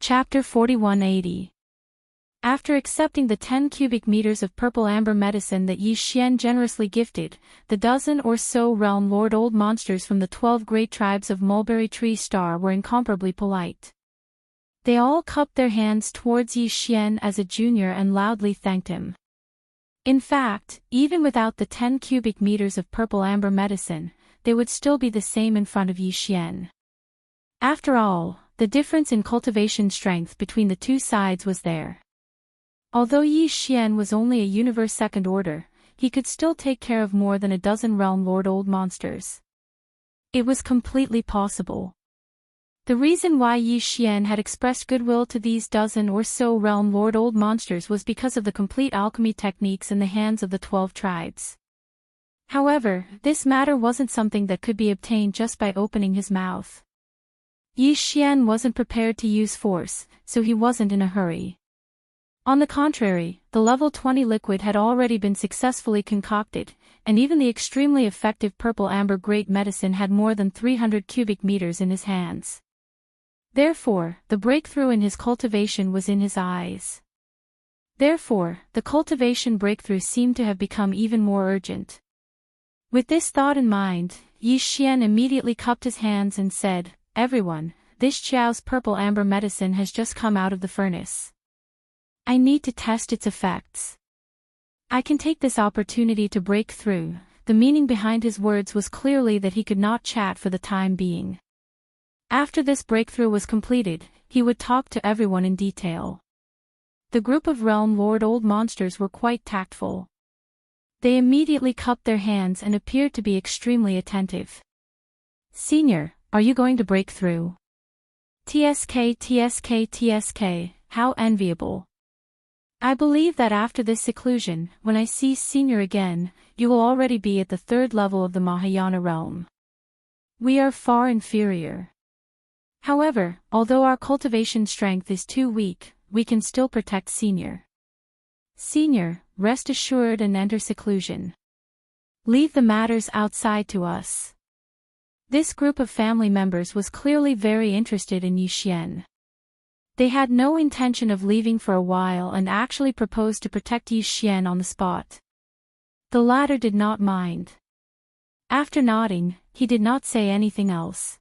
Chapter 4180. After accepting the 10 cubic meters of purple amber medicine that Yi Xian generously gifted, the dozen or so realm lord old monsters from the 12 great tribes of Mulberry Tree Star were incomparably polite. They all cupped their hands towards Yi Xian as a junior and loudly thanked him. In fact, even without the 10 cubic meters of purple amber medicine, they would still be the same in front of Yi Xian. After all, the difference in cultivation strength between the two sides was there. Although Yi Xian was only a universe second order, he could still take care of more than a dozen realm lord old monsters. It was completely possible. The reason why Yi Xian had expressed goodwill to these dozen or so realm lord old monsters was because of the complete alchemy techniques in the hands of the 12 tribes. However, this matter wasn't something that could be obtained just by opening his mouth. Yi Xian wasn't prepared to use force, so he wasn't in a hurry. On the contrary, the level 20 liquid had already been successfully concocted, and even the extremely effective purple amber great medicine had more than 300 cubic meters in his hands. Therefore, the breakthrough in his cultivation was in his eyes. Therefore, the cultivation breakthrough seemed to have become even more urgent. With this thought in mind, Yi Xian immediately cupped his hands and said, "Everyone, this Qiao's purple amber medicine has just come out of the furnace. I need to test its effects. I can take this opportunity to break through." The meaning behind his words was clearly that he could not chat for the time being. After this breakthrough was completed, he would talk to everyone in detail. The group of realm lord old monsters were quite tactful. They immediately cupped their hands and appeared to be extremely attentive. "Senior, are you going to break through?" TSK, how enviable. I believe that after this seclusion, when I see Senior again, you will already be at the 3rd level of the Mahayana realm. We are far inferior. However, although our cultivation strength is too weak, we can still protect Senior. Senior, rest assured and enter seclusion. Leave the matters outside to us. This group of family members was clearly very interested in Yi Xian. They had no intention of leaving for a while and actually proposed to protect Yi Xian on the spot. The latter did not mind. After nodding, he did not say anything else.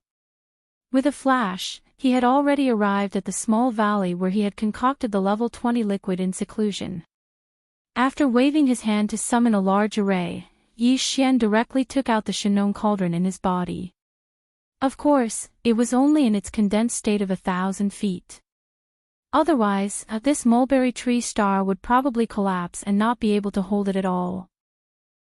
With a flash, he had already arrived at the small valley where he had concocted the level 20 liquid in seclusion. After waving his hand to summon a large array, Yi Xian directly took out the Shinong cauldron in his body. Of course, it was only in its condensed state of 1,000 feet. Otherwise, this mulberry tree star would probably collapse and not be able to hold it at all.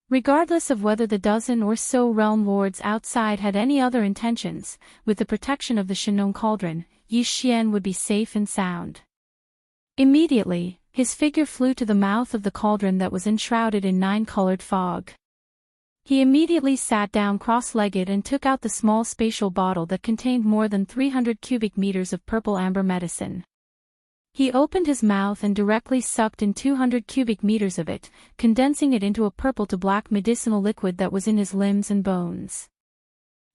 Regardless of whether the dozen or so realm lords outside had any other intentions, with the protection of the Shinong cauldron, Yi Xian would be safe and sound. Immediately, his figure flew to the mouth of the cauldron that was enshrouded in 9-colored fog. He immediately sat down cross-legged and took out the small spatial bottle that contained more than 300 cubic meters of purple amber medicine. He opened his mouth and directly sucked in 200 cubic meters of it, condensing it into a purple to black medicinal liquid that was in his limbs and bones.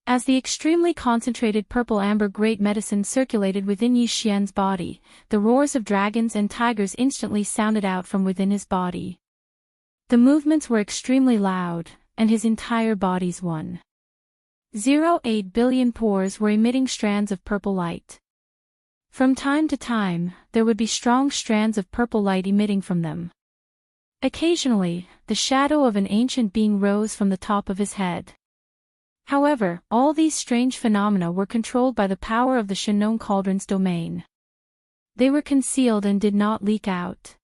As the extremely concentrated purple amber great medicine circulated within Yi Xian's body, the roars of dragons and tigers instantly sounded out from within his body. The movements were extremely loud, and his entire body's 1.08 billion pores were emitting strands of purple light. From time to time, there would be strong strands of purple light emitting from them. Occasionally, the shadow of an ancient being rose from the top of his head. However, all these strange phenomena were controlled by the power of the Shinong cauldron's domain. They were concealed and did not leak out.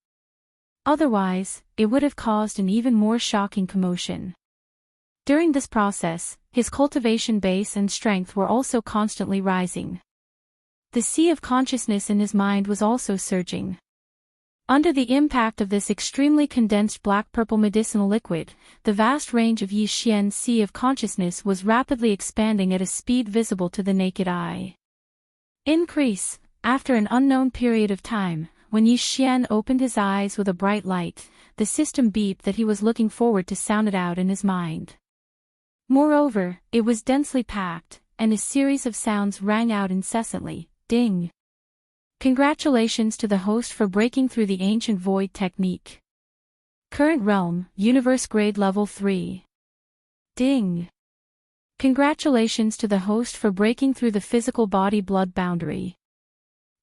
Otherwise, it would have caused an even more shocking commotion. During this process, his cultivation base and strength were also constantly rising. The sea of consciousness in his mind was also surging. Under the impact of this extremely condensed black-purple medicinal liquid, the vast range of Yi Xian's sea of consciousness was rapidly expanding at a speed visible to the naked eye. Increase. After an unknown period of time, when Yi Xian opened his eyes with a bright light, the system beep that he was looking forward to sounded out in his mind. Moreover, it was densely packed, and a series of sounds rang out incessantly. Ding! Congratulations to the host for breaking through the ancient void technique. Current realm, universe grade level 3. Ding! Congratulations to the host for breaking through the physical body blood boundary.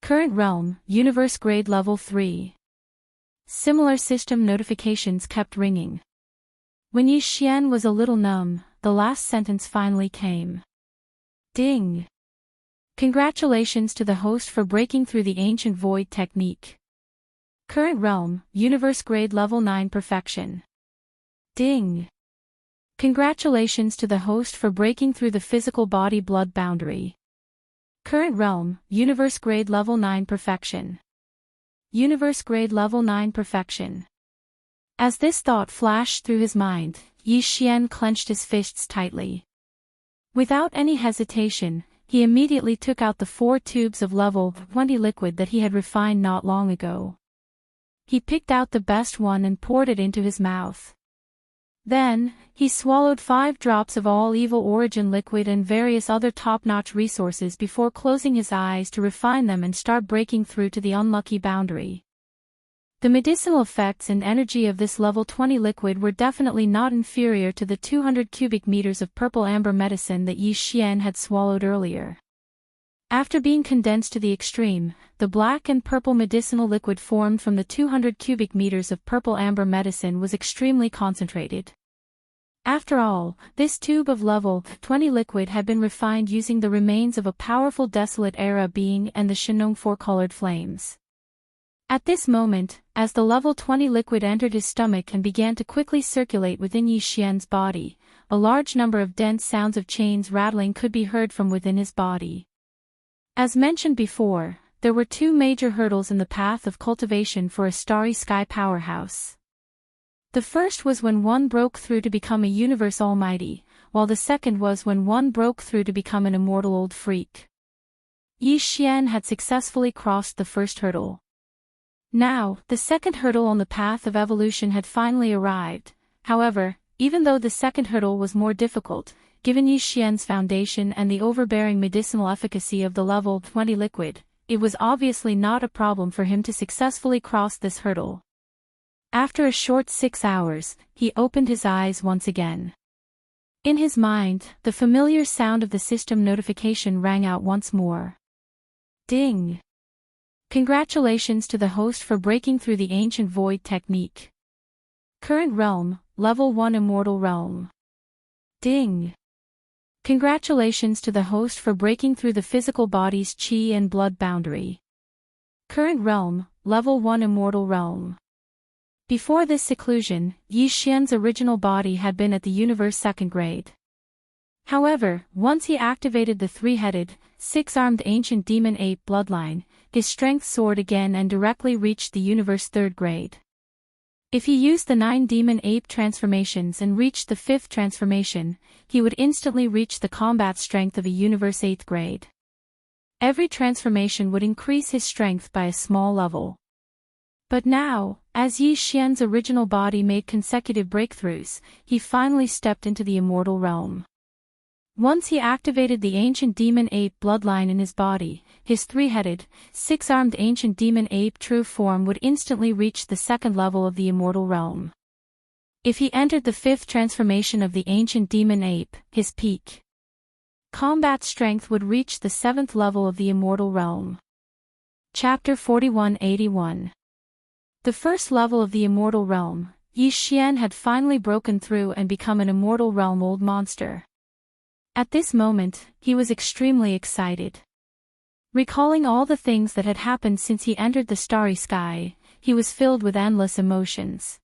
Current realm, universe grade level 3. Similar system notifications kept ringing. When Yi Xian was a little numb, the last sentence finally came. Ding! Congratulations to the host for breaking through the ancient void technique. Current realm, universe grade level 9 perfection. Ding! Congratulations to the host for breaking through the physical body blood boundary. Current realm, universe grade level 9 perfection. Universe grade level 9 perfection. As this thought flashed through his mind, Yi Xian clenched his fists tightly. Without any hesitation, he immediately took out the 4 tubes of level 20 liquid that he had refined not long ago. He picked out the best one and poured it into his mouth. Then, he swallowed 5 drops of all evil origin liquid and various other top-notch resources before closing his eyes to refine them and start breaking through to the unlucky boundary. The medicinal effects and energy of this level 20 liquid were definitely not inferior to the 200 cubic meters of purple amber medicine that Yi Xian had swallowed earlier. After being condensed to the extreme, the black and purple medicinal liquid formed from the 200 cubic meters of purple amber medicine was extremely concentrated. After all, this tube of level 20 liquid had been refined using the remains of a powerful desolate era being and the Shenong four-colored flames. At this moment, as the level 20 liquid entered his stomach and began to quickly circulate within Yi Xian's body, a large number of dense sounds of chains rattling could be heard from within his body. As mentioned before, there were 2 major hurdles in the path of cultivation for a starry sky powerhouse. The first was when one broke through to become a universe almighty, while the second was when one broke through to become an immortal old freak. Yi Xian had successfully crossed the first hurdle. Now, the second hurdle on the path of evolution had finally arrived. However, even though the second hurdle was more difficult, given Yi Xian's foundation and the overbearing medicinal efficacy of the level 20 liquid, it was obviously not a problem for him to successfully cross this hurdle. After a short 6 hours, he opened his eyes once again. In his mind, the familiar sound of the system notification rang out once more. Ding! Congratulations to the host for breaking through the ancient void technique. Current realm, level 1 immortal realm. Ding! Congratulations to the host for breaking through the physical body's qi and blood boundary. Current realm, level 1 immortal realm. Before this seclusion, Yi Xian's original body had been at the universe 2nd grade. However, once he activated the 3-headed, 6-armed ancient demon ape bloodline, his strength soared again and directly reached the universe 3rd grade. If he used the 9 demon ape transformations and reached the 5th transformation, he would instantly reach the combat strength of a universe 8th grade. Every transformation would increase his strength by a small level. But now, as Yi Xian's original body made consecutive breakthroughs, he finally stepped into the immortal realm. Once he activated the ancient demon ape bloodline in his body, his 3-headed, 6-armed ancient demon ape true form would instantly reach the 2nd level of the immortal realm. If he entered the 5th transformation of the ancient demon ape, his peak combat strength would reach the 7th level of the immortal realm. Chapter 4181. The first level of the immortal realm, Yi Xian had finally broken through and become an immortal realm old monster. At this moment, he was extremely excited. Recalling all the things that had happened since he entered the starry sky, he was filled with endless emotions.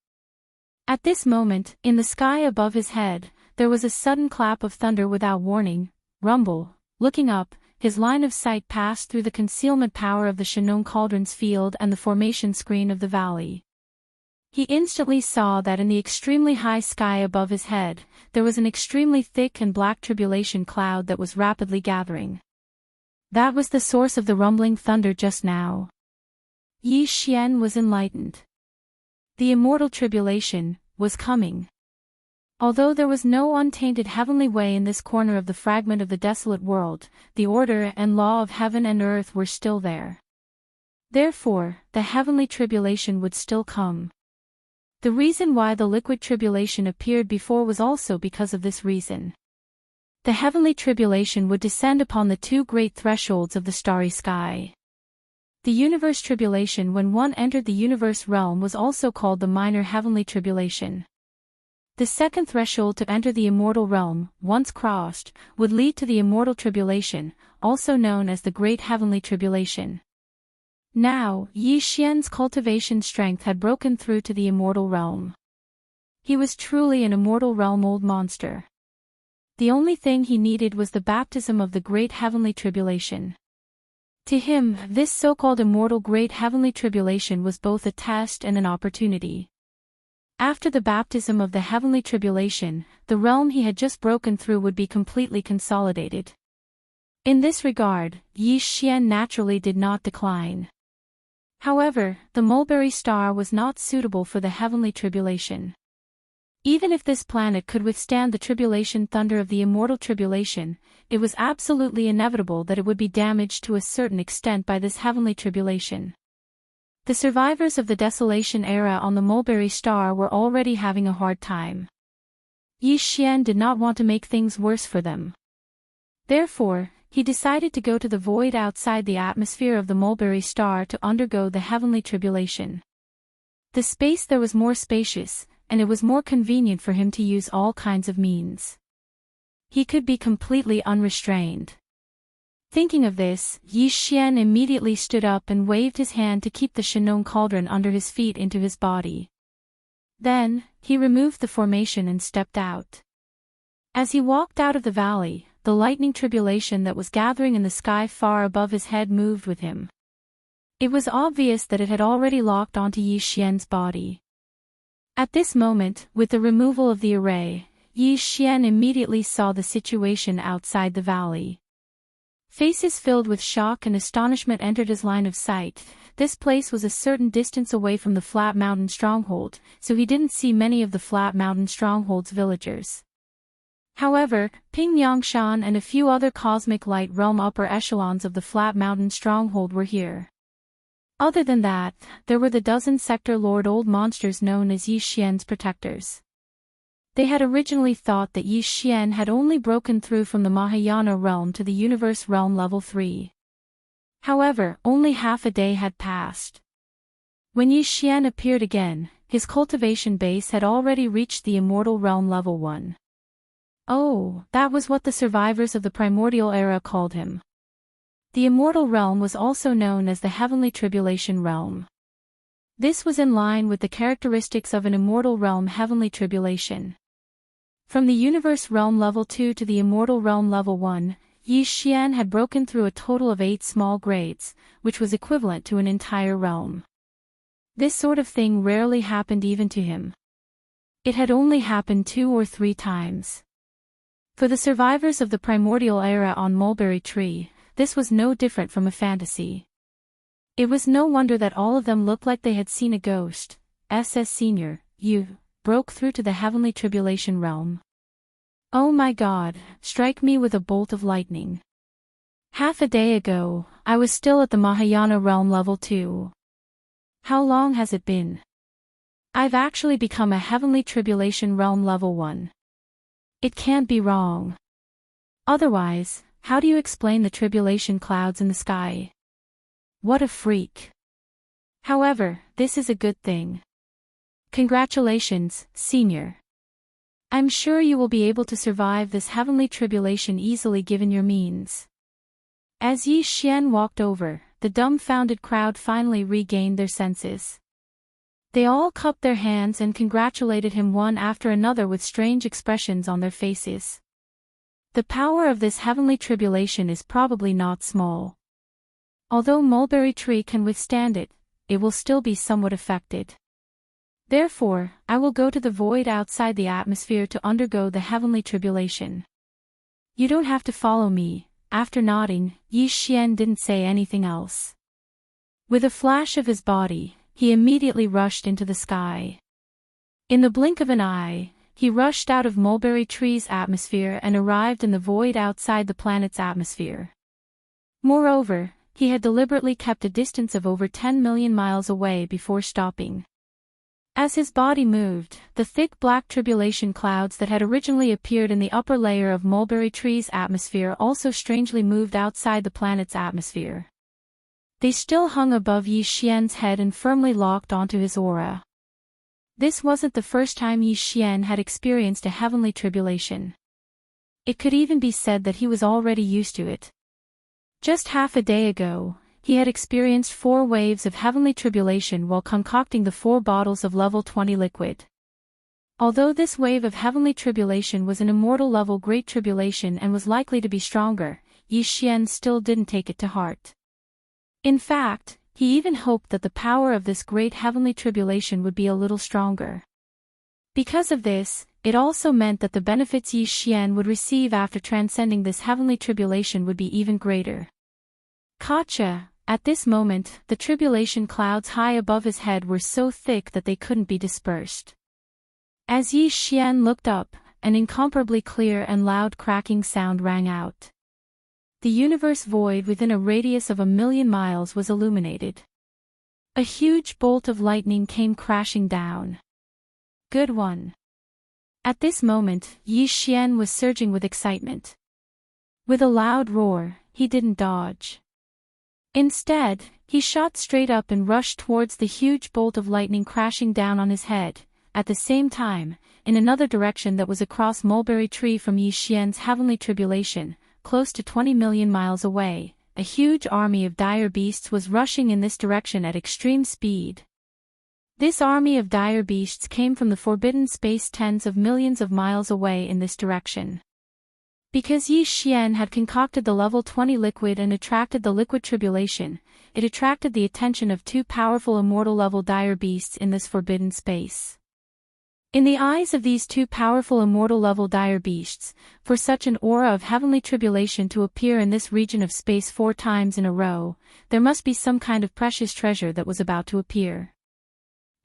At this moment, in the sky above his head, there was a sudden clap of thunder without warning, rumble. Looking up, his line of sight passed through the concealment power of the Shenong Cauldron's field and the formation screen of the valley. He instantly saw that in the extremely high sky above his head, there was an extremely thick and black tribulation cloud that was rapidly gathering. That was the source of the rumbling thunder just now. Yi Xian was enlightened. The immortal tribulation was coming. Although there was no untainted heavenly way in this corner of the fragment of the desolate world, the order and law of heaven and earth were still there. Therefore, the heavenly tribulation would still come. The reason why the liquid tribulation appeared before was also because of this reason. The heavenly tribulation would descend upon the two great thresholds of the starry sky. The universe tribulation when one entered the universe realm was also called the minor heavenly tribulation. The second threshold to enter the immortal realm, once crossed, would lead to the immortal tribulation, also known as the great heavenly tribulation. Now, Yi Xian's cultivation strength had broken through to the immortal realm. He was truly an immortal realm old monster. The only thing he needed was the baptism of the great heavenly tribulation. To him, this so-called immortal great heavenly tribulation was both a test and an opportunity. After the baptism of the heavenly tribulation, the realm he had just broken through would be completely consolidated. In this regard, Yi Xian naturally did not decline. However, the mulberry star was not suitable for the heavenly tribulation. Even if this planet could withstand the tribulation thunder of the immortal tribulation, it was absolutely inevitable that it would be damaged to a certain extent by this heavenly tribulation. The survivors of the desolation era on the mulberry star were already having a hard time. Yi Xian did not want to make things worse for them. Therefore, he decided to go to the void outside the atmosphere of the mulberry star to undergo the heavenly tribulation. The space there was more spacious, and it was more convenient for him to use all kinds of means. He could be completely unrestrained. Thinking of this, Yi Xian immediately stood up and waved his hand to keep the Shenong cauldron under his feet into his body. Then, he removed the formation and stepped out. As he walked out of the valley, the lightning tribulation that was gathering in the sky far above his head moved with him. It was obvious that it had already locked onto Yi Xian's body. At this moment, with the removal of the array, Yi Xian immediately saw the situation outside the valley. Faces filled with shock and astonishment entered his line of sight. This place was a certain distance away from the Flat Mountain stronghold, so he didn't see many of the Flat Mountain stronghold's villagers. However, Ping Yangshan and a few other cosmic light realm upper echelons of the Flat Mountain stronghold were here. Other than that, there were the dozen sector lord old monsters known as Yi Xian's protectors. They had originally thought that Yi Xian had only broken through from the Mahayana realm to the universe realm level 3. However, only half a day had passed. When Yi Xian appeared again, his cultivation base had already reached the immortal realm level 1. Oh, that was what the survivors of the primordial era called him. The immortal realm was also known as the heavenly tribulation realm. This was in line with the characteristics of an immortal realm heavenly tribulation. From the universe realm level 2 to the immortal realm level 1, Yi Xian had broken through a total of 8 small grades, which was equivalent to an entire realm. This sort of thing rarely happened even to him. It had only happened 2 or 3 times. For the survivors of the primordial era on Mulberry Tree, this was no different from a fantasy. It was no wonder that all of them looked like they had seen a ghost. Senior, you broke through to the heavenly tribulation realm. Oh my God, strike me with a bolt of lightning. Half a day ago, I was still at the Mahayana realm level 2. How long has it been? I've actually become a heavenly tribulation realm level 1. It can't be wrong. Otherwise, how do you explain the tribulation clouds in the sky? What a freak. However, this is a good thing. Congratulations, Senior. I'm sure you will be able to survive this heavenly tribulation easily given your means. As Yi Xian walked over, the dumbfounded crowd finally regained their senses. They all cupped their hands and congratulated him one after another with strange expressions on their faces. The power of this heavenly tribulation is probably not small. Although Mulberry Tree can withstand it, it will still be somewhat affected. Therefore, I will go to the void outside the atmosphere to undergo the heavenly tribulation. You don't have to follow me. After nodding, Yi Xian didn't say anything else. With a flash of his body, he immediately rushed into the sky. In the blink of an eye, he rushed out of Mulberry Tree's atmosphere and arrived in the void outside the planet's atmosphere. Moreover, he had deliberately kept a distance of over 10 million miles away before stopping. As his body moved, the thick black tribulation clouds that had originally appeared in the upper layer of Mulberry Tree's atmosphere also strangely moved outside the planet's atmosphere. They still hung above Yi Xian's head and firmly locked onto his aura. This wasn't the first time Yi Xian had experienced a heavenly tribulation. It could even be said that he was already used to it. Just half a day ago, he had experienced 4 waves of heavenly tribulation while concocting the 4 bottles of level 20 liquid. Although this wave of heavenly tribulation was an immortal level great tribulation and was likely to be stronger, Yi Xian still didn't take it to heart. In fact, he even hoped that the power of this great heavenly tribulation would be a little stronger. Because of this, it also meant that the benefits Yi Xian would receive after transcending this heavenly tribulation would be even greater. Gotcha! At this moment, the tribulation clouds high above his head were so thick that they couldn't be dispersed. As Yi Xian looked up, an incomparably clear and loud cracking sound rang out. The universe void within a radius of 1,000,000 miles was illuminated. A huge bolt of lightning came crashing down. Good one. At this moment, Yi Xian was surging with excitement. With a loud roar, he didn't dodge. Instead, he shot straight up and rushed towards the huge bolt of lightning crashing down on his head. At the same time, in another direction that was across Mulberry Tree from Yi Xian's heavenly tribulation, close to 20 million miles away, a huge army of dire beasts was rushing in this direction at extreme speed. This army of dire beasts came from the forbidden space tens of millions of miles away in this direction. Because Yi Xian had concocted the level 20 liquid and attracted the liquid tribulation, it attracted the attention of 2 powerful immortal level dire beasts in this forbidden space. In the eyes of these 2 powerful immortal level dire beasts, for such an aura of heavenly tribulation to appear in this region of space 4 times in a row, there must be some kind of precious treasure that was about to appear.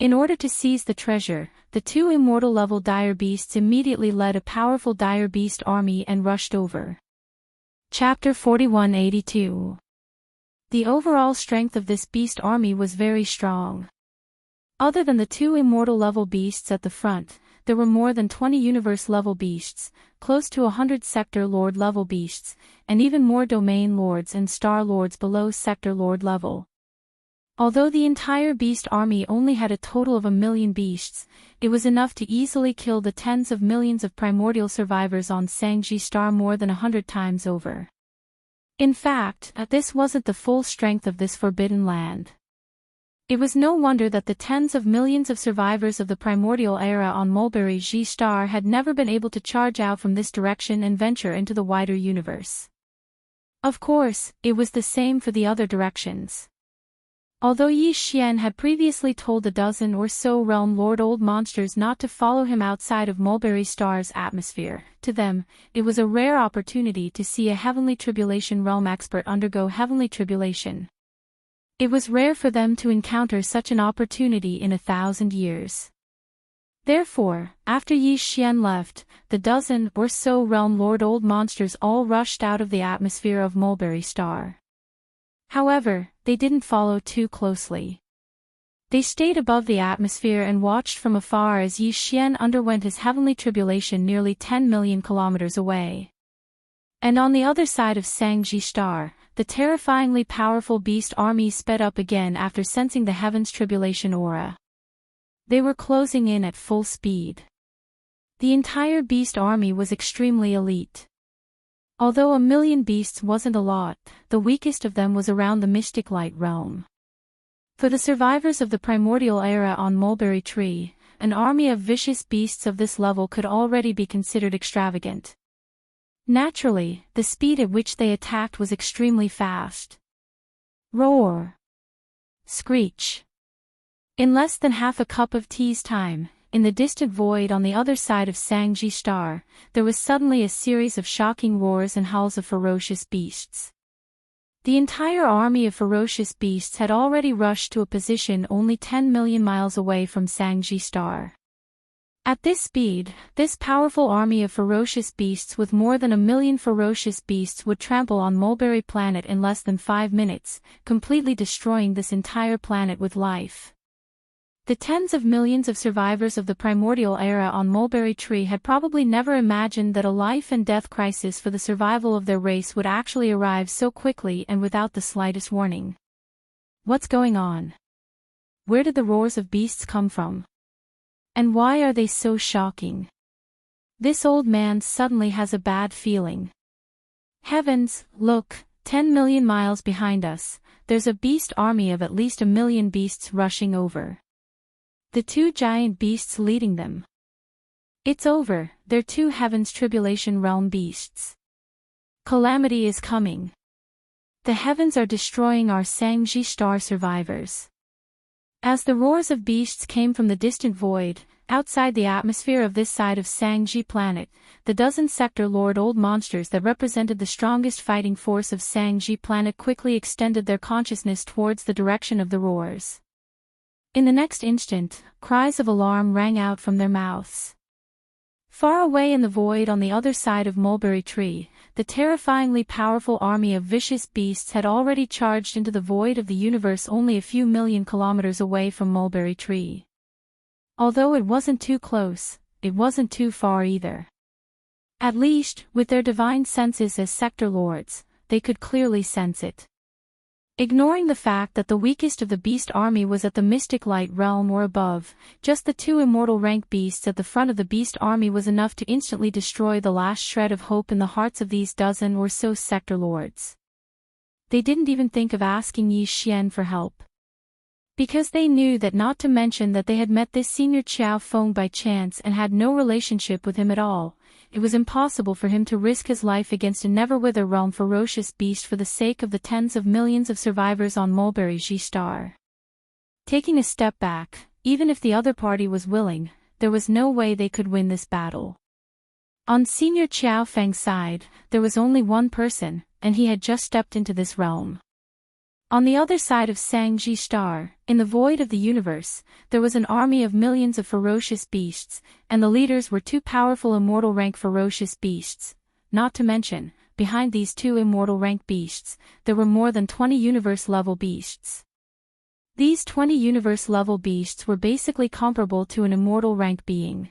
In order to seize the treasure, the 2 immortal level dire beasts immediately led a powerful dire beast army and rushed over. Chapter 4182. The overall strength of this beast army was very strong. Other than the 2 immortal level beasts at the front, there were more than 20 universe level beasts, close to 100 sector lord level beasts, and even more domain lords and star lords below sector lord level. Although the entire beast army only had a total of 1,000,000 beasts, it was enough to easily kill the tens of millions of primordial survivors on Sangji Star more than 100 times over. In fact, this wasn't the full strength of this forbidden land. It was no wonder that the tens of millions of survivors of the primordial era on Mulberry G Star had never been able to charge out from this direction and venture into the wider universe. Of course, it was the same for the other directions. Although Yi Xian had previously told a dozen or so realm lord old monsters not to follow him outside of Mulberry Star's atmosphere, to them, it was a rare opportunity to see a heavenly tribulation realm expert undergo heavenly tribulation. It was rare for them to encounter such an opportunity in 1,000 years. Therefore, after Yi Xian left, the dozen or so realm lord old monsters all rushed out of the atmosphere of Mulberry Star. However, they didn't follow too closely. They stayed above the atmosphere and watched from afar as Yi Xian underwent his heavenly tribulation nearly 10 million kilometers away. And on the other side of Sangji Star, the terrifyingly powerful beast army sped up again after sensing the heaven's tribulation aura. They were closing in at full speed. The entire beast army was extremely elite. Although 1,000,000 beasts wasn't a lot, the weakest of them was around the mystic light realm. For the survivors of the primordial era on Mulberry Tree, an army of vicious beasts of this level could already be considered extravagant. Naturally, the speed at which they attacked was extremely fast. Roar! Screech! In less than half a cup of tea's time, in the distant void on the other side of Sangji Star, there was suddenly a series of shocking roars and howls of ferocious beasts. The entire army of ferocious beasts had already rushed to a position only 10 million miles away from Sangji Star. At this speed, this powerful army of ferocious beasts with more than 1 million ferocious beasts would trample on Mulberry Planet in less than 5 minutes, completely destroying this entire planet with life. The tens of millions of survivors of the primordial era on Mulberry Tree had probably never imagined that a life and death crisis for the survival of their race would actually arrive so quickly and without the slightest warning. What's going on? Where did the roars of beasts come from? And why are they so shocking? This old man suddenly has a bad feeling. Heavens, look, 10 million miles behind us, there's a beast army of at least 1 million beasts rushing over. The 2 giant beasts leading them. It's over, they're 2 Heaven's Tribulation Realm beasts. Calamity is coming. The heavens are destroying our Sangji star survivors. As the roars of beasts came from the distant void, outside the atmosphere of this side of Sangji planet, the dozen sector lord old monsters that represented the strongest fighting force of Sangji planet quickly extended their consciousness towards the direction of the roars. In the next instant, cries of alarm rang out from their mouths. Far away in the void on the other side of Mulberry Tree, the terrifyingly powerful army of vicious beasts had already charged into the void of the universe only a few million kilometers away from Mulberry Tree. Although it wasn't too close, it wasn't too far either. At least, with their divine senses as sector lords, they could clearly sense it. Ignoring the fact that the weakest of the beast army was at the mystic light realm or above, just the 2 immortal rank beasts at the front of the beast army was enough to instantly destroy the last shred of hope in the hearts of these dozen or so sector lords. They didn't even think of asking Yi Xian for help. Because they knew that, not to mention that they had met this senior Qiao Feng by chance and had no relationship with him at all, it was impossible for him to risk his life against a never-wither realm ferocious beast for the sake of the tens of millions of survivors on Mulberry G Star. Taking a step back, even if the other party was willing, there was no way they could win this battle. On Senior Qiao Feng's side, there was only one person, and he had just stepped into this realm. On the other side of Sangji Star, in the void of the universe, there was an army of millions of ferocious beasts, and the leaders were 2 powerful immortal rank ferocious beasts. Not to mention, behind these 2 immortal rank beasts, there were more than 20 universe-level beasts. These 20 universe-level beasts were basically comparable to an immortal rank being.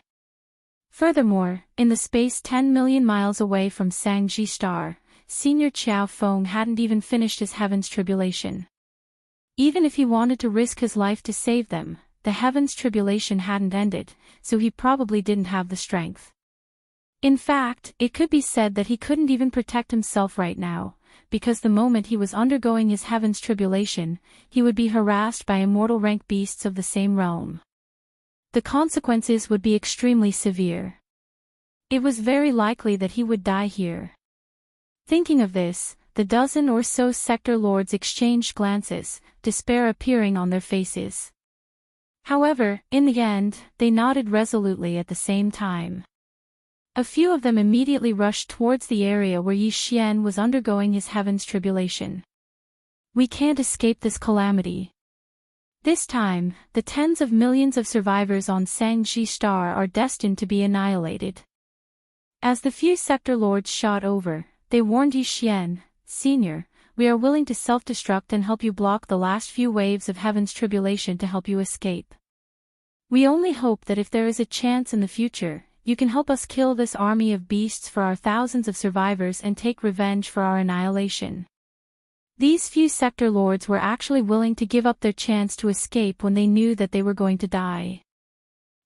Furthermore, in the space 10 million miles away from Sangji Star, Senior Qiao Feng hadn't even finished his Heaven's Tribulation. Even if he wanted to risk his life to save them, the Heaven's Tribulation hadn't ended, so he probably didn't have the strength. In fact, it could be said that he couldn't even protect himself right now, because the moment he was undergoing his Heaven's Tribulation, he would be harassed by immortal rank beasts of the same realm. The consequences would be extremely severe. It was very likely that he would die here. Thinking of this, the dozen or so sector lords exchanged glances, despair appearing on their faces. However, in the end, they nodded resolutely at the same time. A few of them immediately rushed towards the area where Yi Xian was undergoing his Heaven's Tribulation. We can't escape this calamity. This time, the tens of millions of survivors on Sangji Star are destined to be annihilated. As the few sector lords shot over, they warned Yi Xian, Senior, we are willing to self-destruct and help you block the last few waves of Heaven's Tribulation to help you escape. We only hope that if there is a chance in the future, you can help us kill this army of beasts for our thousands of survivors and take revenge for our annihilation. These few sector lords were actually willing to give up their chance to escape when they knew that they were going to die.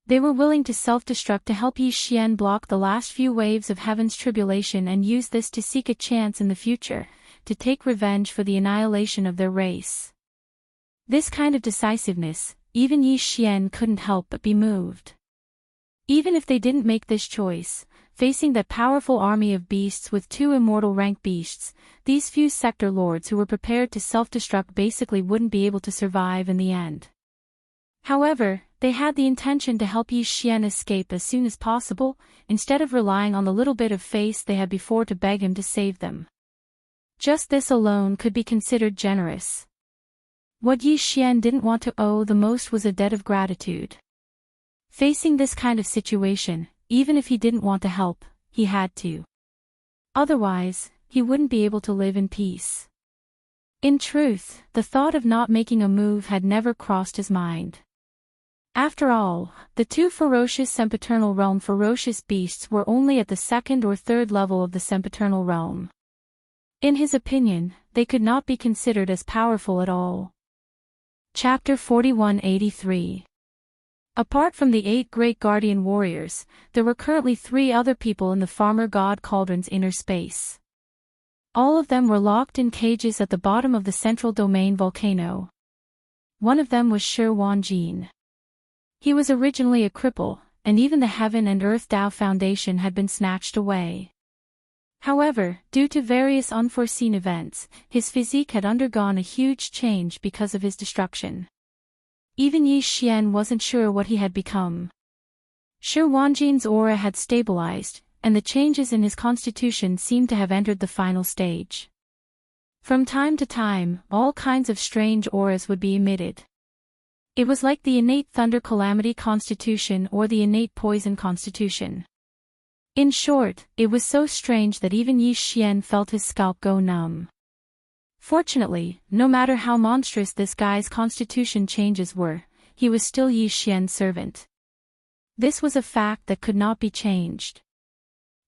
They were willing to self-destruct to help Yi Xian block the last few waves of Heaven's Tribulation and use this to seek a chance in the future, to take revenge for the annihilation of their race. This kind of decisiveness, even Yi Xian couldn't help but be moved. Even if they didn't make this choice, facing that powerful army of beasts with 2 immortal rank beasts, these few sector lords who were prepared to self-destruct basically wouldn't be able to survive in the end. However, they had the intention to help Yi Xian escape as soon as possible, instead of relying on the little bit of faith they had before to beg him to save them. Just this alone could be considered generous. What Yi Xian didn't want to owe the most was a debt of gratitude. Facing this kind of situation, even if he didn't want to help, he had to. Otherwise, he wouldn't be able to live in peace. In truth, the thought of not making a move had never crossed his mind. After all, the two ferocious sempiternal realm ferocious beasts were only at the second or third level of the sempiternal realm. In his opinion, they could not be considered as powerful at all. Chapter 4183. Apart from the 8 great guardian warriors, there were currently 3 other people in the farmer god Cauldron's inner space. All of them were locked in cages at the bottom of the central domain volcano. One of them was Shi Wanjin. He was originally a cripple, and even the Heaven and Earth Tao Foundation had been snatched away. However, due to various unforeseen events, his physique had undergone a huge change because of his destruction. Even Yi Xian wasn't sure what he had become. Shi Wanjin's aura had stabilized, and the changes in his constitution seemed to have entered the final stage. From time to time, all kinds of strange auras would be emitted. It was like the innate thunder calamity constitution or the innate poison constitution. In short, it was so strange that even Yi Xian felt his scalp go numb. Fortunately, no matter how monstrous this guy's constitution changes were, he was still Yi Xian's servant. This was a fact that could not be changed.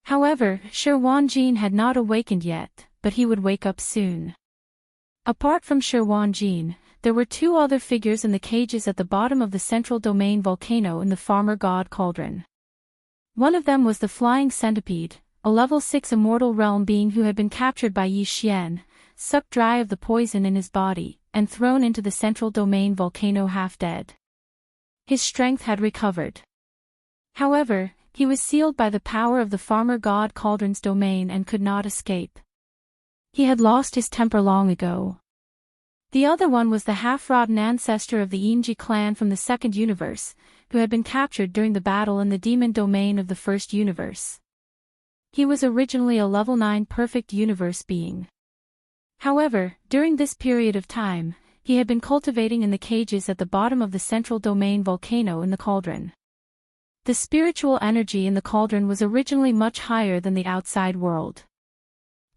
However, Shi Wanjin had not awakened yet, but he would wake up soon. Apart from Shi Wanjin, there were 2 other figures in the cages at the bottom of the central domain volcano in the farmer god Cauldron. One of them was the Flying Centipede, a level 6 immortal realm being who had been captured by Yi Xian, sucked dry of the poison in his body, and thrown into the central domain volcano half dead. His strength had recovered. However, he was sealed by the power of the farmer god Cauldron's domain and could not escape. He had lost his temper long ago. The other one was the half-rotten ancestor of the Yinji clan from the second universe, who had been captured during the battle in the demon domain of the first universe. He was originally a level 9 perfect universe being. However, during this period of time, he had been cultivating in the cages at the bottom of the central domain volcano in the cauldron. The spiritual energy in the cauldron was originally much higher than the outside world.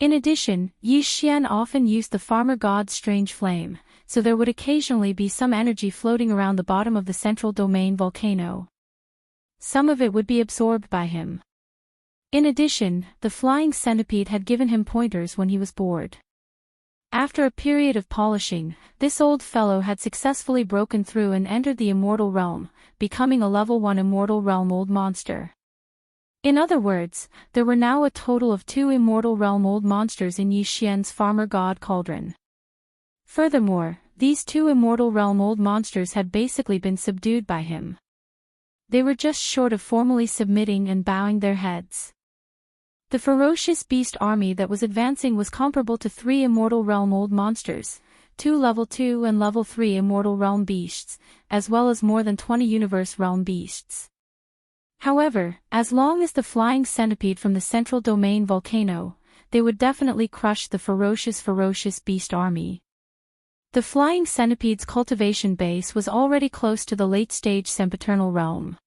In addition, Yi Xian often used the farmer god's strange flame, so there would occasionally be some energy floating around the bottom of the central domain volcano. Some of it would be absorbed by him. In addition, the Flying Centipede had given him pointers when he was bored. After a period of polishing, this old fellow had successfully broken through and entered the immortal realm, becoming a level 1 immortal realm old monster. In other words, there were now a total of 2 immortal realm old monsters in Yi Xian's farmer god Cauldron. Furthermore, these 2 immortal realm old monsters had basically been subdued by him. They were just short of formally submitting and bowing their heads. The ferocious beast army that was advancing was comparable to 3 immortal realm old monsters, 2 level 2 and level 3 immortal realm beasts, as well as more than 20 universe realm beasts. However, as long as the Flying Centipede from the central domain volcano, they would definitely crush the ferocious beast army. The Flying Centipede's cultivation base was already close to the late-stage sempiternal realm.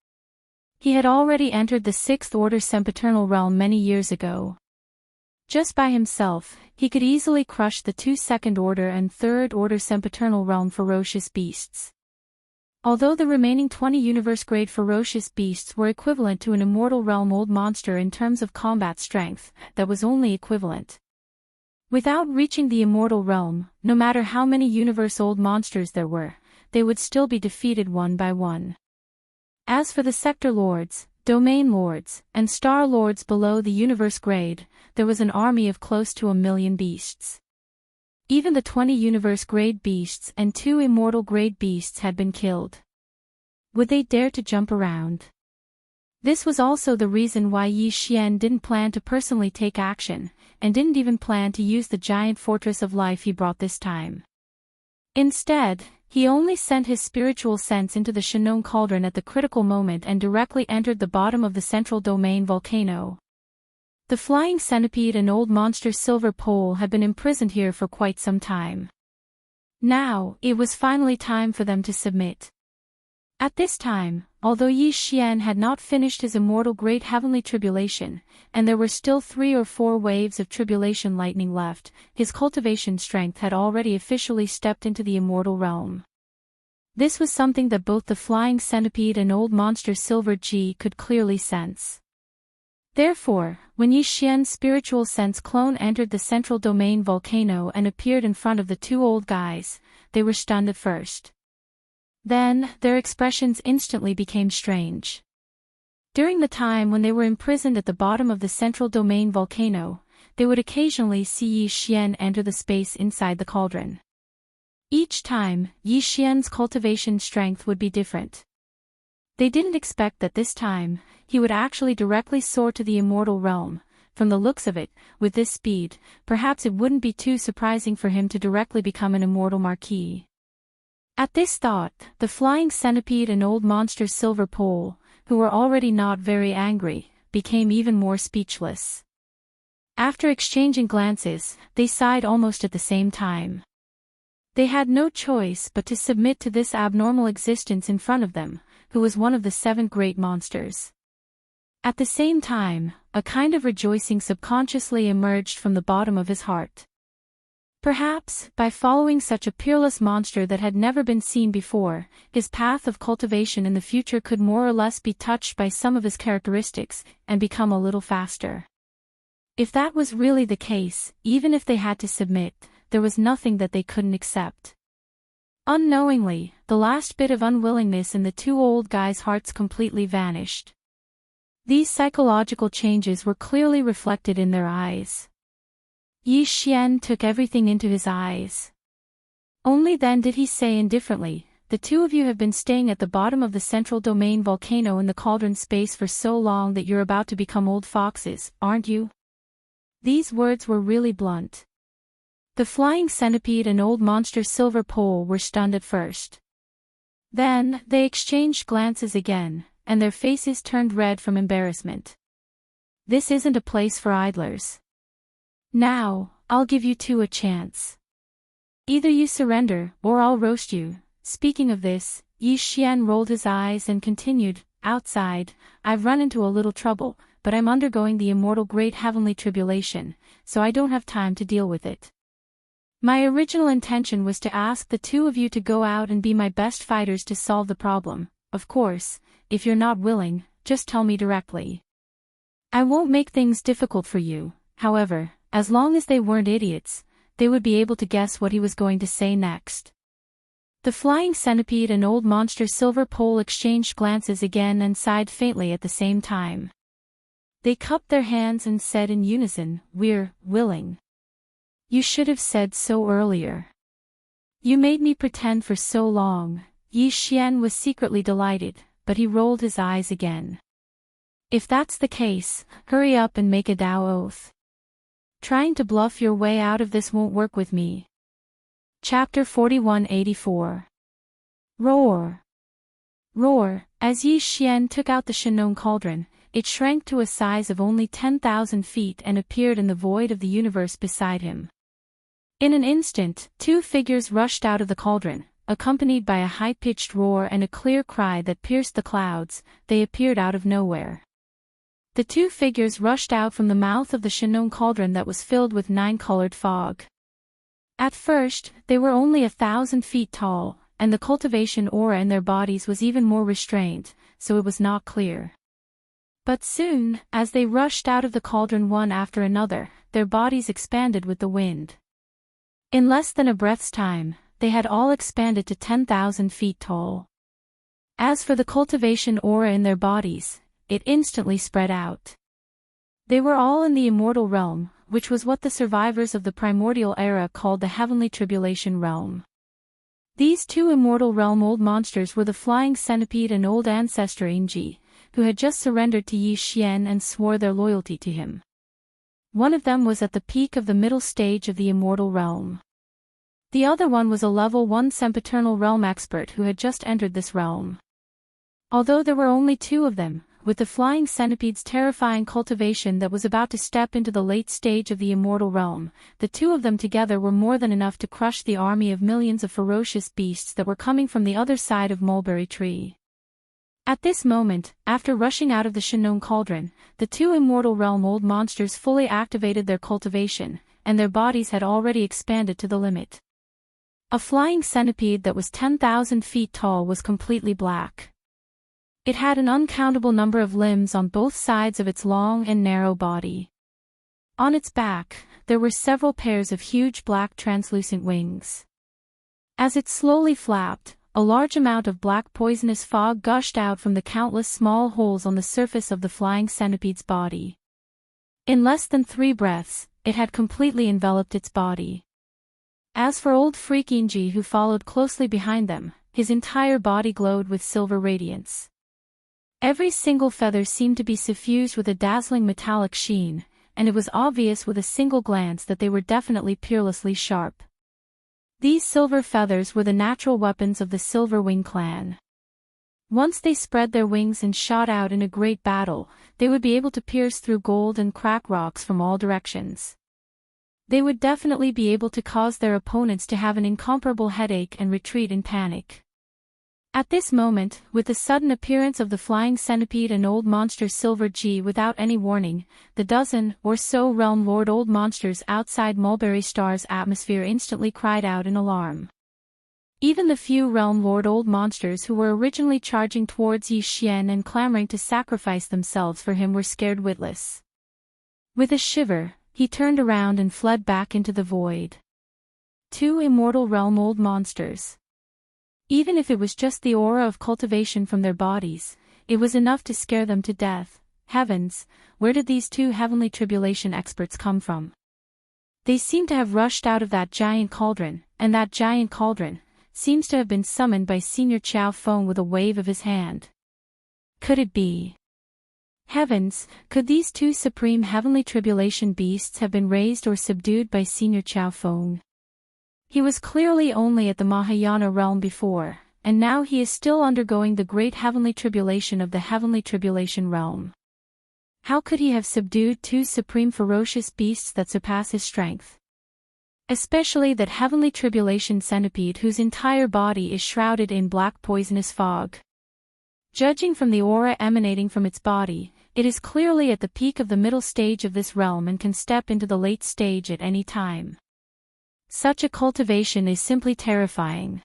He had already entered the 6th order sempiternal realm many years ago. Just by himself, he could easily crush the 2 second order and 3rd order sempiternal realm ferocious beasts. Although the remaining 20 universe-grade ferocious beasts were equivalent to an immortal realm old monster in terms of combat strength, that was only equivalent. Without reaching the immortal realm, no matter how many universe old monsters there were, they would still be defeated one by one. As for the sector lords, domain lords, and star lords below the universe grade, there was an army of close to 1 million beasts. Even the 20 universe-grade beasts and 2 immortal-grade beasts had been killed. Would they dare to jump around? This was also the reason why Yi Xian didn't plan to personally take action, and didn't even plan to use the giant fortress of life he brought this time. Instead, he only sent his spiritual sense into the Shannon cauldron at the critical moment and directly entered the bottom of the central domain volcano. The Flying Centipede and old monster Silver Pole had been imprisoned here for quite some time. Now, it was finally time for them to submit. At this time, although Yi Xian had not finished his immortal great heavenly tribulation, and there were still 3 or 4 waves of tribulation lightning left, his cultivation strength had already officially stepped into the immortal realm. This was something that both the flying centipede and old monster Silver Ji could clearly sense. Therefore, when Yi Xian's spiritual sense clone entered the central domain volcano and appeared in front of the 2 old guys, they were stunned at first. Then, their expressions instantly became strange. During the time when they were imprisoned at the bottom of the central domain volcano, they would occasionally see Yi Xian enter the space inside the cauldron. Each time, Yi Xian's cultivation strength would be different. They didn't expect that this time, he would actually directly soar to the immortal realm. From the looks of it, with this speed, perhaps it wouldn't be too surprising for him to directly become an immortal marquis. At this thought, the flying centipede and old monster Silver Pole, who were already not very angry, became even more speechless. After exchanging glances, they sighed almost at the same time. They had no choice but to submit to this abnormal existence in front of them, who was one of the 7 great monsters. At the same time, a kind of rejoicing subconsciously emerged from the bottom of his heart. Perhaps, by following such a peerless monster that had never been seen before, his path of cultivation in the future could more or less be touched by some of his characteristics, and become a little faster. If that was really the case, even if they had to submit, there was nothing that they couldn't accept. Unknowingly, the last bit of unwillingness in the 2 old guys' hearts completely vanished. These psychological changes were clearly reflected in their eyes. Yi Xian took everything into his eyes. Only then did he say indifferently, "The 2 of you have been staying at the bottom of the central domain volcano in the cauldron space for so long that you're about to become old foxes, aren't you?" These words were really blunt. The flying centipede and old monster Silver Pole were stunned at first. Then, they exchanged glances again, and their faces turned red from embarrassment. This isn't a place for idlers. Now, I'll give you 2 a chance. Either you surrender, or I'll roast you. Speaking of this, Yi Xian rolled his eyes and continued, "Outside, I've run into a little trouble, but I'm undergoing the immortal great heavenly tribulation, so I don't have time to deal with it. My original intention was to ask the 2 of you to go out and be my best fighters to solve the problem. Of course, if you're not willing, just tell me directly. I won't make things difficult for you." However, as long as they weren't idiots, they would be able to guess what he was going to say next. The flying centipede and old monster Silver Pole exchanged glances again and sighed faintly at the same time. They cupped their hands and said in unison, "We're willing. You should have said so earlier. You made me pretend for so long." Yi Xian was secretly delighted, but he rolled his eyes again. "If that's the case, hurry up and make a Dao oath. Trying to bluff your way out of this won't work with me." Chapter 4184. Roar. Roar. As Yi Xian took out the Shinong cauldron, it shrank to a size of only 10,000 feet and appeared in the void of the universe beside him. In an instant, 2 figures rushed out of the cauldron, accompanied by a high-pitched roar and a clear cry that pierced the clouds. They appeared out of nowhere. The 2 figures rushed out from the mouth of the Shinong cauldron that was filled with 9-colored fog. At first, they were only 1,000 feet tall, and the cultivation aura in their bodies was even more restrained, so it was not clear. But soon, as they rushed out of the cauldron one after another, their bodies expanded with the wind. In less than a breath's time, they had all expanded to 10,000 feet tall. As for the cultivation aura in their bodies, it instantly spread out. They were all in the immortal realm, which was what the survivors of the primordial era called the heavenly tribulation realm. These 2 immortal realm old monsters were the flying centipede and old ancestor Ingji, who had just surrendered to Yi Xian and swore their loyalty to him. One of them was at the peak of the middle stage of the immortal realm. The other one was a level 1 sempiternal realm expert who had just entered this realm. Although there were only 2 of them, with the flying centipede's terrifying cultivation that was about to step into the late stage of the immortal realm, the 2 of them together were more than enough to crush the army of millions of ferocious beasts that were coming from the other side of Mulberry Tree. At this moment, after rushing out of the Shinnon cauldron, the two immortal realm old monsters fully activated their cultivation, and their bodies had already expanded to the limit. A flying centipede that was 10,000 feet tall was completely black. It had an uncountable number of limbs on both sides of its long and narrow body. On its back, there were several pairs of huge black translucent wings. As it slowly flapped, a large amount of black poisonous fog gushed out from the countless small holes on the surface of the flying centipede's body. In less than 3 breaths, it had completely enveloped its body. As for old Freak Inji, who followed closely behind them, his entire body glowed with silver radiance. Every single feather seemed to be suffused with a dazzling metallic sheen, and it was obvious with a single glance that they were definitely peerlessly sharp. These silver feathers were the natural weapons of the Silver Wing clan. Once they spread their wings and shot out in a great battle, they would be able to pierce through gold and crack rocks from all directions. They would definitely be able to cause their opponents to have an incomparable headache and retreat in panic. At this moment, with the sudden appearance of the flying centipede and old monster Silver G without any warning, the dozen or so realm lord old monsters outside Mulberry Star's atmosphere instantly cried out in alarm. Even the few realm lord old monsters who were originally charging towards Yi Xian and clamoring to sacrifice themselves for him were scared witless. With a shiver, he turned around and fled back into the void. 2 immortal realm old monsters. Even if it was just the aura of cultivation from their bodies, it was enough to scare them to death. Heavens, where did these 2 heavenly tribulation experts come from? They seem to have rushed out of that giant cauldron, and that giant cauldron seems to have been summoned by Senior Chao Feng with a wave of his hand. Could it be? Heavens, could these 2 supreme heavenly tribulation beasts have been raised or subdued by Senior Chao Feng? He was clearly only at the Mahayana realm before, and now he is still undergoing the great heavenly tribulation of the heavenly tribulation realm. How could he have subdued 2 supreme ferocious beasts that surpass his strength? Especially that heavenly tribulation centipede whose entire body is shrouded in black poisonous fog. Judging from the aura emanating from its body, it is clearly at the peak of the middle stage of this realm and can step into the late stage at any time. Such a cultivation is simply terrifying.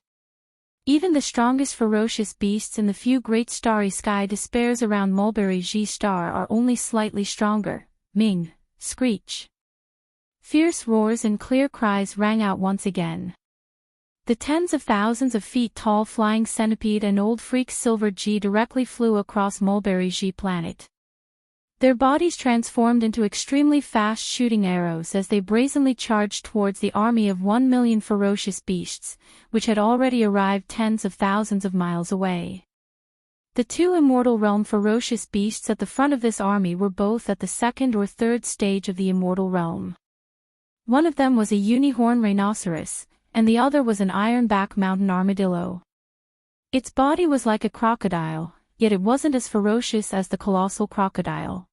Even the strongest ferocious beasts in the few great starry sky despairs around Mulberry G Star are only slightly stronger. Ming, screech. Fierce roars and clear cries rang out once again. The tens of thousands of feet tall flying centipede and old freak Silver G directly flew across Mulberry G planet. Their bodies transformed into extremely fast shooting arrows as they brazenly charged towards the army of 1 million ferocious beasts, which had already arrived tens of thousands of miles away. The 2 immortal realm ferocious beasts at the front of this army were both at the 2nd or 3rd stage of the immortal realm. One of them was a unicorn rhinoceros, and the other was an ironback mountain armadillo. Its body was like a crocodile, yet it wasn't as ferocious as the colossal crocodile.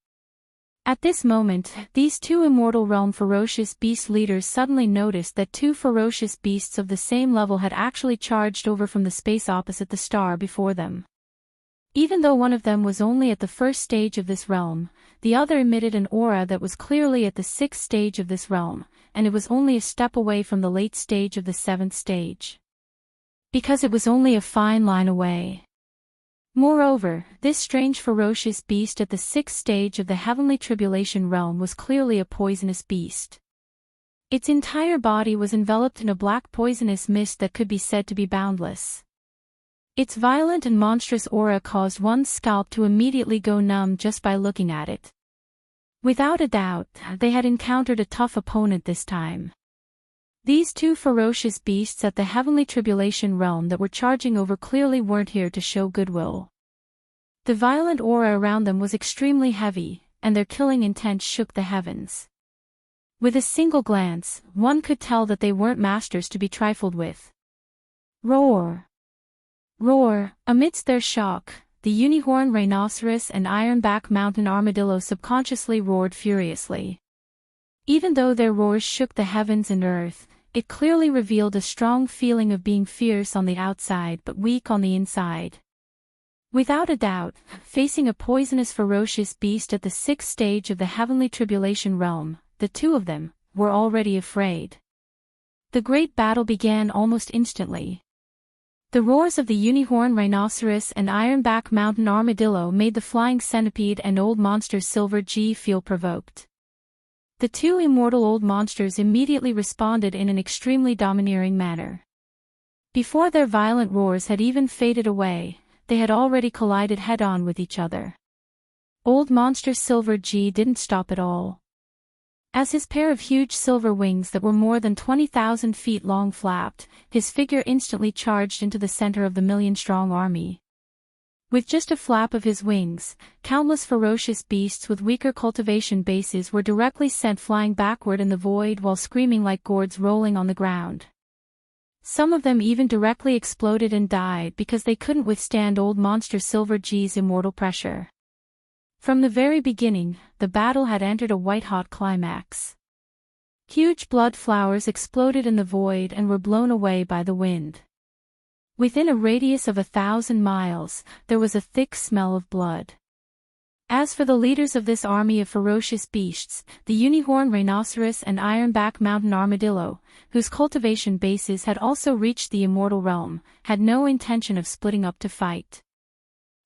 At this moment, these 2 immortal realm ferocious beast leaders suddenly noticed that 2 ferocious beasts of the same level had actually charged over from the space opposite the star before them. Even though one of them was only at the 1st stage of this realm, the other emitted an aura that was clearly at the 6th stage of this realm, and it was only a step away from the late stage of the 7th stage. Because it was only a fine line away. Moreover, this strange ferocious beast at the 6th stage of the heavenly tribulation realm was clearly a poisonous beast. Its entire body was enveloped in a black poisonous mist that could be said to be boundless. Its violent and monstrous aura caused one's scalp to immediately go numb just by looking at it. Without a doubt, they had encountered a tough opponent this time. These 2 ferocious beasts at the heavenly tribulation realm that were charging over clearly weren't here to show goodwill. The violent aura around them was extremely heavy, and their killing intent shook the heavens. With a single glance, one could tell that they weren't masters to be trifled with. Roar! Roar! Amidst their shock, the unicorn rhinoceros and ironback mountain armadillo subconsciously roared furiously. Even though their roars shook the heavens and earth, it clearly revealed a strong feeling of being fierce on the outside but weak on the inside. Without a doubt, facing a poisonous ferocious beast at the sixth stage of the heavenly tribulation realm, the two of them were already afraid. The great battle began almost instantly. The roars of the unicorn rhinoceros and ironback mountain armadillo made the flying centipede and old monster Silver G feel provoked. The two immortal old monsters immediately responded in an extremely domineering manner. Before their violent roars had even faded away, they had already collided head-on with each other. Old monster Silver G didn't stop at all. As his pair of huge silver wings that were more than 20,000 feet long flapped, his figure instantly charged into the center of the million-strong army. With just a flap of his wings, countless ferocious beasts with weaker cultivation bases were directly sent flying backward in the void while screaming like gourds rolling on the ground. Some of them even directly exploded and died because they couldn't withstand old monster Silver G's immortal pressure. From the very beginning, the battle had entered a white-hot climax. Huge blood flowers exploded in the void and were blown away by the wind. Within a radius of 1,000 miles, there was a thick smell of blood. As for the leaders of this army of ferocious beasts, the unicorn rhinoceros and ironback mountain armadillo, whose cultivation bases had also reached the immortal realm, had no intention of splitting up to fight.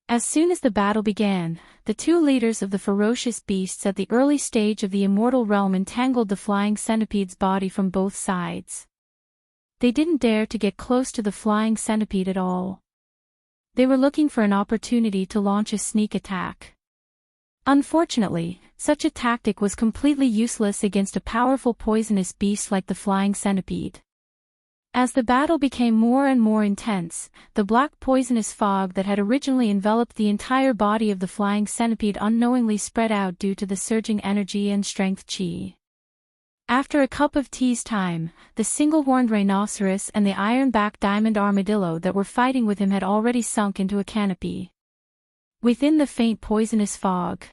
As soon as the battle began, the two leaders of the ferocious beasts at the early stage of the immortal realm entangled the flying centipede's body from both sides. They didn't dare to get close to the flying centipede at all. They were looking for an opportunity to launch a sneak attack. Unfortunately, such a tactic was completely useless against a powerful poisonous beast like the flying centipede. As the battle became more and more intense, the black poisonous fog that had originally enveloped the entire body of the flying centipede unknowingly spread out due to the surging energy and strength chi. After a cup of tea's time, the single-horned rhinoceros and the ironback diamond armadillo that were fighting with him had already sunk into a canopy. Within the faint poisonous fog.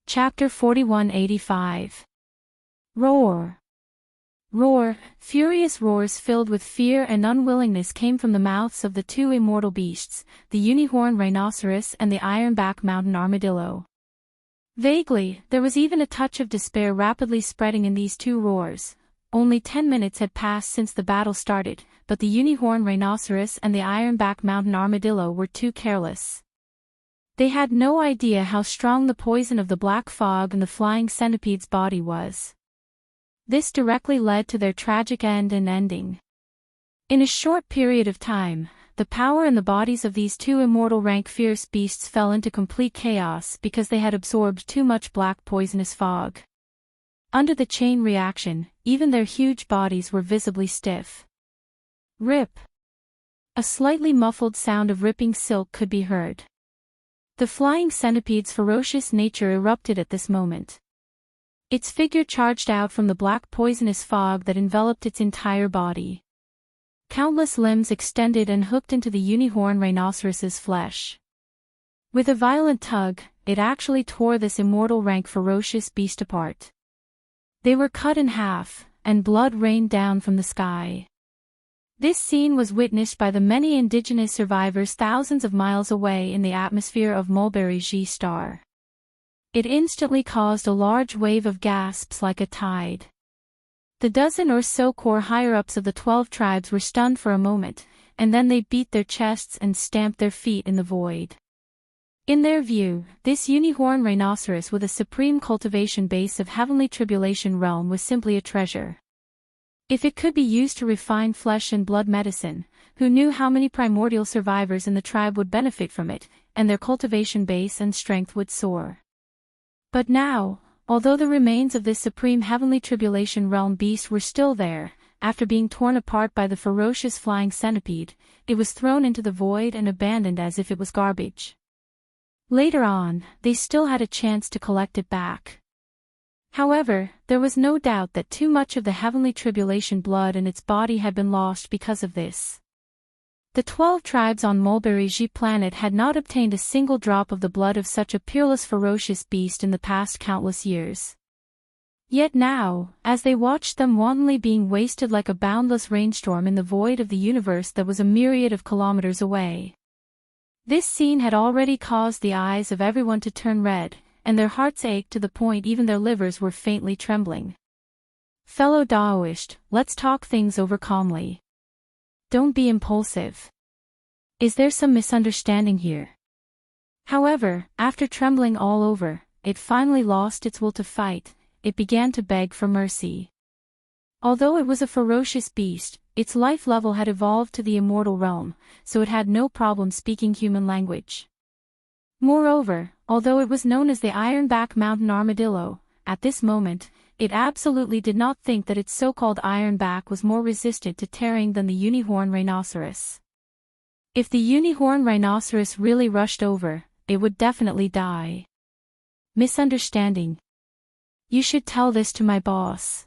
Chapter 4185. Roar. Roar, furious roars filled with fear and unwillingness came from the mouths of the two immortal beasts, the unicorn rhinoceros and the ironback mountain armadillo. Vaguely, there was even a touch of despair rapidly spreading in these two roars. Only 10 minutes had passed since the battle started, but the unicorn rhinoceros and the ironback mountain armadillo were too careless. They had no idea how strong the poison of the black fog in the flying centipede's body was. This directly led to their tragic end and ending. In a short period of time, the power in the bodies of these two immortal rank fierce beasts fell into complete chaos because they had absorbed too much black poisonous fog. Under the chain reaction, even their huge bodies were visibly stiff. Rip! A slightly muffled sound of ripping silk could be heard. The flying centipede's ferocious nature erupted at this moment. Its figure charged out from the black poisonous fog that enveloped its entire body. Countless limbs extended and hooked into the unicorn rhinoceros's flesh. With a violent tug, it actually tore this immortal rank ferocious beast apart. They were cut in half, and blood rained down from the sky. This scene was witnessed by the many indigenous survivors thousands of miles away in the atmosphere of Mulberry G star. It instantly caused a large wave of gasps like a tide. The dozen or so core higher-ups of the 12 tribes were stunned for a moment, and then they beat their chests and stamped their feet in the void. In their view, this unicorn rhinoceros with a supreme cultivation base of heavenly tribulation realm was simply a treasure. If it could be used to refine flesh and blood medicine, who knew how many primordial survivors in the tribe would benefit from it, and their cultivation base and strength would soar. But now, although the remains of this supreme heavenly tribulation realm beast were still there, after being torn apart by the ferocious flying centipede, it was thrown into the void and abandoned as if it was garbage. Later on, they still had a chance to collect it back. However, there was no doubt that too much of the heavenly tribulation blood in its body had been lost because of this. The 12 tribes on Mulberry G planet had not obtained a single drop of the blood of such a peerless ferocious beast in the past countless years. Yet now, as they watched them wantonly being wasted like a boundless rainstorm in the void of the universe that was a myriad of kilometers away, This scene had already caused the eyes of everyone to turn red, and their hearts ached to the point even their livers were faintly trembling. Fellow Daoist, let's talk things over calmly. Don't be impulsive. Is there some misunderstanding here? However, after trembling all over, it finally lost its will to fight. It began to beg for mercy. Although it was a ferocious beast, its life level had evolved to the immortal realm, so it had no problem speaking human language. Moreover, although it was known as the Ironback Mountain Armadillo, at this moment, it absolutely did not think that its so-called Ironback was more resistant to tearing than the Unicorn Rhinoceros. If the Unicorn Rhinoceros really rushed over, it would definitely die. Misunderstanding. You should tell this to my boss.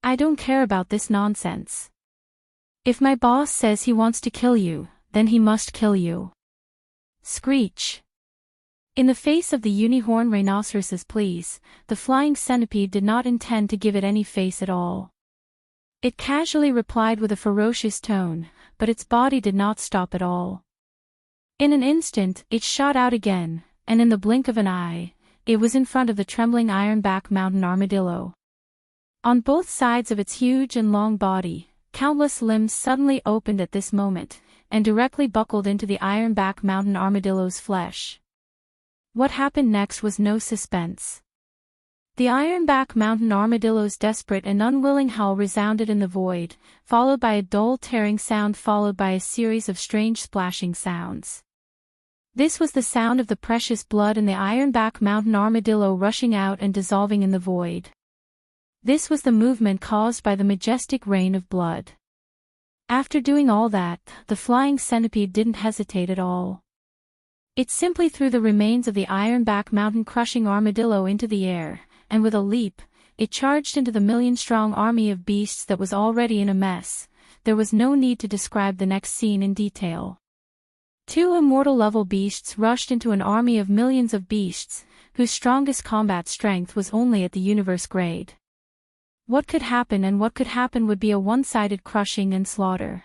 I don't care about this nonsense. If my boss says he wants to kill you, then he must kill you. Screech. In the face of the Unicorn Rhinoceros's pleas, the flying centipede did not intend to give it any face at all. It casually replied with a ferocious tone, but its body did not stop at all. In an instant, it shot out again, and in the blink of an eye, it was in front of the trembling Ironback Mountain Armadillo. On both sides of its huge and long body, countless limbs suddenly opened at this moment, and directly buckled into the Ironback Mountain Armadillo's flesh. What happened next was no suspense. The Ironback Mountain Armadillo's desperate and unwilling howl resounded in the void, followed by a dull tearing sound followed by a series of strange splashing sounds. This was the sound of the precious blood in the Ironback Mountain Armadillo rushing out and dissolving in the void. This was the movement caused by the majestic rain of blood. After doing all that, the flying centipede didn't hesitate at all. It simply threw the remains of the Ironback Mountain crushing armadillo into the air, and with a leap, it charged into the million-strong army of beasts that was already in a mess. There was no need to describe the next scene in detail. Two immortal-level beasts rushed into an army of millions of beasts, whose strongest combat strength was only at the universe grade. What could happen and what could happen would be a one-sided crushing and slaughter.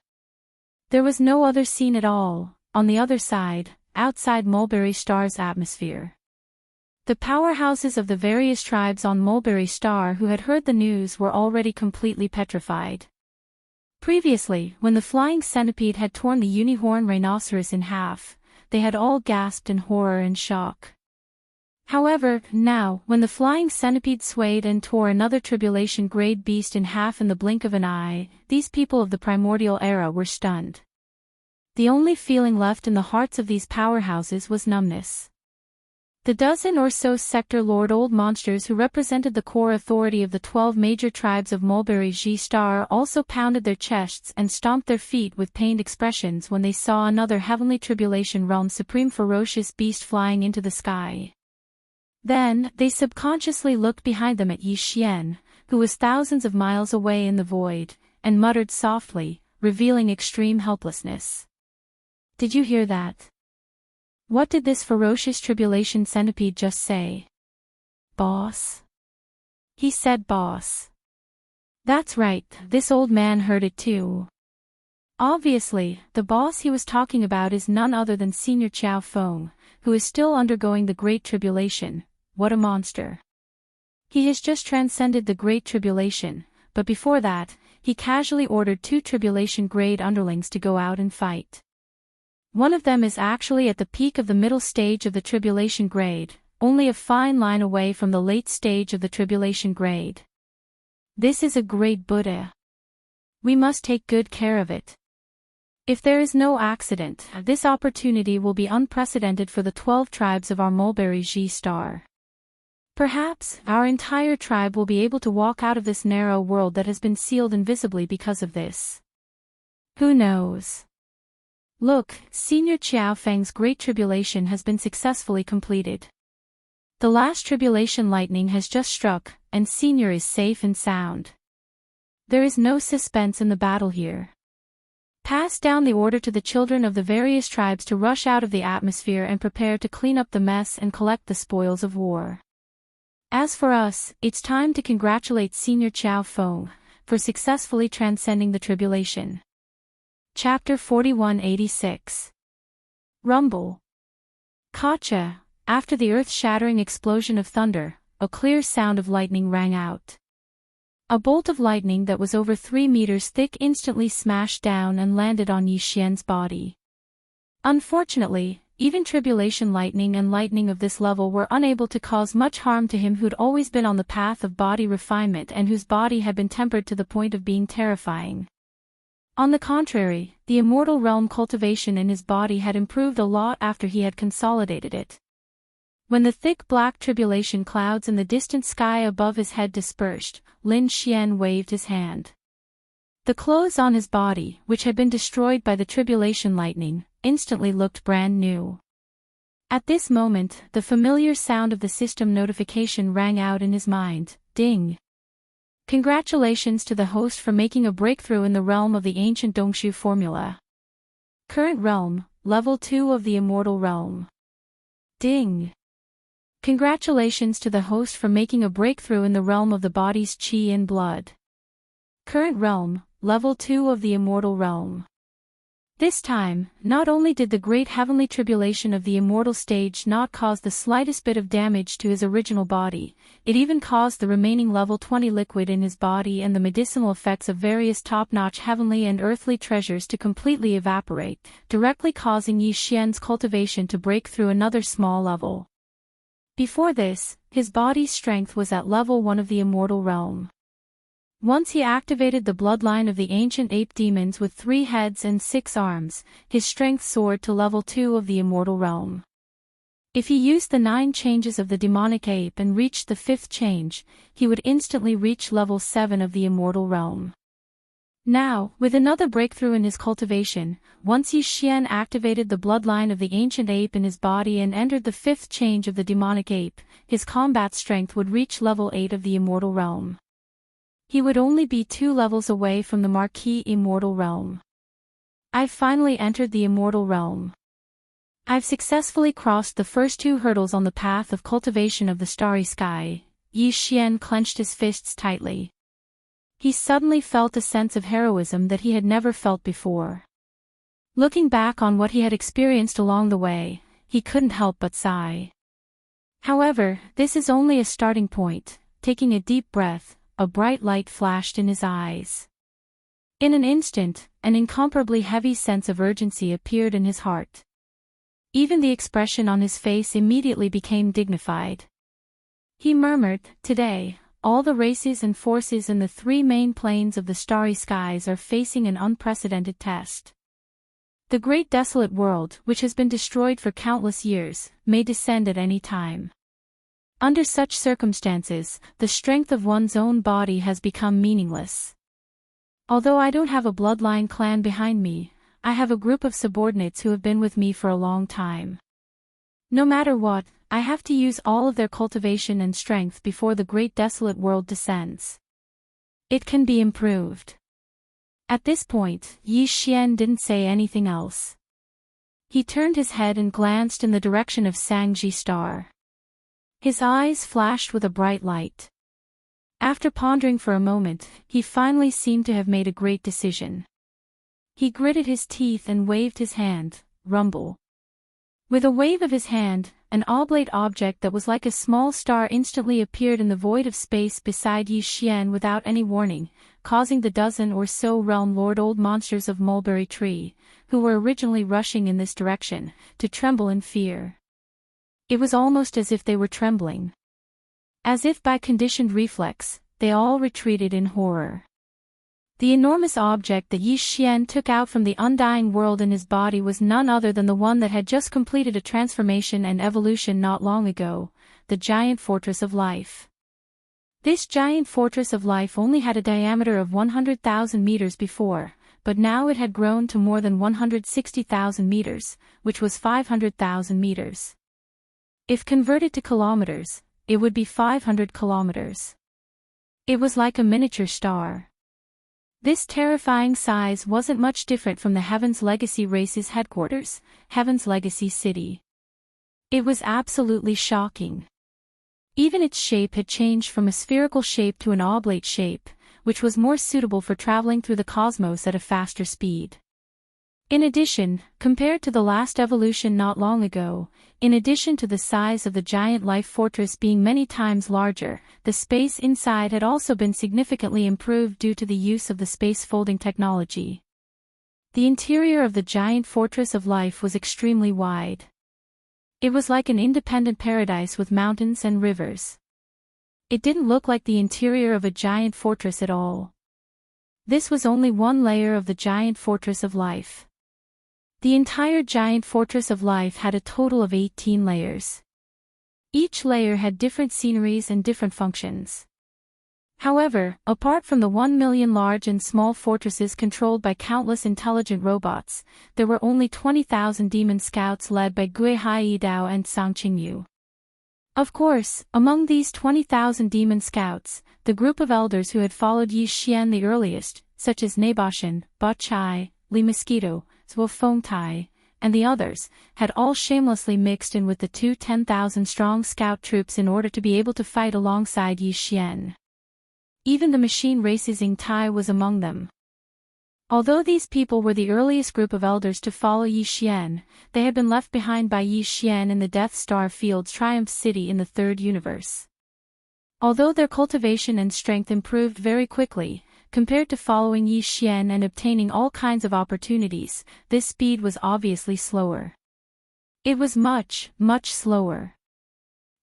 There was no other scene at all, on the other side, outside Mulberry Star's atmosphere. The powerhouses of the various tribes on Mulberry Star who had heard the news were already completely petrified. Previously, when the flying centipede had torn the Unicorn Rhinoceros in half, they had all gasped in horror and shock. However, now, when the flying centipede swayed and tore another tribulation-grade beast in half in the blink of an eye, these people of the primordial era were stunned. The only feeling left in the hearts of these powerhouses was numbness. The dozen or so sector lord old monsters who represented the core authority of the 12 major tribes of Mulberry Star also pounded their chests and stomped their feet with pained expressions when they saw another heavenly tribulation realm supreme ferocious beast flying into the sky. Then, they subconsciously looked behind them at Yi Xian, who was thousands of miles away in the void, and muttered softly, revealing extreme helplessness. Did you hear that? What did this ferocious tribulation centipede just say? Boss? He said boss. That's right, this old man heard it too. Obviously, the boss he was talking about is none other than Senior Chiao Feng, who is still undergoing the Great Tribulation. What a monster. He has just transcended the Great Tribulation, but before that, he casually ordered 2 tribulation-grade underlings to go out and fight. One of them is actually at the peak of the middle stage of the tribulation grade, only a fine line away from the late stage of the tribulation grade. This is a great Buddha. We must take good care of it. If there is no accident, this opportunity will be unprecedented for the 12 tribes of our Mulberry Star. Perhaps, our entire tribe will be able to walk out of this narrow world that has been sealed invisibly because of this. Who knows? Look, Senior Chiao Feng's Great Tribulation has been successfully completed. The last tribulation lightning has just struck, and Senior is safe and sound. There is no suspense in the battle here. Pass down the order to the children of the various tribes to rush out of the atmosphere and prepare to clean up the mess and collect the spoils of war. As for us, it's time to congratulate Senior Chiao Feng for successfully transcending the tribulation. Chapter 4186. Rumble. Gotcha! After the earth-shattering explosion of thunder, a clear sound of lightning rang out. A bolt of lightning that was over 3 meters thick instantly smashed down and landed on Yi Xian's body. Unfortunately, even tribulation lightning and lightning of this level were unable to cause much harm to him who'd always been on the path of body refinement and whose body had been tempered to the point of being terrifying. On the contrary, the immortal realm cultivation in his body had improved a lot after he had consolidated it. When the thick black tribulation clouds in the distant sky above his head dispersed, Lin Xian waved his hand. The clothes on his body, which had been destroyed by the tribulation lightning, instantly looked brand new. At this moment, the familiar sound of the system notification rang out in his mind, ding. Congratulations to the host for making a breakthrough in the realm of the ancient Dongshu formula. Current realm, level 2 of the immortal realm. Ding. Congratulations to the host for making a breakthrough in the realm of the body's qi in blood. Current realm, level 2 of the immortal realm. This time, not only did the great heavenly tribulation of the immortal stage not cause the slightest bit of damage to his original body, it even caused the remaining level 20 liquid in his body and the medicinal effects of various top-notch heavenly and earthly treasures to completely evaporate, directly causing Yi Xian's cultivation to break through another small level. Before this, his body's strength was at level 1 of the immortal realm. Once he activated the bloodline of the ancient ape demons with 3 heads and 6 arms, his strength soared to level 2 of the immortal realm. If he used the 9 changes of the demonic ape and reached the 5th change, he would instantly reach level 7 of the immortal realm. Now, with another breakthrough in his cultivation, once Yi Xian activated the bloodline of the ancient ape in his body and entered the 5th change of the demonic ape, his combat strength would reach level 8 of the immortal realm. He would only be 2 levels away from the marquee immortal realm. I've finally entered the immortal realm. I've successfully crossed the first 2 hurdles on the path of cultivation of the starry sky. Yi Xian clenched his fists tightly. He suddenly felt a sense of heroism that he had never felt before. Looking back on what he had experienced along the way, he couldn't help but sigh. However, this is only a starting point. Taking a deep breath, a bright light flashed in his eyes. In an instant, an incomparably heavy sense of urgency appeared in his heart. Even the expression on his face immediately became dignified. He murmured, "Today, all the races and forces in the 3 main planes of the starry skies are facing an unprecedented test. The great desolate world, which has been destroyed for countless years, may descend at any time. Under such circumstances, the strength of one's own body has become meaningless. Although I don't have a bloodline clan behind me, I have a group of subordinates who have been with me for a long time. No matter what, I have to use all of their cultivation and strength before the great desolate world descends. It can be improved." At this point, Yi Xian didn't say anything else. He turned his head and glanced in the direction of Sangji Star. His eyes flashed with a bright light. After pondering for a moment, he finally seemed to have made a great decision. He gritted his teeth and waved his hand, rumble. With a wave of his hand, an oblate object that was like a small star instantly appeared in the void of space beside Yi Xian without any warning, causing the dozen or so realm lord old monsters of Mulberry Tree, who were originally rushing in this direction, to tremble in fear. It was almost as if they were trembling. As if by conditioned reflex, they all retreated in horror. The enormous object that Yi Xian took out from the undying world in his body was none other than the one that had just completed a transformation and evolution not long ago, the giant fortress of life. This giant fortress of life only had a diameter of 100,000 meters before, but now it had grown to more than 160,000 meters, which was 500,000 meters. If converted to kilometers, it would be 500 kilometers. It was like a miniature star. This terrifying size wasn't much different from the Heaven's Legacy race's headquarters, Heaven's Legacy City. It was absolutely shocking. Even its shape had changed from a spherical shape to an oblate shape, which was more suitable for traveling through the cosmos at a faster speed. In addition, compared to the last evolution not long ago, in addition to the size of the giant life fortress being many times larger, the space inside had also been significantly improved due to the use of the space folding technology. The interior of the giant fortress of life was extremely wide. It was like an independent paradise with mountains and rivers. It didn't look like the interior of a giant fortress at all. This was only one layer of the giant fortress of life. The entire giant fortress of life had a total of 18 layers. Each layer had different sceneries and different functions. However, apart from the 1 million large and small fortresses controlled by countless intelligent robots, there were only 20,000 demon scouts led by Gui Hai Dao and Sang Qingyu. Of course, among these 20,000 demon scouts, the group of elders who had followed Yi Xian the earliest, such as Nebashan, Ba Chai, Li Mosquito, Zhuo Fengtai, and the others, had all shamelessly mixed in with the two 10,000-strong scout troops in order to be able to fight alongside Yi Xian. Even the machine races Ying Tai was among them. Although these people were the earliest group of elders to follow Yi Xian, they had been left behind by Yi Xian in the Death Star Field's Triumph City in the Third Universe. Although their cultivation and strength improved very quickly, compared to following Yi Xian and obtaining all kinds of opportunities, this speed was obviously slower. It was much, much slower.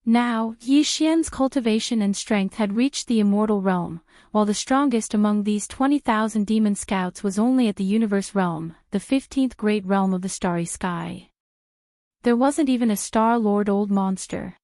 Now, Yi Xian's cultivation and strength had reached the immortal realm, while the strongest among these 20,000 demon scouts was only at the universe realm, the 15th great realm of the starry sky. There wasn't even a Star Lord old monster.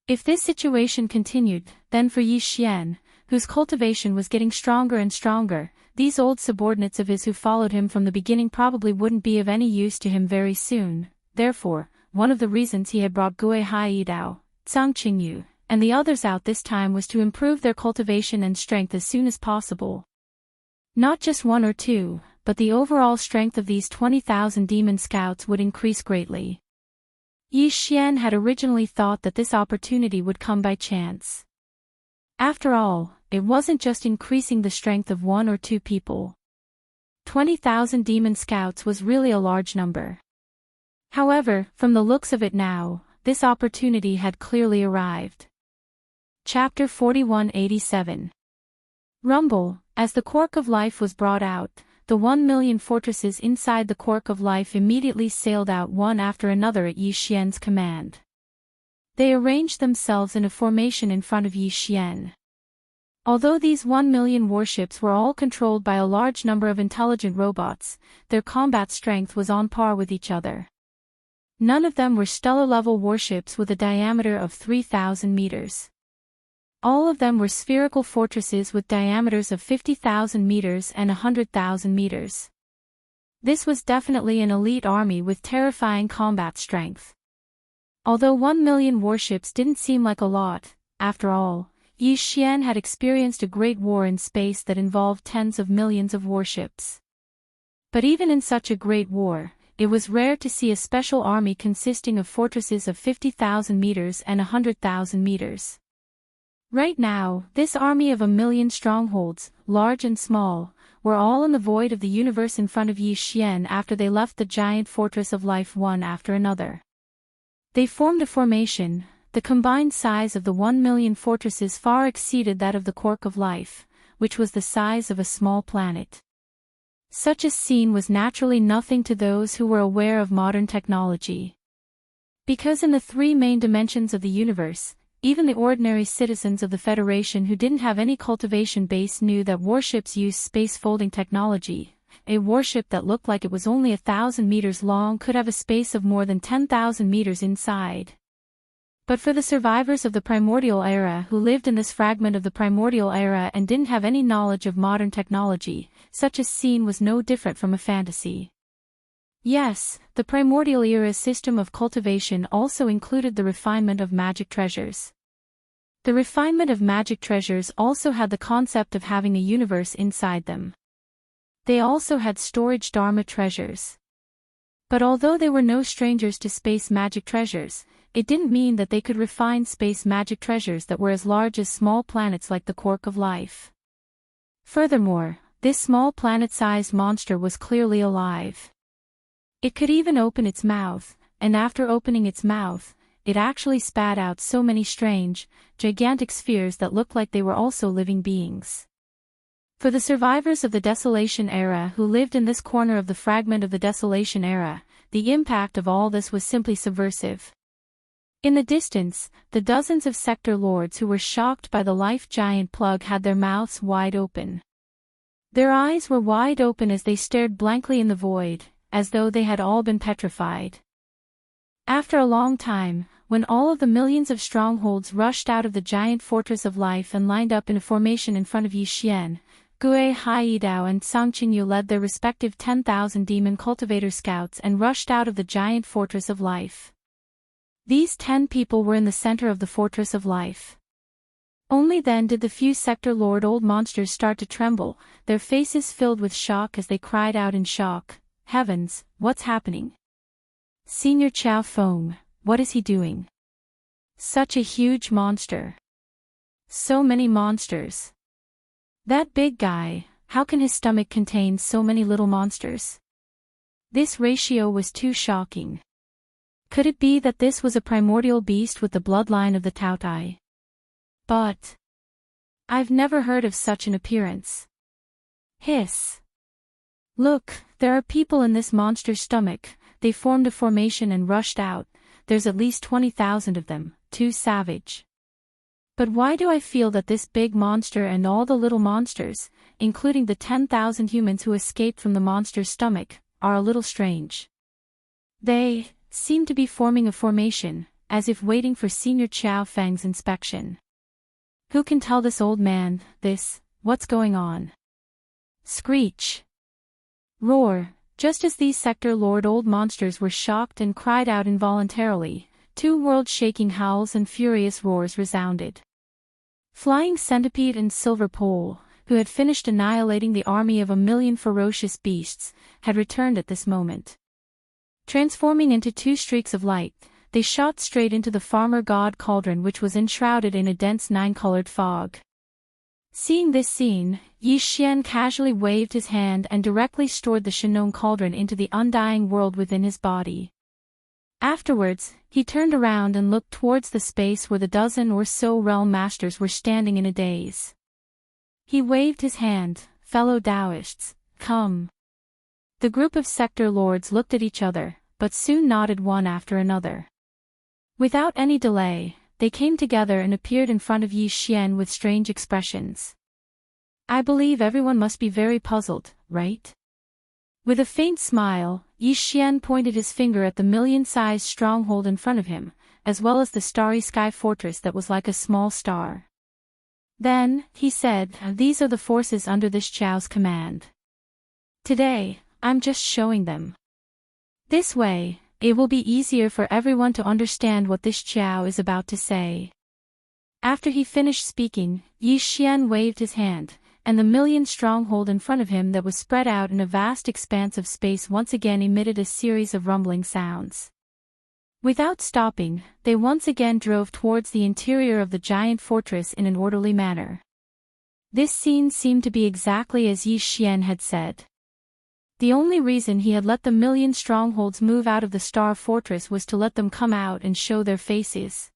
If this situation continued, then for Yi Xian, whose cultivation was getting stronger and stronger, these old subordinates of his who followed him from the beginning probably wouldn't be of any use to him very soon. Therefore, one of the reasons he had brought Gui Hai Dao, Sang Qingyu, and the others out this time was to improve their cultivation and strength as soon as possible. Not just one or two, but the overall strength of these 20,000 demon scouts would increase greatly. Yi Xian had originally thought that this opportunity would come by chance. After all, it wasn't just increasing the strength of one or two people. 20,000 demon scouts was really a large number. However, from the looks of it now, this opportunity had clearly arrived. Chapter 4187. Rumble. As the Quark of Life was brought out, the 1 million fortresses inside the Quark of Life immediately sailed out one after another at Yi Xian's command. They arranged themselves in a formation in front of Yi Xian. Although these 1 million warships were all controlled by a large number of intelligent robots, their combat strength was on par with each other. None of them were stellar-level warships with a diameter of 3,000 meters. All of them were spherical fortresses with diameters of 50,000 meters and 100,000 meters. This was definitely an elite army with terrifying combat strength. Although 1 million warships didn't seem like a lot, after all, Yi Xian had experienced a great war in space that involved tens of millions of warships. But even in such a great war, it was rare to see a special army consisting of fortresses of 50,000 meters and 100,000 meters. Right now, this army of 1 million strongholds, large and small, were all in the void of the universe in front of Yi Xian after they left the giant fortress of life one after another. They formed a formation. The combined size of the 1 million fortresses far exceeded that of the Quark of Life, which was the size of a small planet. Such a scene was naturally nothing to those who were aware of modern technology. Because in the three main dimensions of the universe, even the ordinary citizens of the Federation who didn't have any cultivation base knew that warships use space-folding technology. A warship that looked like it was only 1,000 meters long could have a space of more than 10,000 meters inside. But for the survivors of the primordial era who lived in this fragment of the primordial era and didn't have any knowledge of modern technology, such a scene was no different from a fantasy. Yes, the primordial era's system of cultivation also included the refinement of magic treasures. The refinement of magic treasures also had the concept of having a universe inside them. They also had storage dharma treasures. But although they were no strangers to space magic treasures, it didn't mean that they could refine space magic treasures that were as large as small planets like the Quark of Life. Furthermore, this small planet-sized monster was clearly alive. It could even open its mouth, and after opening its mouth, it actually spat out so many strange, gigantic spheres that looked like they were also living beings. For the survivors of the Desolation Era who lived in this corner of the fragment of the Desolation Era, the impact of all this was simply subversive. In the distance, the dozens of sector lords who were shocked by the life giant plug had their mouths wide open. Their eyes were wide open as they stared blankly in the void, as though they had all been petrified. After a long time, when all of the millions of strongholds rushed out of the giant fortress of life and lined up in a formation in front of Yi Xian, Gue Haidao and Sang Qingyu led their respective 10,000 demon cultivator scouts and rushed out of the giant fortress of life. These 10 people were in the center of the fortress of life. Only then did the few sector lord old monsters start to tremble, their faces filled with shock as they cried out in shock, "Heavens, what's happening? Senior Chao Feng, what is he doing? Such a huge monster. So many monsters. That big guy, how can his stomach contain so many little monsters?" This ratio was too shocking. Could it be that this was a primordial beast with the bloodline of the Taotai? But I've never heard of such an appearance. Hiss. Look, there are people in this monster's stomach. They formed a formation and rushed out. There's at least 20,000 of them, too savage. But why do I feel that this big monster and all the little monsters, including the 10,000 humans who escaped from the monster's stomach, are a little strange? They seem to be forming a formation, as if waiting for Senior Chao Feng's inspection. Who can tell this old man, what's going on? Screech. Roar. Just as these sector lord old monsters were shocked and cried out involuntarily, two world-shaking howls and furious roars resounded. Flying Centipede and Silver Pole, who had finished annihilating the army of 1,000,000 ferocious beasts, had returned at this moment. Transforming into two streaks of light, they shot straight into the farmer god cauldron which was enshrouded in a dense 9-colored fog. Seeing this scene, Yi Xian casually waved his hand and directly stored the Shinong cauldron into the undying world within his body. Afterwards, he turned around and looked towards the space where the dozen or so realm masters were standing in a daze. He waved his hand, "Fellow Taoists, come." The group of sector lords looked at each other, but soon nodded one after another. Without any delay, they came together and appeared in front of Yi Xian with strange expressions. I believe everyone must be very puzzled, right? With a faint smile, Yi Xian pointed his finger at the million-sized stronghold in front of him, as well as the starry sky fortress that was like a small star. Then, he said, "These are the forces under this Chao's command. Today, I'm just showing them. This way, it will be easier for everyone to understand what this Chao is about to say." After he finished speaking, Yi Xian waved his hand, and the million stronghold in front of him that was spread out in a vast expanse of space once again emitted a series of rumbling sounds. Without stopping, they once again drove towards the interior of the giant fortress in an orderly manner. This scene seemed to be exactly as Yi Xian had said. The only reason he had let the million strongholds move out of the Star Fortress was to let them come out and show their faces.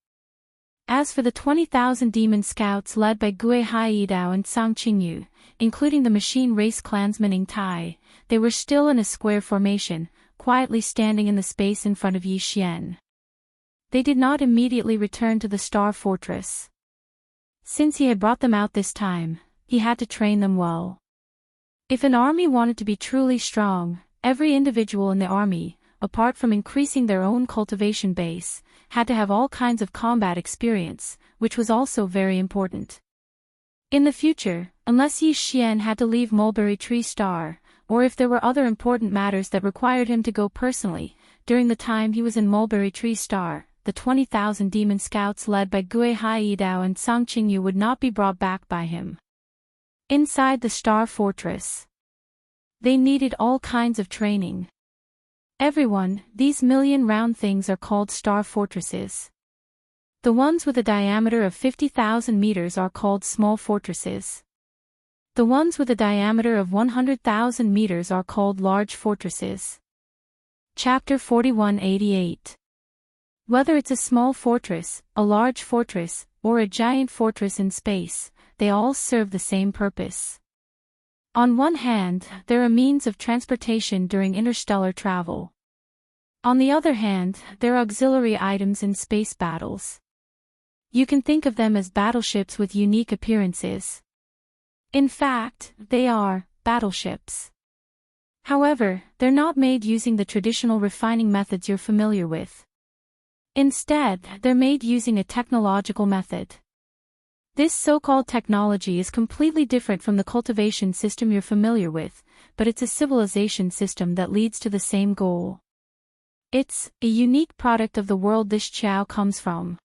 As for the 20,000 demon scouts led by Gue Haidao and Sang Qingyu, including the machine race clansman Ing Tai, they were still in a square formation, quietly standing in the space in front of Yi Xian. They did not immediately return to the Star Fortress. Since he had brought them out this time, he had to train them well. If an army wanted to be truly strong, every individual in the army, apart from increasing their own cultivation base, had to have all kinds of combat experience, which was also very important. In the future, unless Yi Xian had to leave Mulberry Tree Star, or if there were other important matters that required him to go personally, during the time he was in Mulberry Tree Star, the 20,000 demon scouts led by Gue Haidao and Sang Qingyu would not be brought back by him. Inside the Star Fortress, they needed all kinds of training. Everyone, these million round things are called Star Fortresses. The ones with a diameter of 50,000 meters are called small fortresses. The ones with a diameter of 100,000 meters are called large fortresses. Chapter 4188. Whether it's a small fortress, a large fortress, or a giant fortress in space, they all serve the same purpose. On one hand, they're a means of transportation during interstellar travel. On the other hand, they're auxiliary items in space battles. You can think of them as battleships with unique appearances. In fact, they are battleships. However, they're not made using the traditional refining methods you're familiar with. Instead, they're made using a technological method. This so-called technology is completely different from the cultivation system you're familiar with, but it's a civilization system that leads to the same goal. It's a unique product of the world this Qiao comes from.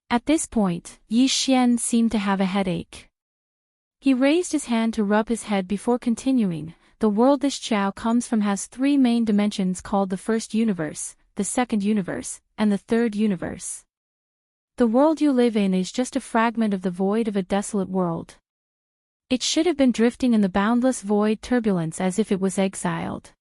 At this point, Yi Xian seemed to have a headache. He raised his hand to rub his head before continuing. The world this Qiao comes from has three main dimensions called the first universe, the second universe, and the third universe. The world you live in is just a fragment of the void of a desolate world. It should have been drifting in the boundless void turbulence as if it was exiled.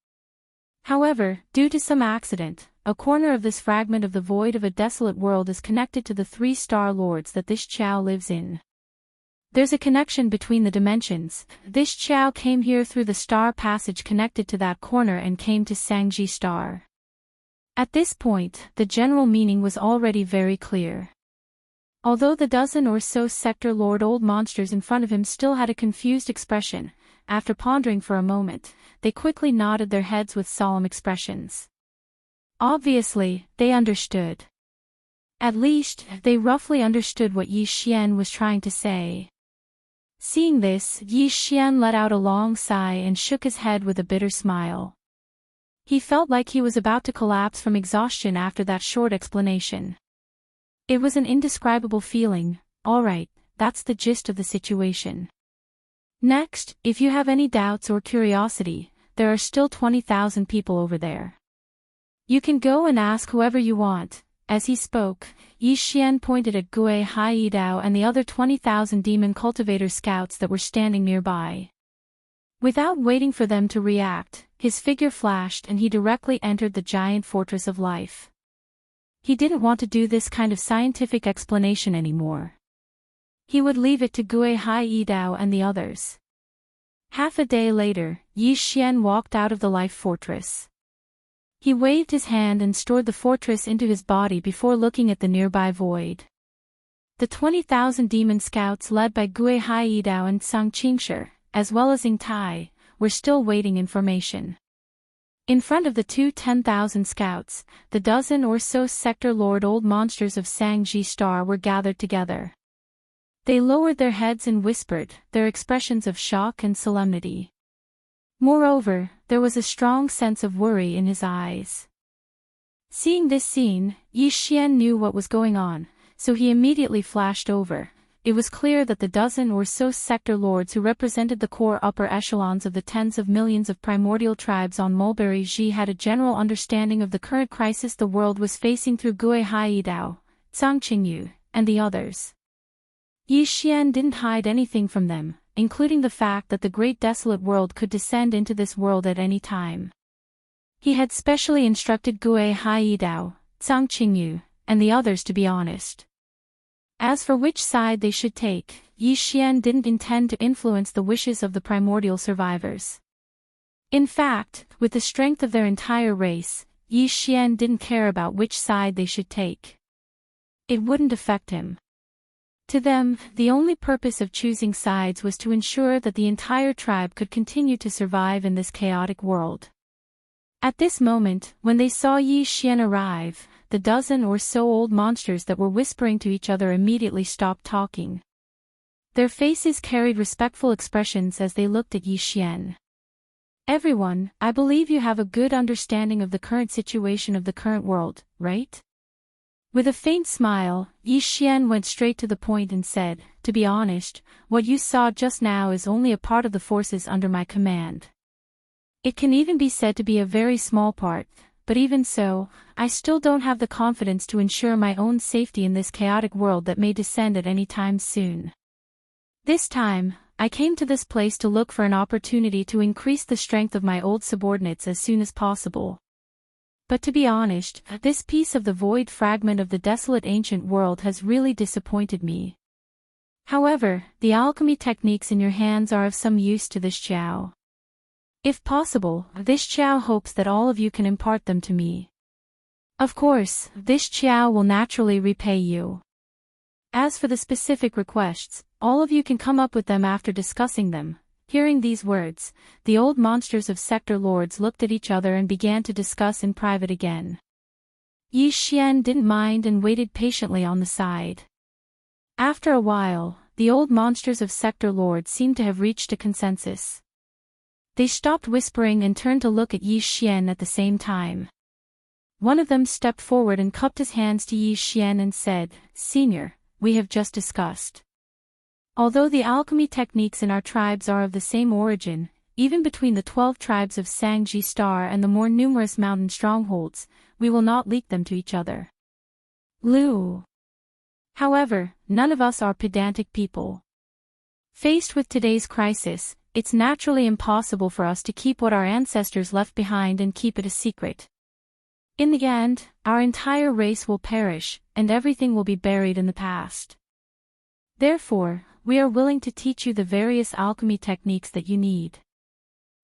However, due to some accident, a corner of this fragment of the void of a desolate world is connected to the three star lords that this Qiao lives in. There's a connection between the dimensions. This Qiao came here through the star passage connected to that corner and came to Sangji Star. At this point, the general meaning was already very clear. Although the dozen or so sector lord old monsters in front of him still had a confused expression, after pondering for a moment, they quickly nodded their heads with solemn expressions. Obviously, they understood. At least, they roughly understood what Yi Xian was trying to say. Seeing this, Yi Xian let out a long sigh and shook his head with a bitter smile. He felt like he was about to collapse from exhaustion after that short explanation. It was an indescribable feeling. All right, that's the gist of the situation. Next, if you have any doubts or curiosity, there are still 20,000 people over there. You can go and ask whoever you want. As he spoke, Yi Xian pointed at Gui Haidao and the other 20,000 demon cultivator scouts that were standing nearby. Without waiting for them to react, his figure flashed and he directly entered the giant fortress of life. He didn't want to do this kind of scientific explanation anymore. He would leave it to Gui Haidao and the others. Half a day later, Yi Xian walked out of the life fortress. He waved his hand and stored the fortress into his body before looking at the nearby void. The 20,000 demon scouts led by Gui Haidao and Sang Qingshi, as well as Ying Tai, were still waiting information. In front of the two 10,000 scouts, the dozen or so sector lord old monsters of Sangji Star were gathered together. They lowered their heads and whispered, their expressions of shock and solemnity. Moreover, there was a strong sense of worry in his eyes. Seeing this scene, Yi Xian knew what was going on, so he immediately flashed over. It was clear that the dozen or so sector lords who represented the core upper echelons of the tens of millions of primordial tribes on Mulberry Ji had a general understanding of the current crisis the world was facing through Gui Haidao, Zhang Qingyu, and the others. Yi Xian didn't hide anything from them, including the fact that the great desolate world could descend into this world at any time. He had specially instructed Gui Haidao, Zhang Qingyu, and the others to be honest. As for which side they should take, Yi Xian didn't intend to influence the wishes of the primordial survivors. In fact, with the strength of their entire race, Yi Xian didn't care about which side they should take. It wouldn't affect him. To them, the only purpose of choosing sides was to ensure that the entire tribe could continue to survive in this chaotic world. At this moment, when they saw Yi Xian arrive, the dozen or so old monsters that were whispering to each other immediately stopped talking. Their faces carried respectful expressions as they looked at Yi Xian. Everyone, I believe you have a good understanding of the current situation of the current world, right? With a faint smile, Yi Xian went straight to the point and said, to be honest, what you saw just now is only a part of the forces under my command. It can even be said to be a very small part, but even so, I still don't have the confidence to ensure my own safety in this chaotic world that may descend at any time soon. This time, I came to this place to look for an opportunity to increase the strength of my old subordinates as soon as possible. But to be honest, this piece of the void fragment of the desolate ancient world has really disappointed me. However, the alchemy techniques in your hands are of some use to this Xiao. If possible, this Xiao hopes that all of you can impart them to me. Of course, this Xiao will naturally repay you. As for the specific requests, all of you can come up with them after discussing them. Hearing these words, the old monsters of sector lords looked at each other and began to discuss in private again. Yi Xian didn't mind and waited patiently on the side. After a while, the old monsters of sector lords seemed to have reached a consensus. They stopped whispering and turned to look at Yi Xian at the same time. One of them stepped forward and cupped his hands to Yi Xian and said, "Senior, we have just discussed. Although the alchemy techniques in our tribes are of the same origin, even between the 12 tribes of Sangji Star and the more numerous mountain strongholds, we will not leak them to each other. Lu. However, none of us are pedantic people. Faced with today's crisis, it's naturally impossible for us to keep what our ancestors left behind and keep it a secret. In the end, our entire race will perish, and everything will be buried in the past. Therefore, we are willing to teach you the various alchemy techniques that you need.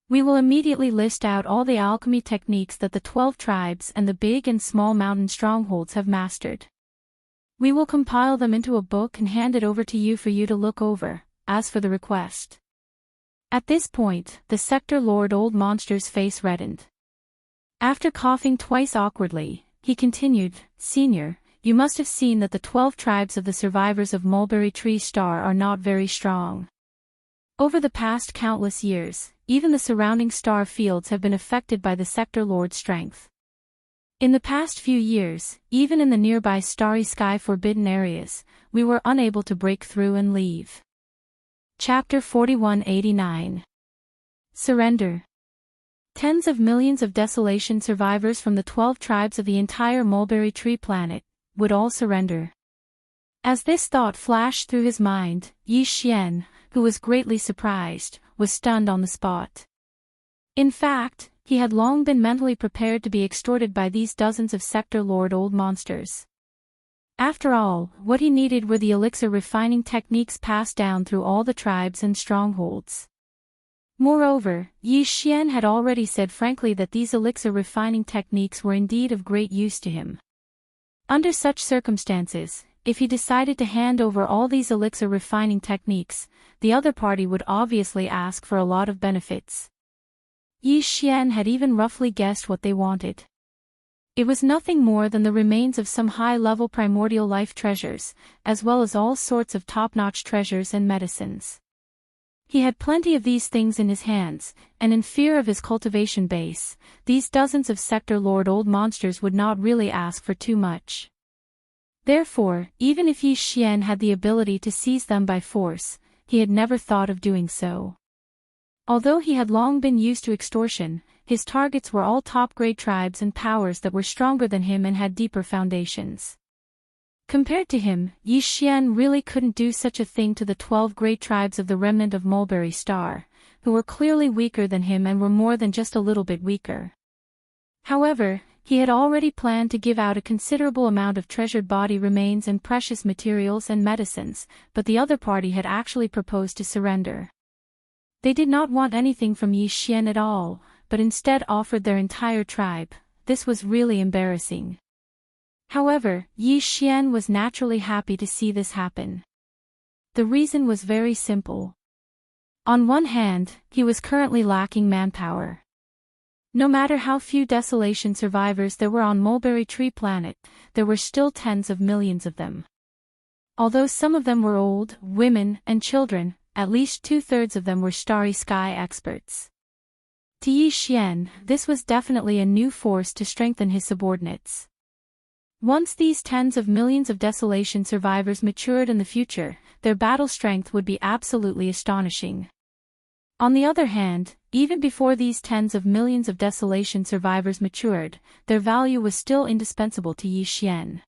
We will immediately list out all the alchemy techniques that the 12 tribes and the big and small mountain strongholds have mastered. We will compile them into a book and hand it over to you for you to look over, as for the request." At this point, the sector lord old monster's face reddened. After coughing twice awkwardly, he continued, "Senior, you must have seen that the 12 tribes of the survivors of Mulberry Tree Star are not very strong. Over the past countless years, even the surrounding star fields have been affected by the sector lord's strength. In the past few years, even in the nearby starry sky forbidden areas, we were unable to break through and leave." Chapter 4189. Surrender. Tens of millions of desolation survivors from the 12 tribes of the entire Mulberry Tree planet would all surrender. As this thought flashed through his mind, Yi Xian, who was greatly surprised, was stunned on the spot. In fact, he had long been mentally prepared to be extorted by these dozens of sector lord old monsters. After all, what he needed were the elixir refining techniques passed down through all the tribes and strongholds. Moreover, Yi Xian had already said frankly that these elixir refining techniques were indeed of great use to him. Under such circumstances, if he decided to hand over all these elixir refining techniques, the other party would obviously ask for a lot of benefits. Yi Xian had even roughly guessed what they wanted. It was nothing more than the remains of some high-level primordial life treasures, as well as all sorts of top-notch treasures and medicines. He had plenty of these things in his hands, and in fear of his cultivation base, these dozens of sector lord old monsters would not really ask for too much. Therefore, even if Yi Xian had the ability to seize them by force, he had never thought of doing so. Although he had long been used to extortion, his targets were all top-grade tribes and powers that were stronger than him and had deeper foundations. Compared to him, Yi Xian really couldn't do such a thing to the 12 great tribes of the remnant of Mulberry Star, who were clearly weaker than him and were more than just a little bit weaker. However, he had already planned to give out a considerable amount of treasured body remains and precious materials and medicines, but the other party had actually proposed to surrender. They did not want anything from Yi Xian at all, but instead offered their entire tribe. This was really embarrassing. However, Yi Xian was naturally happy to see this happen. The reason was very simple. On one hand, he was currently lacking manpower. No matter how few desolation survivors there were on Mulberry Tree Planet, there were still tens of millions of them. Although some of them were old, women, and children, at least 2/3 of them were starry sky experts. To Yi Xian, this was definitely a new force to strengthen his subordinates. Once these tens of millions of desolation survivors matured in the future, their battle strength would be absolutely astonishing. On the other hand, even before these tens of millions of desolation survivors matured, their value was still indispensable to Yi Xian.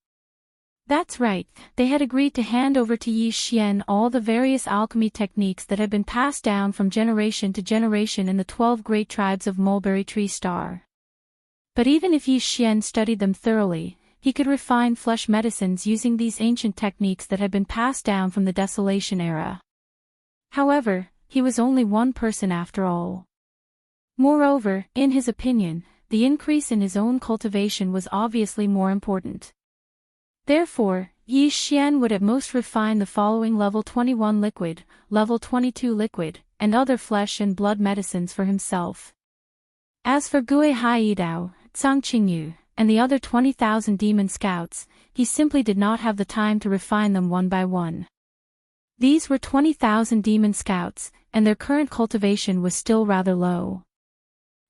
That's right, they had agreed to hand over to Yi Xian all the various alchemy techniques that had been passed down from generation to generation in the 12 great tribes of Mulberry Tree Star. But even if Yi Xian studied them thoroughly, he could refine flesh medicines using these ancient techniques that had been passed down from the Desolation era. However, he was only one person after all. Moreover, in his opinion, the increase in his own cultivation was obviously more important. Therefore, Yi Xian would at most refine the following level 21 liquid, level 22 liquid, and other flesh and blood medicines for himself. As for Gui Haidao, Zhang Qingyu, and the other 20,000 demon scouts, he simply did not have the time to refine them one by one. These were 20,000 demon scouts, and their current cultivation was still rather low.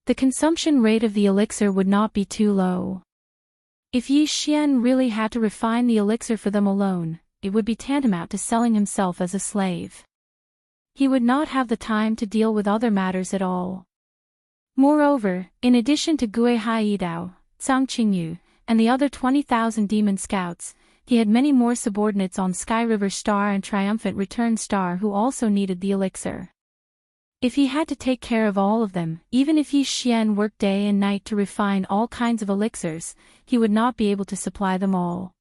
The consumption rate of the elixir would not be too low. If Yi Xian really had to refine the elixir for them alone, it would be tantamount to selling himself as a slave. He would not have the time to deal with other matters at all. Moreover, in addition to Gui Haidao, Zhang Qingyu, and the other 20,000 demon scouts, he had many more subordinates on Sky River Star and Triumphant Return Star who also needed the elixir. If he had to take care of all of them, even if Yi Xian worked day and night to refine all kinds of elixirs, he would not be able to supply them all.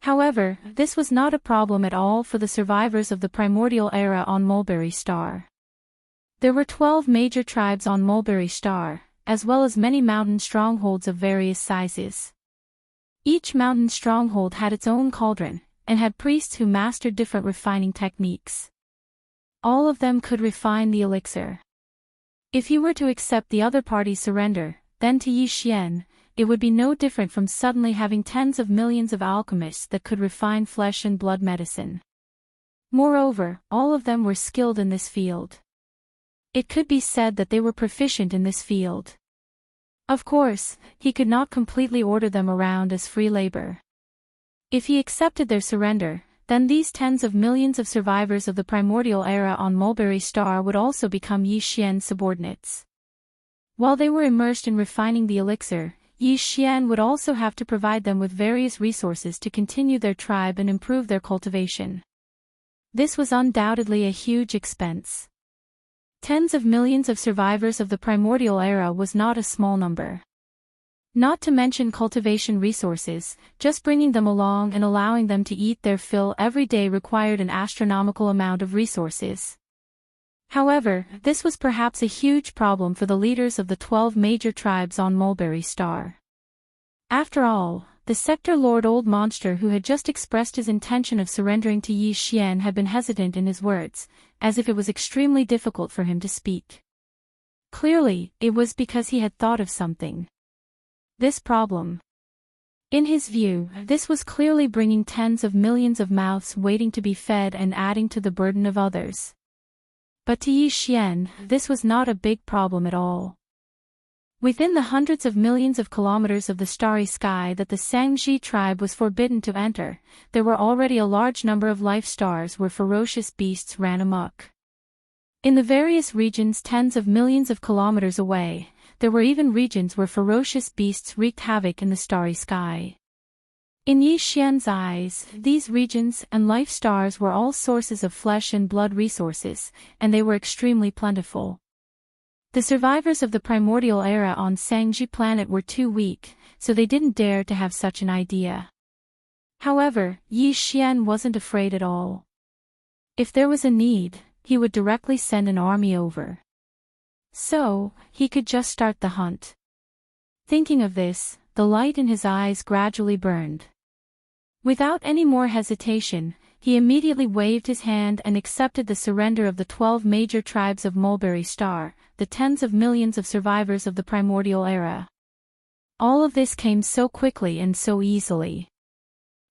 However, this was not a problem at all for the survivors of the primordial era on Mulberry Star. There were 12 major tribes on Mulberry Star, as well as many mountain strongholds of various sizes. Each mountain stronghold had its own cauldron, and had priests who mastered different refining techniques. All of them could refine the elixir. If he were to accept the other party's surrender, then to Yi Xian, it would be no different from suddenly having tens of millions of alchemists that could refine flesh and blood medicine. Moreover, all of them were skilled in this field. It could be said that they were proficient in this field. Of course, he could not completely order them around as free labor. If he accepted their surrender, then these tens of millions of survivors of the primordial era on Mulberry Star would also become Yi Xian's subordinates. While they were immersed in refining the elixir, Yi Xian would also have to provide them with various resources to continue their tribe and improve their cultivation. This was undoubtedly a huge expense. Tens of millions of survivors of the primordial era was not a small number. Not to mention cultivation resources, just bringing them along and allowing them to eat their fill every day required an astronomical amount of resources. However, this was perhaps a huge problem for the leaders of the 12 major tribes on Mulberry Star. After all, the Sector Lord Old Monster who had just expressed his intention of surrendering to Yi Xian had been hesitant in his words, as if it was extremely difficult for him to speak. Clearly, it was because he had thought of something. This problem. In his view, this was clearly bringing tens of millions of mouths waiting to be fed and adding to the burden of others. But to Yi Xian, this was not a big problem at all. Within the hundreds of millions of kilometers of the starry sky that the Sangji tribe was forbidden to enter, there were already a large number of life stars where ferocious beasts ran amok. In the various regions tens of millions of kilometers away, there were even regions where ferocious beasts wreaked havoc in the starry sky. In Yi Xian's eyes, these regions and life stars were all sources of flesh and blood resources, and they were extremely plentiful. The survivors of the primordial era on Sangji planet were too weak, so they didn't dare to have such an idea. However, Yi Xian wasn't afraid at all. If there was a need, he would directly send an army over. So, he could just start the hunt. Thinking of this, the light in his eyes gradually burned. Without any more hesitation, he immediately waved his hand and accepted the surrender of the 12 major tribes of Mulberry Star, the tens of millions of survivors of the primordial era. All of this came so quickly and so easily.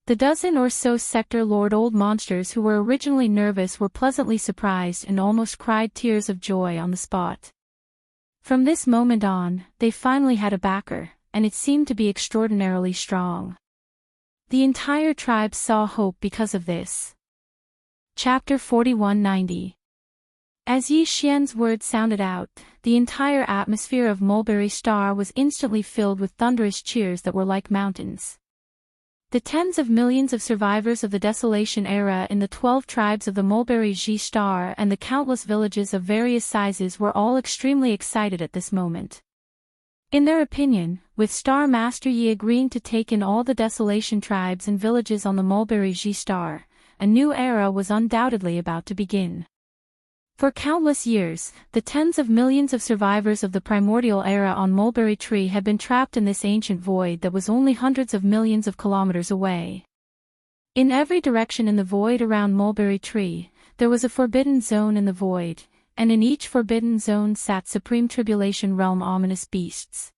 The dozen or so Sector Lord Old Monsters who were originally nervous were pleasantly surprised and almost cried tears of joy on the spot. From this moment on, they finally had a backer, and it seemed to be extraordinarily strong. The entire tribe saw hope because of this. Chapter 4190. As Yi Xian's words sounded out, the entire atmosphere of Mulberry Star was instantly filled with thunderous cheers that were like mountains. The tens of millions of survivors of the Desolation era in the 12 tribes of the Mulberry Star and the countless villages of various sizes were all extremely excited at this moment. In their opinion, with Star Master Yi agreeing to take in all the Desolation tribes and villages on the Mulberry Ji Star, a new era was undoubtedly about to begin. For countless years, the tens of millions of survivors of the primordial era on Mulberry Tree had been trapped in this ancient void that was only hundreds of millions of kilometers away. In every direction in the void around Mulberry Tree, there was a forbidden zone in the void, and in each forbidden zone sat Supreme Tribulation Realm ominous beasts.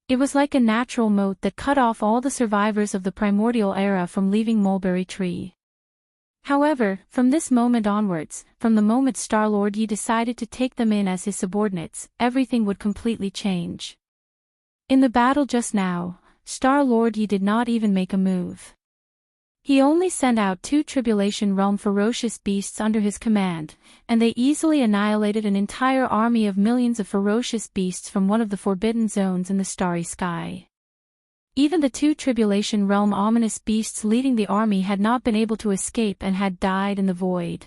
It was like a natural moat that cut off all the survivors of the primordial era from leaving Mulberry Tree. However, from this moment onwards, from the moment Star-Lord Yi decided to take them in as his subordinates, everything would completely change. In the battle just now, Star-Lord Yi did not even make a move. He only sent out 2 Tribulation Realm ferocious beasts under his command, and they easily annihilated an entire army of millions of ferocious beasts from one of the forbidden zones in the starry sky. Even the 2 Tribulation Realm ominous beasts leading the army had not been able to escape and had died in the void.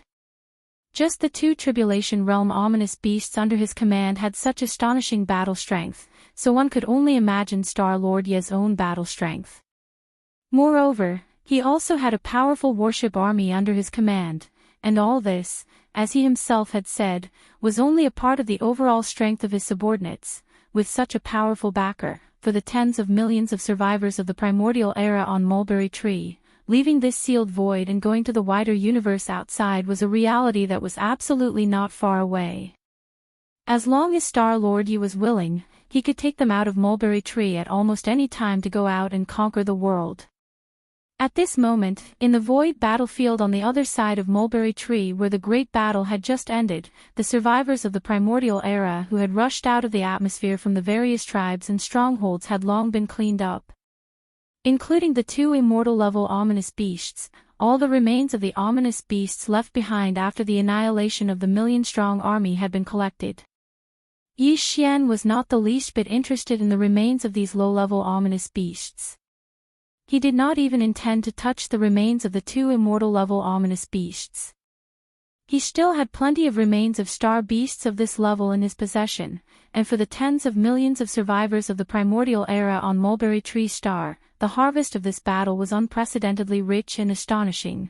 Just the 2 Tribulation Realm ominous beasts under his command had such astonishing battle strength, so one could only imagine Star-Lord Yi's own battle strength. Moreover, he also had a powerful warship army under his command, and all this, as he himself had said, was only a part of the overall strength of his subordinates. With such a powerful backer, for the tens of millions of survivors of the primordial era on Mulberry Tree, leaving this sealed void and going to the wider universe outside was a reality that was absolutely not far away. As long as Star-Lord Yi was willing, he could take them out of Mulberry Tree at almost any time to go out and conquer the world. At this moment, in the void battlefield on the other side of Mulberry Tree where the great battle had just ended, the survivors of the primordial era who had rushed out of the atmosphere from the various tribes and strongholds had long been cleaned up. Including the 2 immortal-level ominous beasts, all the remains of the ominous beasts left behind after the annihilation of the million-strong army had been collected. Yi Xian was not the least bit interested in the remains of these low-level ominous beasts. He did not even intend to touch the remains of the 2 immortal-level ominous beasts. He still had plenty of remains of star beasts of this level in his possession, and for the tens of millions of survivors of the primordial era on Mulberry Tree Star, the harvest of this battle was unprecedentedly rich and astonishing.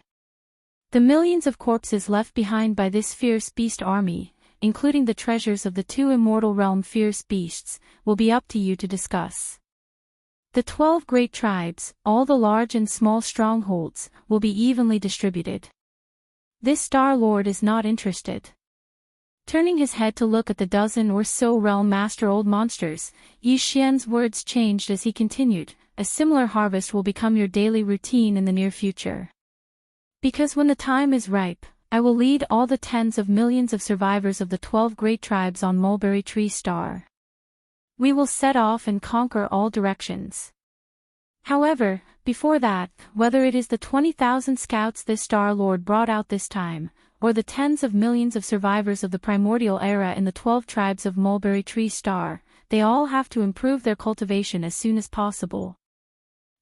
The millions of corpses left behind by this fierce beast army, including the treasures of the 2 immortal realm fierce beasts, will be up to you to discuss. The 12 great tribes, all the large and small strongholds, will be evenly distributed. This Star-Lord is not interested. Turning his head to look at the dozen or so realm master old monsters, Yi Xian's words changed as he continued, a similar harvest will become your daily routine in the near future. Because when the time is ripe, I will lead all the tens of millions of survivors of the 12 great tribes on Mulberry Tree Star. We will set off and conquer all directions. However, before that, whether it is the 20,000 scouts this Star-Lord brought out this time, or the tens of millions of survivors of the primordial era in the 12 tribes of Mulberry Tree Star, they all have to improve their cultivation as soon as possible.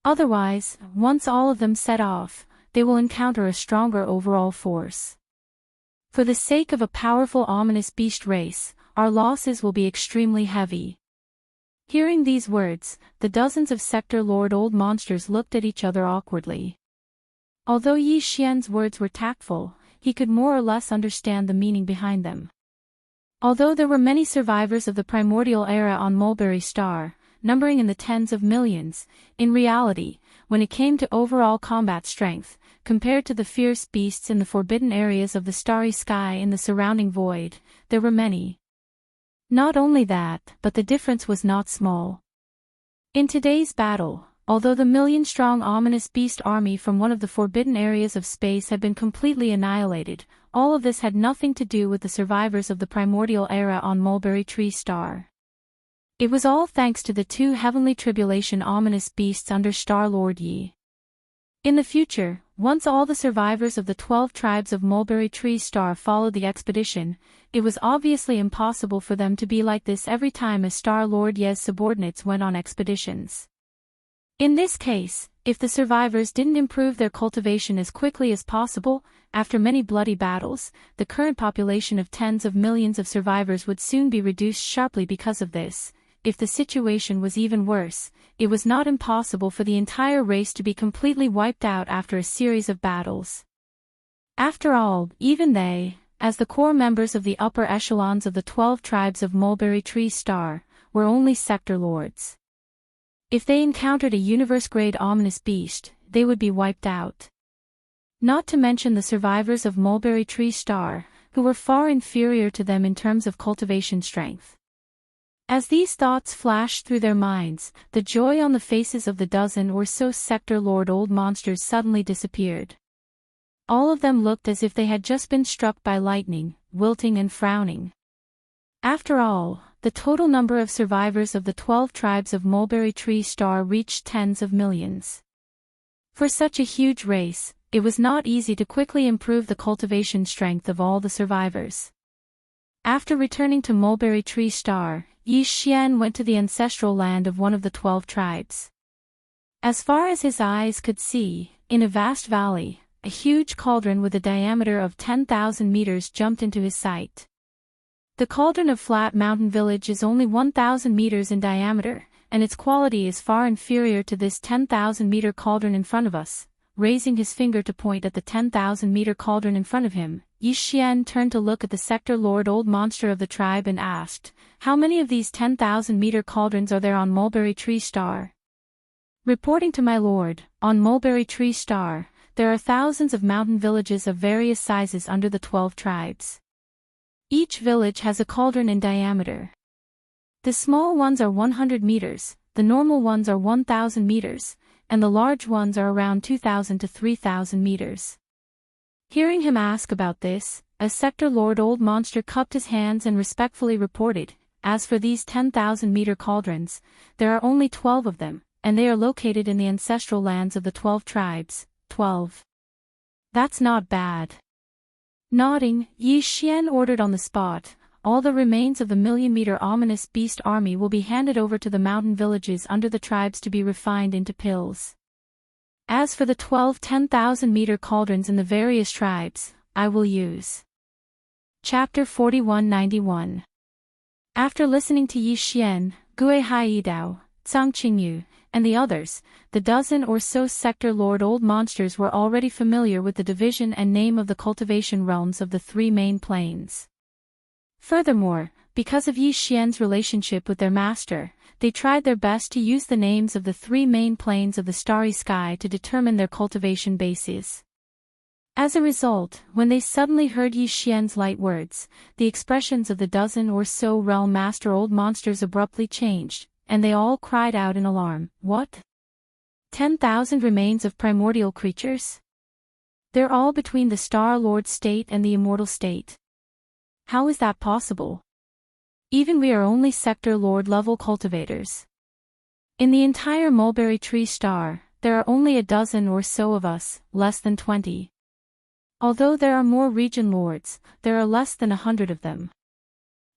Otherwise, once all of them set off, they will encounter a stronger overall force. For the sake of a powerful ominous beast race, our losses will be extremely heavy. Hearing these words, the dozens of Sector Lord old monsters looked at each other awkwardly. Although Yi Xian's words were tactful, he could more or less understand the meaning behind them. Although there were many survivors of the primordial era on Mulberry Star, numbering in the tens of millions, in reality, when it came to overall combat strength, compared to the fierce beasts in the forbidden areas of the starry sky in the surrounding void, there were many. Not only that, but the difference was not small. In today's battle, although the million-strong ominous beast army from one of the forbidden areas of space had been completely annihilated, all of this had nothing to do with the survivors of the primordial era on Mulberry Tree Star. It was all thanks to the 2 heavenly tribulation ominous beasts under Star-Lord Yi. In the future, once all the survivors of the 12 tribes of Mulberry Tree Star followed the expedition, it was obviously impossible for them to be like this every time a Star-Lord Yi's subordinates went on expeditions. In this case, if the survivors didn't improve their cultivation as quickly as possible, after many bloody battles, the current population of tens of millions of survivors would soon be reduced sharply because of this, if the situation was even worse, it was not impossible for the entire race to be completely wiped out after a series of battles. After all, even they, as the core members of the upper echelons of the 12 tribes of Mulberry Tree Star, were only sector lords. If they encountered a universe-grade ominous beast, they would be wiped out. Not to mention the survivors of Mulberry Tree Star, who were far inferior to them in terms of cultivation strength. As these thoughts flashed through their minds, the joy on the faces of the dozen or so sector lord old monsters suddenly disappeared. All of them looked as if they had just been struck by lightning, wilting and frowning. After all, the total number of survivors of the 12 tribes of Mulberry Tree Star reached tens of millions. For such a huge race, it was not easy to quickly improve the cultivation strength of all the survivors. After returning to Mulberry Tree Star, Yi Xian went to the ancestral land of one of the 12 tribes. As far as his eyes could see, in a vast valley, a huge cauldron with a diameter of 10,000 meters jumped into his sight. The cauldron of Flat Mountain Village is only 1,000 meters in diameter, and its quality is far inferior to this 10,000-meter cauldron in front of us. Raising his finger to point at the 10,000-meter cauldron in front of him, Yi Xian turned to look at the sector lord old monster of the tribe and asked, "How many of these 10,000-meter cauldrons are there on Mulberry Tree Star?" Reporting to my lord, on Mulberry Tree Star, there are thousands of mountain villages of various sizes under the 12 tribes. Each village has a cauldron in diameter. The small ones are 100 meters, the normal ones are 1,000 meters, and the large ones are around 2,000 to 3,000 meters. Hearing him ask about this, a sector lord old monster cupped his hands and respectfully reported, "As for these 10,000-meter cauldrons, there are only 12 of them, and they are located in the ancestral lands of the 12 tribes, 12. That's not bad." Nodding, Yi Xian ordered on the spot, "All the remains of the million-meter ominous beast army will be handed over to the mountain villages under the tribes to be refined into pills. As for the 12 10,000-meter cauldrons in the various tribes, I will use." Chapter 4191. After listening to Yi Xian, Gue Haidao, Zhang Qingyu, and the others, the dozen or so sector lord old monsters were already familiar with the division and name of the cultivation realms of the three main plains. Furthermore, because of Yi Xian's relationship with their master, they tried their best to use the names of the three main plains of the starry sky to determine their cultivation bases. As a result, when they suddenly heard Yi Xian's light words, the expressions of the dozen or so realm master old monsters abruptly changed, and they all cried out in alarm, "What? 10,000 remains of primordial creatures? They're all between the Star Lord state and the Immortal state. How is that possible? Even we are only sector lord level cultivators. In the entire Mulberry Tree Star, there are only a dozen or so of us, less than 20. Although there are more region lords, there are less than 100 of them.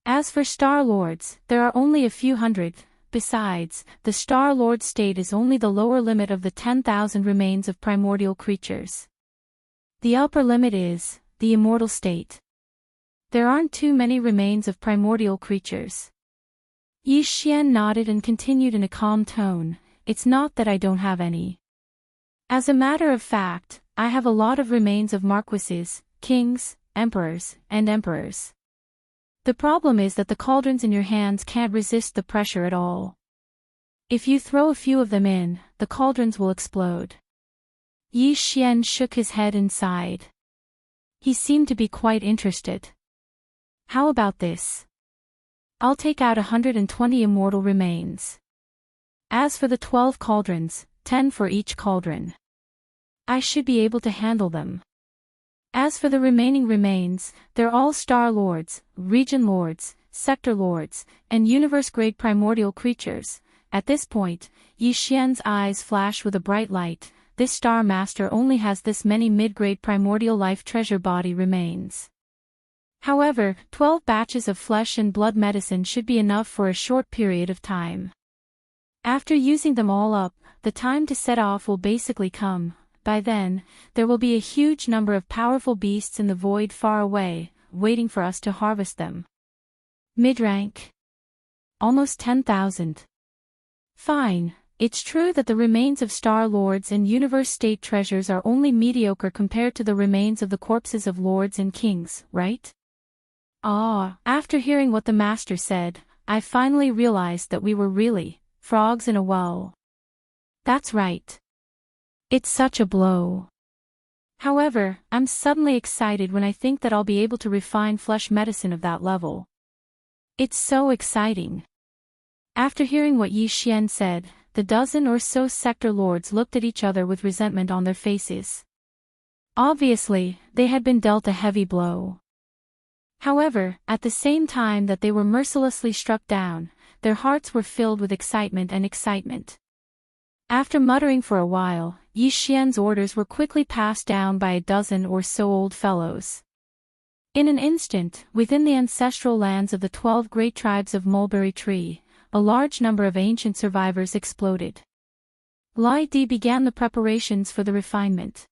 As for Star Lords, there are only a few hundred. Besides, the Star Lord state is only the lower limit of the 10,000 remains of primordial creatures. The upper limit is the Immortal state. There aren't too many remains of primordial creatures." Yi Xian nodded and continued in a calm tone, "It's not that I don't have any. As a matter of fact, I have a lot of remains of marquises, kings, emperors, and emperors. The problem is that the cauldrons in your hands can't resist the pressure at all. If you throw a few of them in, the cauldrons will explode." Yi Xian shook his head and sighed. He seemed to be quite interested. "How about this? I'll take out 120 immortal remains. As for the 12 cauldrons, 10 for each cauldron. I should be able to handle them. As for the remaining remains, they're all Star Lords, Region Lords, Sector Lords, and Universe-grade primordial creatures." At this point, Yi Xian's eyes flashed with a bright light. This Star Master only has this many mid-grade primordial life treasure body remains. However, 12 batches of flesh and blood medicine should be enough for a short period of time. After using them all up, the time to set off will basically come. By then, there will be a huge number of powerful beasts in the void far away, waiting for us to harvest them. Mid-rank. almost 10,000. Fine, it's true that the remains of Star Lords and Universe State treasures are only mediocre compared to the remains of the corpses of lords and kings, right? After hearing what the master said, I finally realized that we were really frogs in a well. That's right. It's such a blow. However, I'm suddenly excited when I think that I'll be able to refine flesh medicine of that level. It's so exciting. After hearing what Yi Xian said, the dozen or so sector lords looked at each other with resentment on their faces. Obviously, they had been dealt a heavy blow. However, at the same time that they were mercilessly struck down, their hearts were filled with excitement and excitement. After muttering for a while, Yi Xian's orders were quickly passed down by a dozen or so old fellows. In an instant, within the ancestral lands of the 12 great tribes of Mulberry Tree, a large number of ancient survivors exploded. Lai Di began the preparations for the refinement.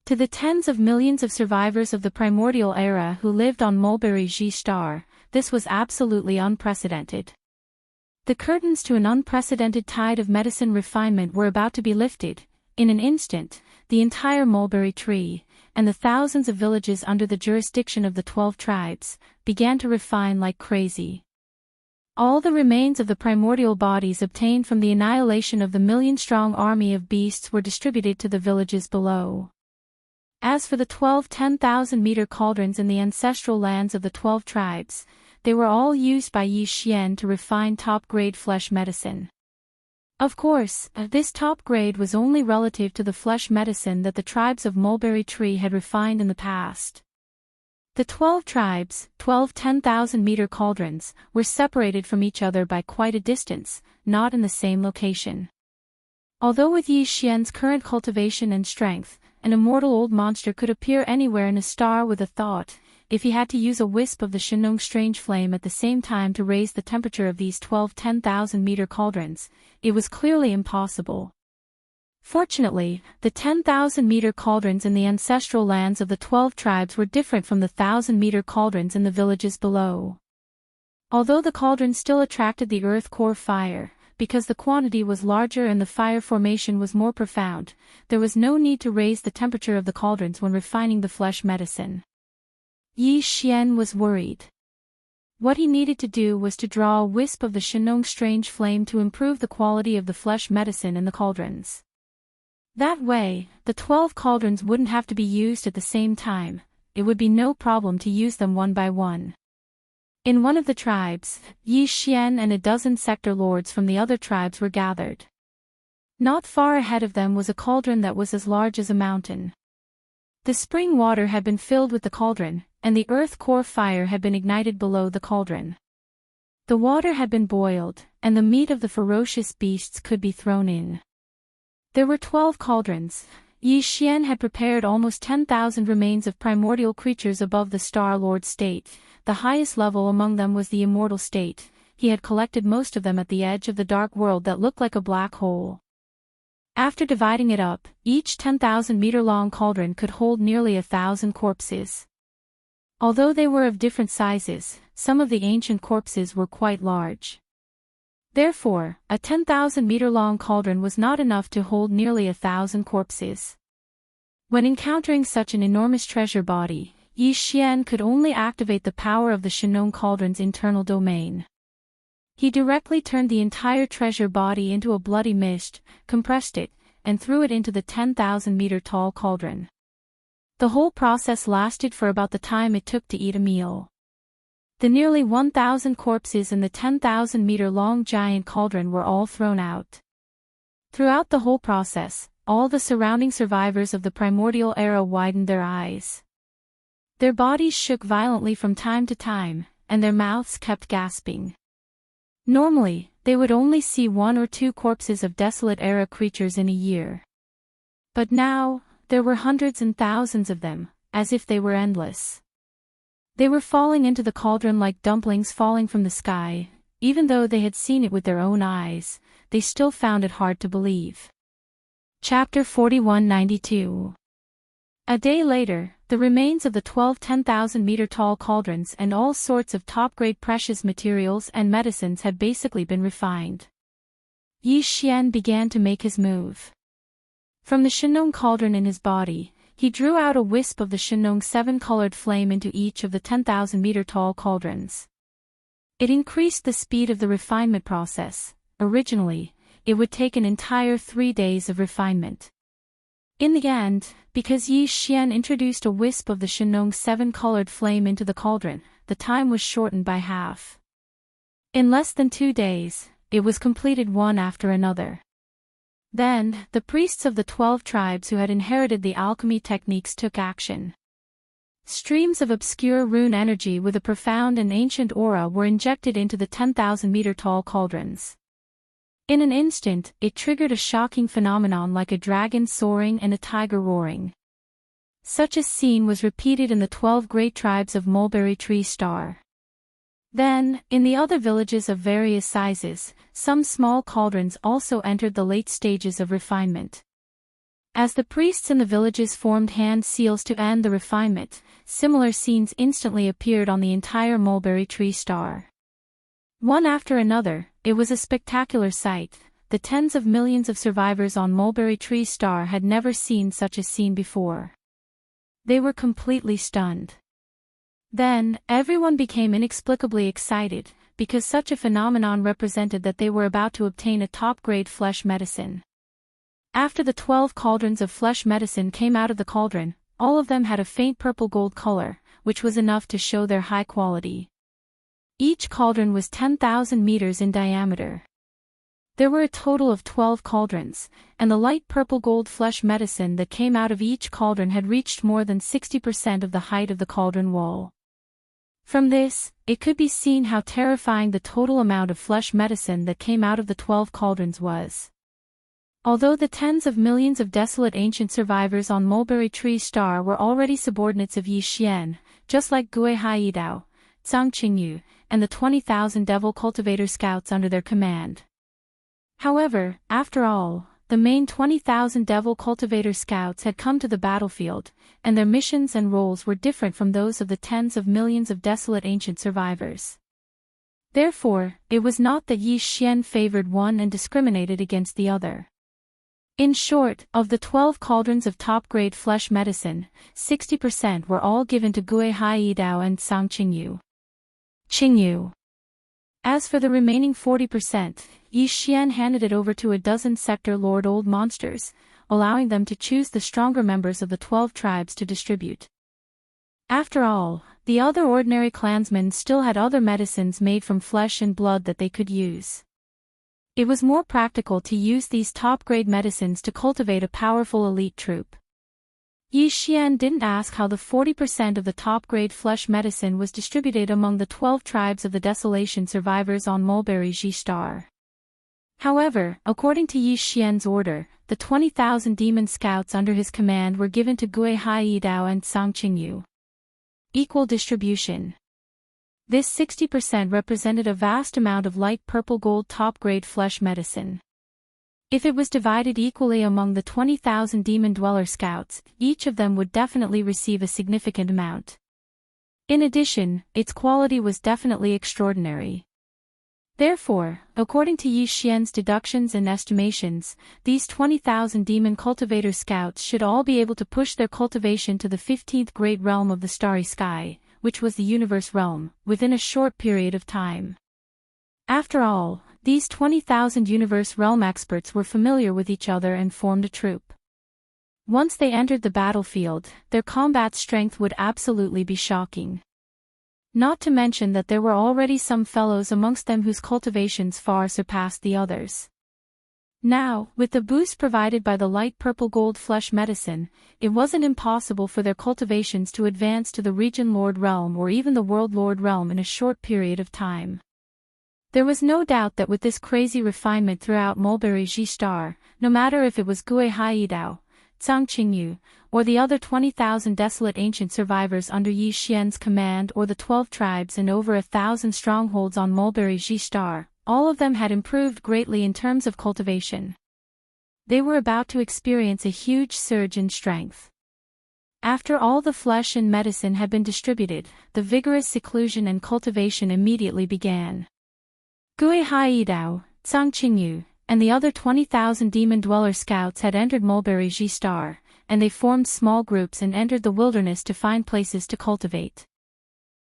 To the tens of millions of survivors of the primordial era who lived on Mulberry Ji Star, this was absolutely unprecedented. The curtains to an unprecedented tide of medicine refinement were about to be lifted. In an instant, the entire Mulberry Tree, and the thousands of villages under the jurisdiction of the 12 tribes, began to refine like crazy. All the remains of the primordial bodies obtained from the annihilation of the million-strong army of beasts were distributed to the villages below. As for the 12 10,000-meter cauldrons in the ancestral lands of the 12 tribes, they were all used by Yi Xian to refine top-grade flesh medicine. Of course, this top grade was only relative to the flesh medicine that the tribes of Mulberry Tree had refined in the past. The 12 tribes, 12 10,000-meter cauldrons, were separated from each other by quite a distance, not in the same location. Although with Yi Xian's current cultivation and strength, an immortal old monster could appear anywhere in a star with a thought, if he had to use a wisp of the Shenong strange flame at the same time to raise the temperature of these 12 10,000-meter cauldrons, it was clearly impossible. Fortunately, the 10,000-meter cauldrons in the ancestral lands of the 12 tribes were different from the 1,000-meter cauldrons in the villages below. Although the cauldrons still attracted the earth core fire, because the quantity was larger and the fire formation was more profound, there was no need to raise the temperature of the cauldrons when refining the flesh medicine. Yi Xian was worried. What he needed to do was to draw a wisp of the Shenong strange flame to improve the quality of the flesh medicine in the cauldrons. That way, the 12 cauldrons wouldn't have to be used at the same time, it would be no problem to use them one by one. In one of the tribes, Yi Xian and a dozen sector lords from the other tribes were gathered. Not far ahead of them was a cauldron that was as large as a mountain. The spring water had been filled with the cauldron, and the earth core fire had been ignited below the cauldron. The water had been boiled, and the meat of the ferocious beasts could be thrown in. There were 12 cauldrons. Yi Xian had prepared almost 10,000 remains of primordial creatures above the Star Lord state. The highest level among them was the immortal state. He had collected most of them at the edge of the dark world that looked like a black hole. After dividing it up, each 10,000-meter-long cauldron could hold nearly 1,000 corpses. Although they were of different sizes, some of the ancient corpses were quite large. Therefore, a 10,000-meter-long cauldron was not enough to hold nearly 1,000 corpses. When encountering such an enormous treasure body, Yi Xian could only activate the power of the Shenong cauldron's internal domain. He directly turned the entire treasure body into a bloody mist, compressed it, and threw it into the 10,000-meter-tall cauldron. The whole process lasted for about the time it took to eat a meal. The nearly 1,000 corpses in the 10,000-meter-long giant cauldron were all thrown out. Throughout the whole process, all the surrounding survivors of the primordial era widened their eyes. Their bodies shook violently from time to time, and their mouths kept gasping. Normally, they would only see 1 or 2 corpses of desolate era creatures in a year. But now, there were hundreds and thousands of them, as if they were endless. They were falling into the cauldron like dumplings falling from the sky. Even though they had seen it with their own eyes, they still found it hard to believe. Chapter 4192. A day later, the remains of the 12 10,000-meter-tall cauldrons and all sorts of top-grade precious materials and medicines had basically been refined. Yi Xian began to make his move. From the Shenong cauldron in his body, he drew out a wisp of the Shenong 7-colored flame into each of the 10,000-meter-tall cauldrons. It increased the speed of the refinement process. Originally, it would take an entire 3 days of refinement. In the end, because Yi Xian introduced a wisp of the Shenong 7-colored flame into the cauldron, the time was shortened by half. In less than 2 days, it was completed one after another. Then, the priests of the 12 tribes who had inherited the alchemy techniques took action. Streams of obscure rune energy with a profound and ancient aura were injected into the 10,000-meter-tall cauldrons. In an instant, it triggered a shocking phenomenon like a dragon soaring and a tiger roaring. Such a scene was repeated in the 12 great tribes of Mulberry Tree Star. Then, in the other villages of various sizes, some small cauldrons also entered the late stages of refinement. As the priests in the villages formed hand seals to end the refinement, similar scenes instantly appeared on the entire Mulberry Tree Star. One after another, it was a spectacular sight. The tens of millions of survivors on Mulberry Tree Star had never seen such a scene before. They were completely stunned. Then, everyone became inexplicably excited, because such a phenomenon represented that they were about to obtain a top-grade flesh medicine. After the 12 cauldrons of flesh medicine came out of the cauldron, all of them had a faint purple-gold color, which was enough to show their high quality. Each cauldron was 10,000 meters in diameter. There were a total of 12 cauldrons, and the light purple-gold flesh medicine that came out of each cauldron had reached more than 60% of the height of the cauldron wall. From this, it could be seen how terrifying the total amount of flesh medicine that came out of the 12 cauldrons was. Although the tens of millions of desolate ancient survivors on Mulberry Tree Star were already subordinates of Yi Xian, just like Gui Haidao, Zhang Qingyu, and the 20,000 devil cultivator scouts under their command. However, after all, the main 20,000 devil cultivator scouts had come to the battlefield, and their missions and roles were different from those of the tens of millions of desolate ancient survivors. Therefore, it was not that Yi Xian favored one and discriminated against the other. In short, of the 12 cauldrons of top-grade flesh medicine, 60% were all given to Gui Haidao and Zhang Qingyu. As for the remaining 40%, Yi Xian handed it over to a dozen sector lord old monsters, allowing them to choose the stronger members of the 12 tribes to distribute. After all, the other ordinary clansmen still had other medicines made from flesh and blood that they could use. It was more practical to use these top-grade medicines to cultivate a powerful elite troop. Yi Xian didn't ask how the 40% of the top-grade flesh medicine was distributed among the 12 tribes of the desolation survivors on Mulberry Tree Star. However, according to Yi Xian's order, the 20,000 demon scouts under his command were given to Gui Haidao and Zhang Qingyu. Equal distribution. This 60% represented a vast amount of light purple-gold top-grade flesh medicine. If it was divided equally among the 20,000 demon dweller scouts, each of them would definitely receive a significant amount. In addition, its quality was definitely extraordinary. Therefore, according to Yi Xian's deductions and estimations, these 20,000 demon cultivator scouts should all be able to push their cultivation to the 15th great realm of the starry sky, which was the universe realm, within a short period of time. After all, these 20,000 universe realm experts were familiar with each other and formed a troop. Once they entered the battlefield, their combat strength would absolutely be shocking. Not to mention that there were already some fellows amongst them whose cultivations far surpassed the others. Now, with the boost provided by the light purple-gold flesh medicine, it wasn't impossible for their cultivations to advance to the Region Lord realm or even the World Lord realm in a short period of time. There was no doubt that with this crazy refinement throughout Mulberry Tree Star, no matter if it was Gui Haidao, Zhang Qingyu, or the other 20,000 desolate ancient survivors under Yi Xian's command or the 12 tribes and over 1,000 strongholds on Mulberry Tree Star, all of them had improved greatly in terms of cultivation. They were about to experience a huge surge in strength. After all the flesh and medicine had been distributed, the vigorous seclusion and cultivation immediately began. Gui Haidao, Tsang Qingyu, and the other 20,000 demon-dweller scouts had entered Mulberry Ji Star, and they formed small groups and entered the wilderness to find places to cultivate.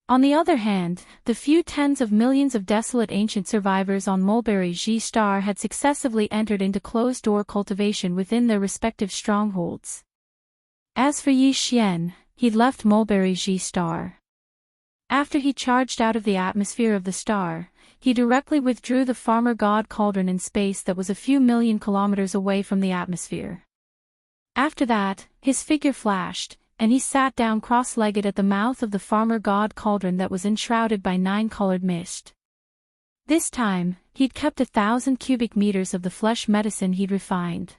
On the other hand, the few tens of millions of desolate ancient survivors on Mulberry Ji Star had successively entered into closed-door cultivation within their respective strongholds. As for Yi Xian, he'd left Mulberry Ji Star. After he charged out of the atmosphere of the star, he directly withdrew the farmer god cauldron in space that was a few million kilometers away from the atmosphere. After that, his figure flashed, and he sat down cross-legged at the mouth of the farmer god cauldron that was enshrouded by 9-colored mist. This time, he'd kept 1,000 cubic meters of the flesh medicine he'd refined.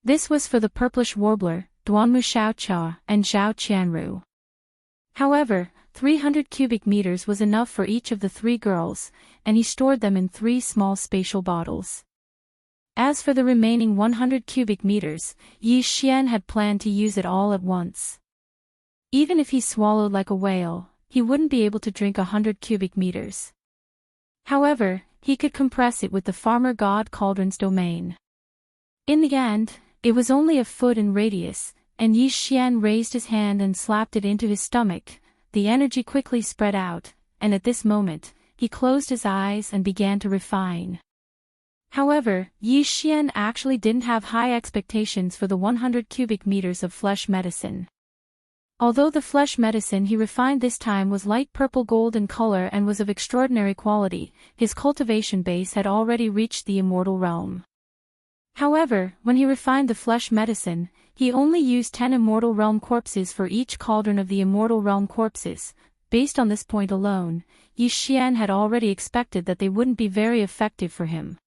This was for the purplish warbler, Duanmu Xiaocha, and Zhao Qianru. However, 300 cubic meters was enough for each of the 3 girls, and he stored them in 3 small spatial bottles. As for the remaining 100 cubic meters, Yi Xian had planned to use it all at once. Even if he swallowed like a whale, he wouldn't be able to drink 100 cubic meters. However, he could compress it with the farmer god cauldron's domain. In the end, it was only a foot in radius, and Yi Xian raised his hand and slapped it into his stomach. The energy quickly spread out, and at this moment, he closed his eyes and began to refine. However, Yi Xian actually didn't have high expectations for the 100 cubic meters of flesh medicine. Although the flesh medicine he refined this time was light purple gold in color and was of extraordinary quality, his cultivation base had already reached the immortal realm. However, when he refined the flesh medicine, he only used 10 immortal realm corpses for each cauldron of the immortal realm corpses. Based on this point alone, Yi Xian had already expected that they wouldn't be very effective for him.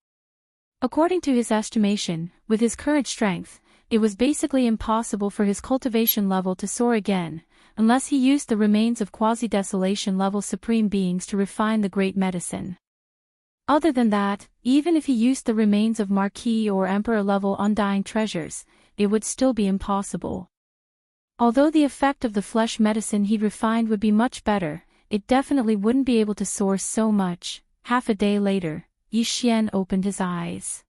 According to his estimation, with his current strength, it was basically impossible for his cultivation level to soar again, unless he used the remains of quasi-desolation level supreme beings to refine the great medicine. Other than that, even if he used the remains of Marquis or Emperor-level undying treasures, it would still be impossible. Although the effect of the flesh medicine he'd refined would be much better, it definitely wouldn't be able to soar so much. Half a day later, Yi Xian opened his eyes.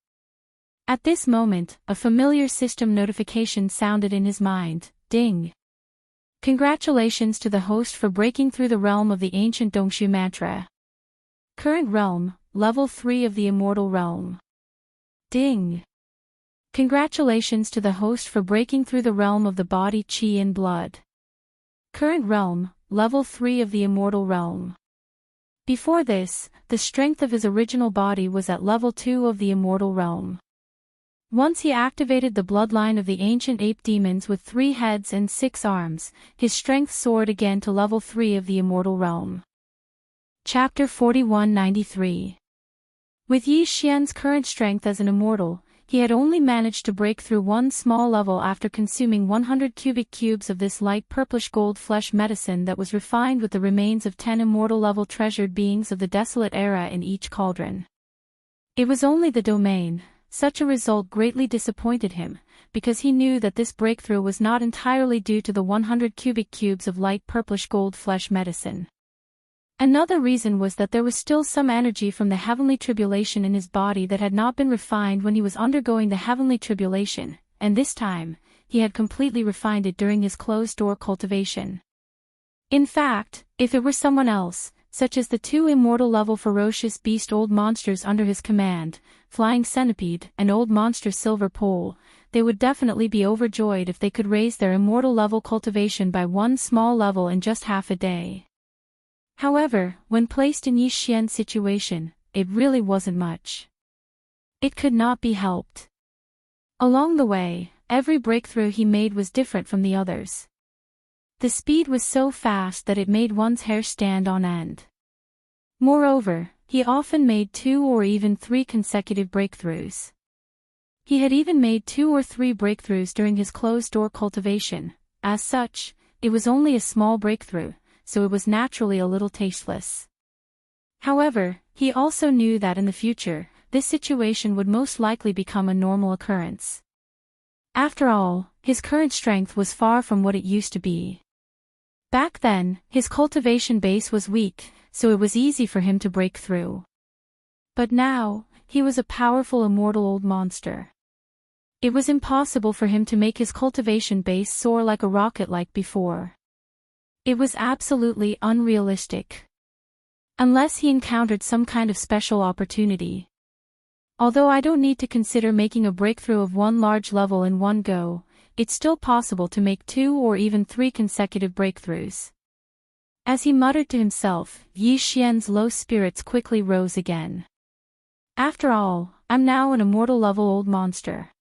At this moment, a familiar system notification sounded in his mind. Ding! Congratulations to the host for breaking through the realm of the ancient Dongshu mantra. Current realm, level 3 of the immortal realm. Ding! Congratulations to the host for breaking through the realm of the body qi in blood. Current realm, level 3 of the immortal realm. Before this, the strength of his original body was at level 2 of the immortal realm. Once he activated the bloodline of the ancient ape demons with 3 heads and 6 arms, his strength soared again to level 3 of the immortal realm. Chapter 4193. With Yi Xian's current strength as an immortal, he had only managed to break through one small level after consuming 100 cubic cubes of this light purplish gold flesh medicine that was refined with the remains of 10 immortal level treasured beings of the desolate era in each cauldron. It was only the domain. Such a result greatly disappointed him, because he knew that this breakthrough was not entirely due to the 100 cubic cubes of light purplish gold flesh medicine. Another reason was that there was still some energy from the heavenly tribulation in his body that had not been refined when he was undergoing the heavenly tribulation, and this time, he had completely refined it during his closed-door cultivation. In fact, if it were someone else, such as the 2 immortal-level ferocious beast old monsters under his command, Flying Centipede and Old Monster Silver Pole, they would definitely be overjoyed if they could raise their immortal-level cultivation by one small level in just half a day. However, when placed in Yi Xian's situation, it really wasn't much. It could not be helped. Along the way, every breakthrough he made was different from the others. The speed was so fast that it made one's hair stand on end. Moreover, he often made 2 or even 3 consecutive breakthroughs. He had even made 2 or 3 breakthroughs during his closed-door cultivation. As such, it was only a small breakthrough, so it was naturally a little tasteless. However, he also knew that in the future, this situation would most likely become a normal occurrence. After all, his current strength was far from what it used to be. Back then, his cultivation base was weak, so it was easy for him to break through. But now, he was a powerful immortal old monster. It was impossible for him to make his cultivation base soar like a rocket like before. It was absolutely unrealistic. Unless he encountered some kind of special opportunity. Although I don't need to consider making a breakthrough of one large level in one go, it's still possible to make 2 or even 3 consecutive breakthroughs. As he muttered to himself, Yi Xian's low spirits quickly rose again. After all, I'm now an immortal level old monster.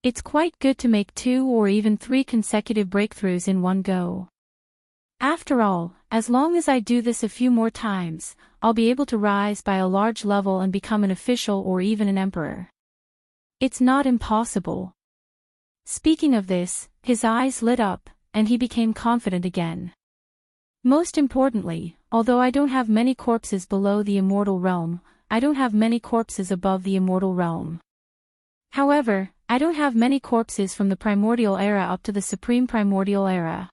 It's quite good to make 2 or even 3 consecutive breakthroughs in one go. After all, as long as I do this a few more times, I'll be able to rise by a large level and become an official or even an emperor. It's not impossible. Speaking of this, his eyes lit up, and he became confident again. Most importantly, although I don't have many corpses below the immortal realm, I don't have many corpses above the immortal realm. However, I don't have many corpses from the primordial era up to the supreme primordial era.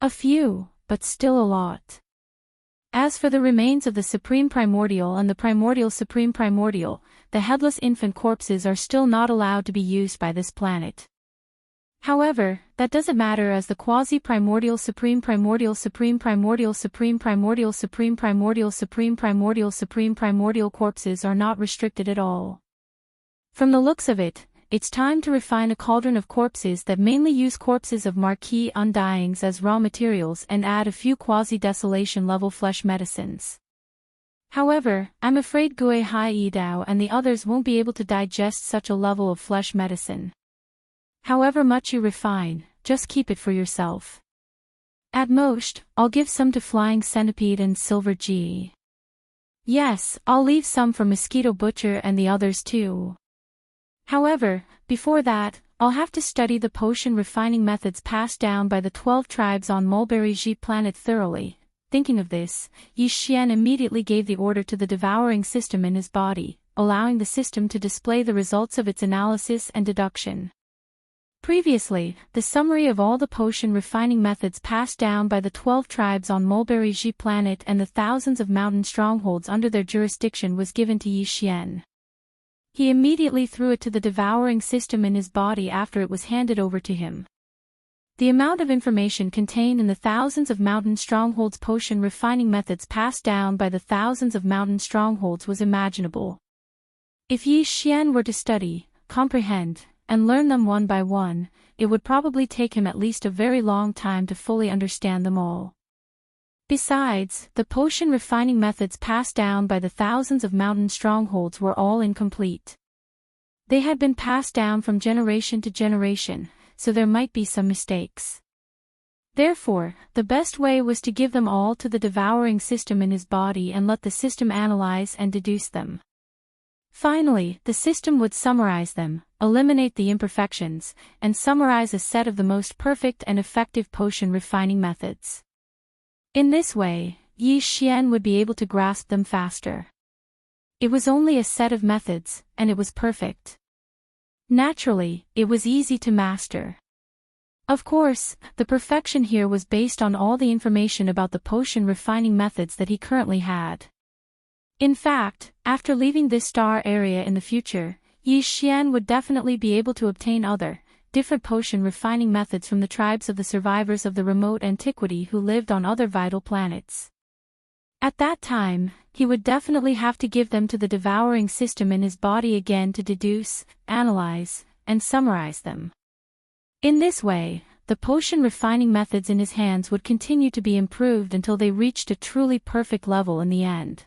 A few, but still a lot. As for the remains of the supreme primordial and the primordial supreme primordial, the headless infant corpses are still not allowed to be used by this planet. However, that doesn't matter as the quasi-primordial supreme primordial supreme primordial supreme primordial supreme primordial supreme primordial supreme primordial corpses are not restricted at all. From the looks of it, it's time to refine a cauldron of corpses that mainly use corpses of marquee undyings as raw materials and add a few quasi-desolation level flesh medicines. However, I'm afraid Gui Hai Yidao and the others won't be able to digest such a level of flesh medicine. However much you refine, just keep it for yourself. At most, I'll give some to Flying Centipede and Silver G. Yes, I'll leave some for Mosquito Butcher and the others too. However, before that, I'll have to study the potion refining methods passed down by the 12 tribes on Mulberry Ji planet thoroughly. Thinking of this, Yi Xian immediately gave the order to the devouring system in his body, allowing the system to display the results of its analysis and deduction. Previously, the summary of all the potion refining methods passed down by the 12 tribes on Mulberry Ji planet and the thousands of mountain strongholds under their jurisdiction was given to Yi Xian. He immediately threw it to the devouring system in his body after it was handed over to him. The amount of information contained in the thousands of mountain strongholds potion refining methods passed down by the thousands of mountain strongholds was imaginable. If Yi Xian were to study, comprehend, and learn them one by one, it would probably take him at least a very long time to fully understand them all. Besides, the potion refining methods passed down by the thousands of mountain strongholds were all incomplete. They had been passed down from generation to generation, so there might be some mistakes. Therefore, the best way was to give them all to the devouring system in his body and let the system analyze and deduce them. Finally, the system would summarize them, eliminate the imperfections, and summarize a set of the most perfect and effective potion refining methods. In this way, Yi Xian would be able to grasp them faster. It was only a set of methods, and it was perfect. Naturally, it was easy to master. Of course, the perfection here was based on all the information about the potion refining methods that he currently had. In fact, after leaving this star area in the future, Yi Xian would definitely be able to obtain other, different potion refining methods from the tribes of the survivors of the remote antiquity who lived on other vital planets. At that time, he would definitely have to give them to the devouring system in his body again to deduce, analyze, and summarize them. In this way, the potion refining methods in his hands would continue to be improved until they reached a truly perfect level in the end.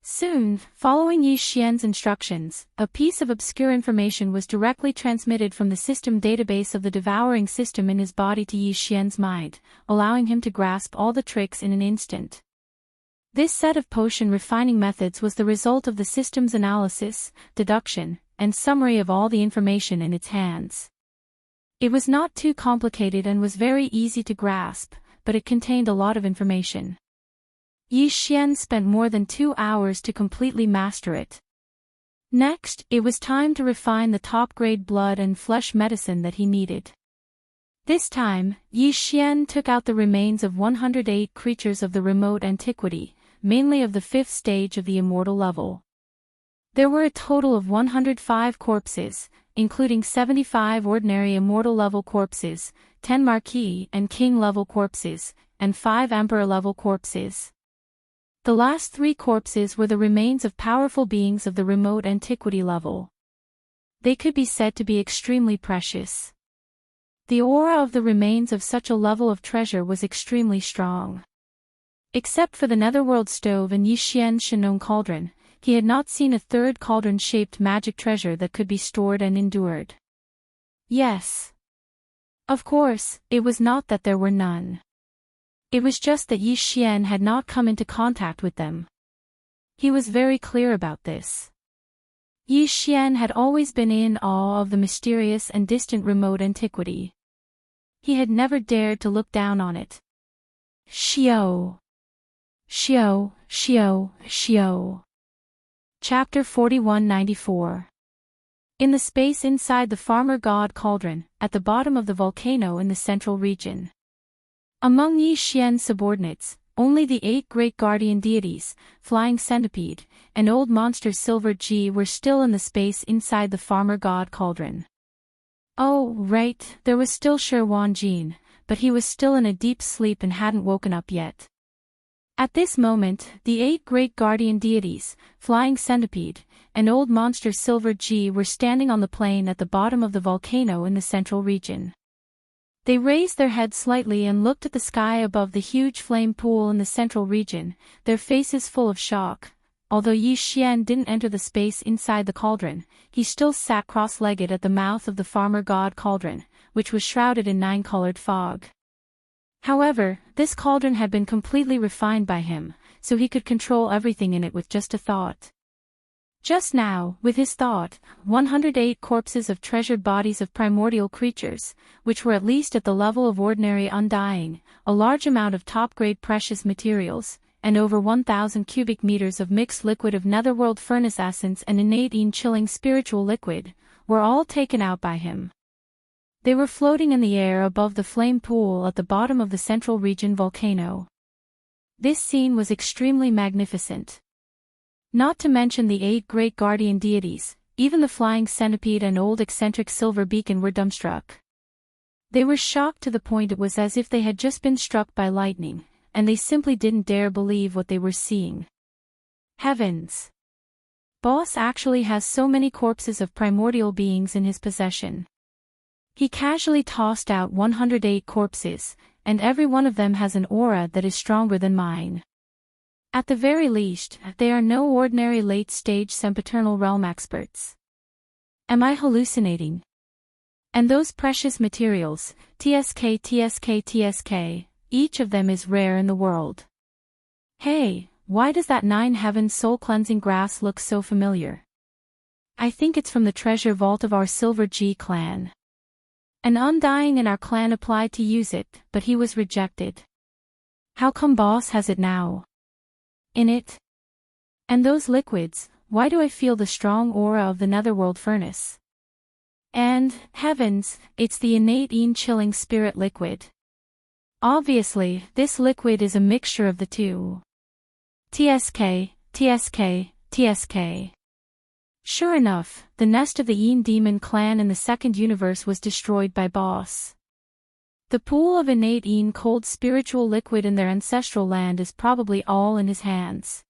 Soon, following Yi Xian's instructions, a piece of obscure information was directly transmitted from the system database of the devouring system in his body to Yi Xian's mind, allowing him to grasp all the tricks in an instant. This set of potion refining methods was the result of the system's analysis, deduction, and summary of all the information in its hands. It was not too complicated and was very easy to grasp, but it contained a lot of information. Yi Xian spent more than 2 hours to completely master it. Next, it was time to refine the top-grade blood and flesh medicine that he needed. This time, Yi Xian took out the remains of 108 creatures of the remote antiquity, mainly of the 5th stage of the immortal level. There were a total of 105 corpses, including 75 ordinary immortal level corpses, 10 marquis and king level corpses, and 5 emperor level corpses. The last 3 corpses were the remains of powerful beings of the remote antiquity level. They could be said to be extremely precious. The aura of the remains of such a level of treasure was extremely strong. Except for the netherworld stove and Yi Xian's Shenong cauldron, he had not seen a third cauldron-shaped magic treasure that could be stored and endured. Yes. Of course, it was not that there were none. It was just that Yi Xian had not come into contact with them. He was very clear about this. Yi Xian had always been in awe of the mysterious and distant remote antiquity. He had never dared to look down on it. Xiao. Xiao, Xiao, Xiao. Chapter 4194. In the space inside the farmer god cauldron, at the bottom of the volcano in the central region. Among Yi Xian's subordinates, only the 8 great guardian deities, Flying Centipede, and Old Monster Silver G were still in the space inside the farmer god cauldron. Oh, right, there was still Shi Wan Jin, but he was still in a deep sleep and hadn't woken up yet. At this moment, the 8 great guardian deities, Flying Centipede, and Old Monster Silver G were standing on the plain at the bottom of the volcano in the central region. They raised their heads slightly and looked at the sky above the huge flame pool in the central region, their faces full of shock. Although Yi Xian didn't enter the space inside the cauldron, he still sat cross-legged at the mouth of the farmer god cauldron, which was shrouded in 9-colored fog. However, this cauldron had been completely refined by him, so he could control everything in it with just a thought. Just now, with his thought, 108 corpses of treasured bodies of primordial creatures, which were at least at the level of ordinary undying, a large amount of top-grade precious materials, and over 1,000 cubic meters of mixed liquid of netherworld furnace essence and innate chilling spiritual liquid, were all taken out by him. They were floating in the air above the flame pool at the bottom of the central region volcano. This scene was extremely magnificent. Not to mention the 8 great guardian deities, even the Flying Centipede and Old Eccentric Silver Beacon were dumbstruck. They were shocked to the point it was as if they had just been struck by lightning, and they simply didn't dare believe what they were seeing. Heavens! Boss actually has so many corpses of primordial beings in his possession. He casually tossed out 108 corpses, and every one of them has an aura that is stronger than mine. At the very least, they are no ordinary late-stage sempiternal realm experts. Am I hallucinating? And those precious materials, TSK, each of them is rare in the world. Hey, why does that 9 heaven soul-cleansing grass look so familiar? I think it's from the treasure vault of our Silver G clan. An undying in our clan applied to use it, but he was rejected. How come boss has it now? In it? And those liquids, why do I feel the strong aura of the netherworld furnace? And, heavens, it's the innate chilling spirit liquid. Obviously, this liquid is a mixture of the two. TSK. Sure enough, the nest of the Yin Demon clan in the second universe was destroyed by boss. The pool of innate cold spiritual liquid in their ancestral land is probably all in his hands.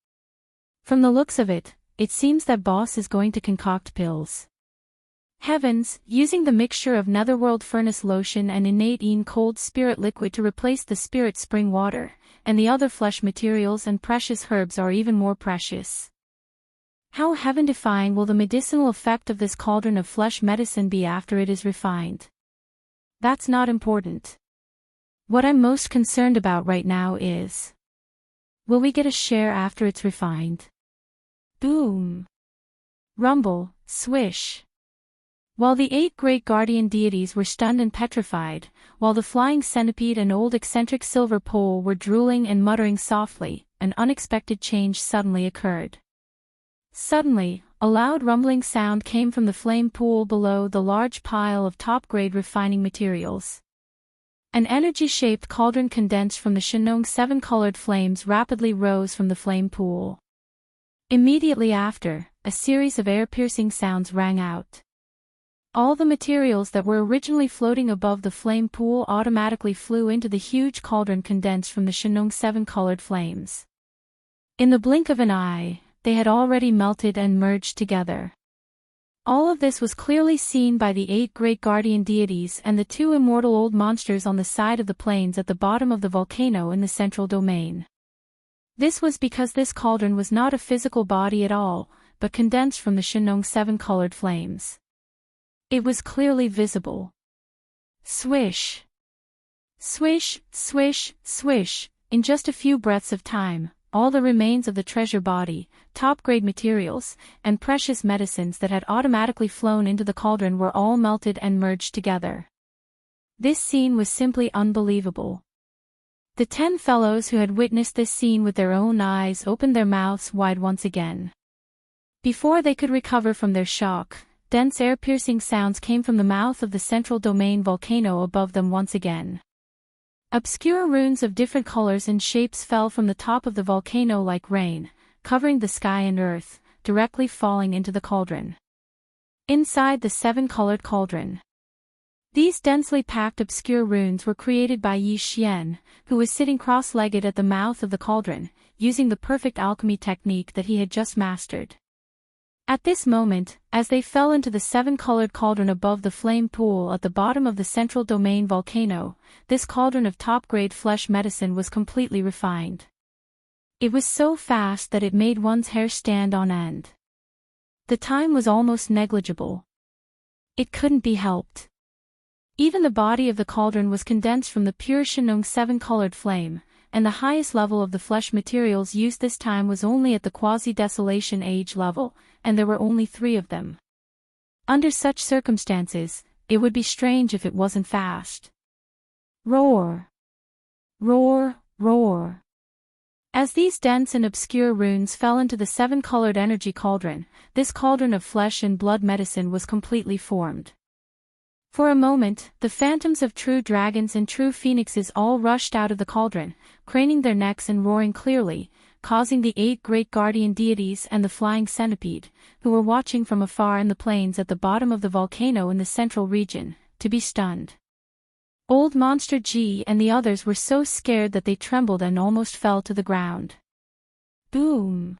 From the looks of it, it seems that boss is going to concoct pills. Heavens, using the mixture of netherworld furnace lotion and innate cold spirit liquid to replace the spirit spring water, and the other flesh materials and precious herbs are even more precious. How heaven-defying will the medicinal effect of this cauldron of flesh medicine be after it is refined? That's not important. What I'm most concerned about right now is, will we get a share after it's refined? Boom! Rumble, swish. While the 8 great guardian deities were stunned and petrified, while the Flying Centipede and Old Eccentric Silver Pole were drooling and muttering softly, an unexpected change suddenly occurred. Suddenly, A loud rumbling sound came from the flame pool below the large pile of top-grade refining materials. An energy-shaped cauldron condensed from the Shenong seven-colored flames rapidly rose from the flame pool. Immediately after, a series of air-piercing sounds rang out. All the materials that were originally floating above the flame pool automatically flew into the huge cauldron condensed from the Shenong seven-colored flames. In the blink of an eye, they had already melted and merged together. All of this was clearly seen by the 8 great guardian deities and the 2 immortal old monsters on the side of the plains at the bottom of the volcano in the central domain. This was because this cauldron was not a physical body at all, but condensed from the Shenong seven-colored flames. It was clearly visible. Swish! Swish, swish, swish, in just a few breaths of time, all the remains of the treasure body, top-grade materials, and precious medicines that had automatically flown into the cauldron were all melted and merged together. This scene was simply unbelievable. The 10 fellows who had witnessed this scene with their own eyes opened their mouths wide once again. Before they could recover from their shock, dense air-piercing sounds came from the mouth of the central domain volcano above them once again. Obscure runes of different colors and shapes fell from the top of the volcano like rain, covering the sky and earth, directly falling into the cauldron. Inside the seven-colored cauldron. These densely packed obscure runes were created by Yi Xian, who was sitting cross-legged at the mouth of the cauldron, using the perfect alchemy technique that he had just mastered. At this moment, as they fell into the seven-colored cauldron above the flame pool at the bottom of the central domain volcano, this cauldron of top-grade flesh medicine was completely refined. It was so fast that it made one's hair stand on end. The time was almost negligible. It couldn't be helped. Even the body of the cauldron was condensed from the pure Shenong seven-colored flame, and the highest level of the flesh materials used this time was only at the quasi-desolation age level, and there were only 3 of them. Under such circumstances, it would be strange if it wasn't fast. Roar! Roar, roar! As these dense and obscure runes fell into the seven-colored energy cauldron, this cauldron of flesh and blood medicine was completely formed. For a moment, the phantoms of true dragons and true phoenixes all rushed out of the cauldron, craning their necks and roaring clearly, causing the 8 great guardian deities and the flying centipede, who were watching from afar in the plains at the bottom of the volcano in the central region, to be stunned. Old Monster G and the others were so scared that they trembled and almost fell to the ground. Boom!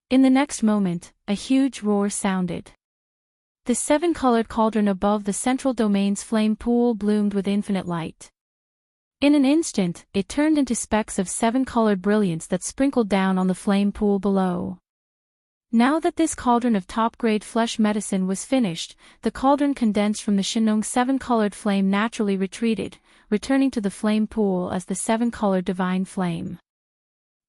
In the next moment, a huge roar sounded. The seven-colored cauldron above the central domain's flame pool bloomed with infinite light. In an instant, it turned into specks of seven-colored brilliance that sprinkled down on the flame pool below. Now that this cauldron of top-grade flesh medicine was finished, the cauldron condensed from the Shenong seven-colored flame naturally retreated, returning to the flame pool as the seven-colored divine flame.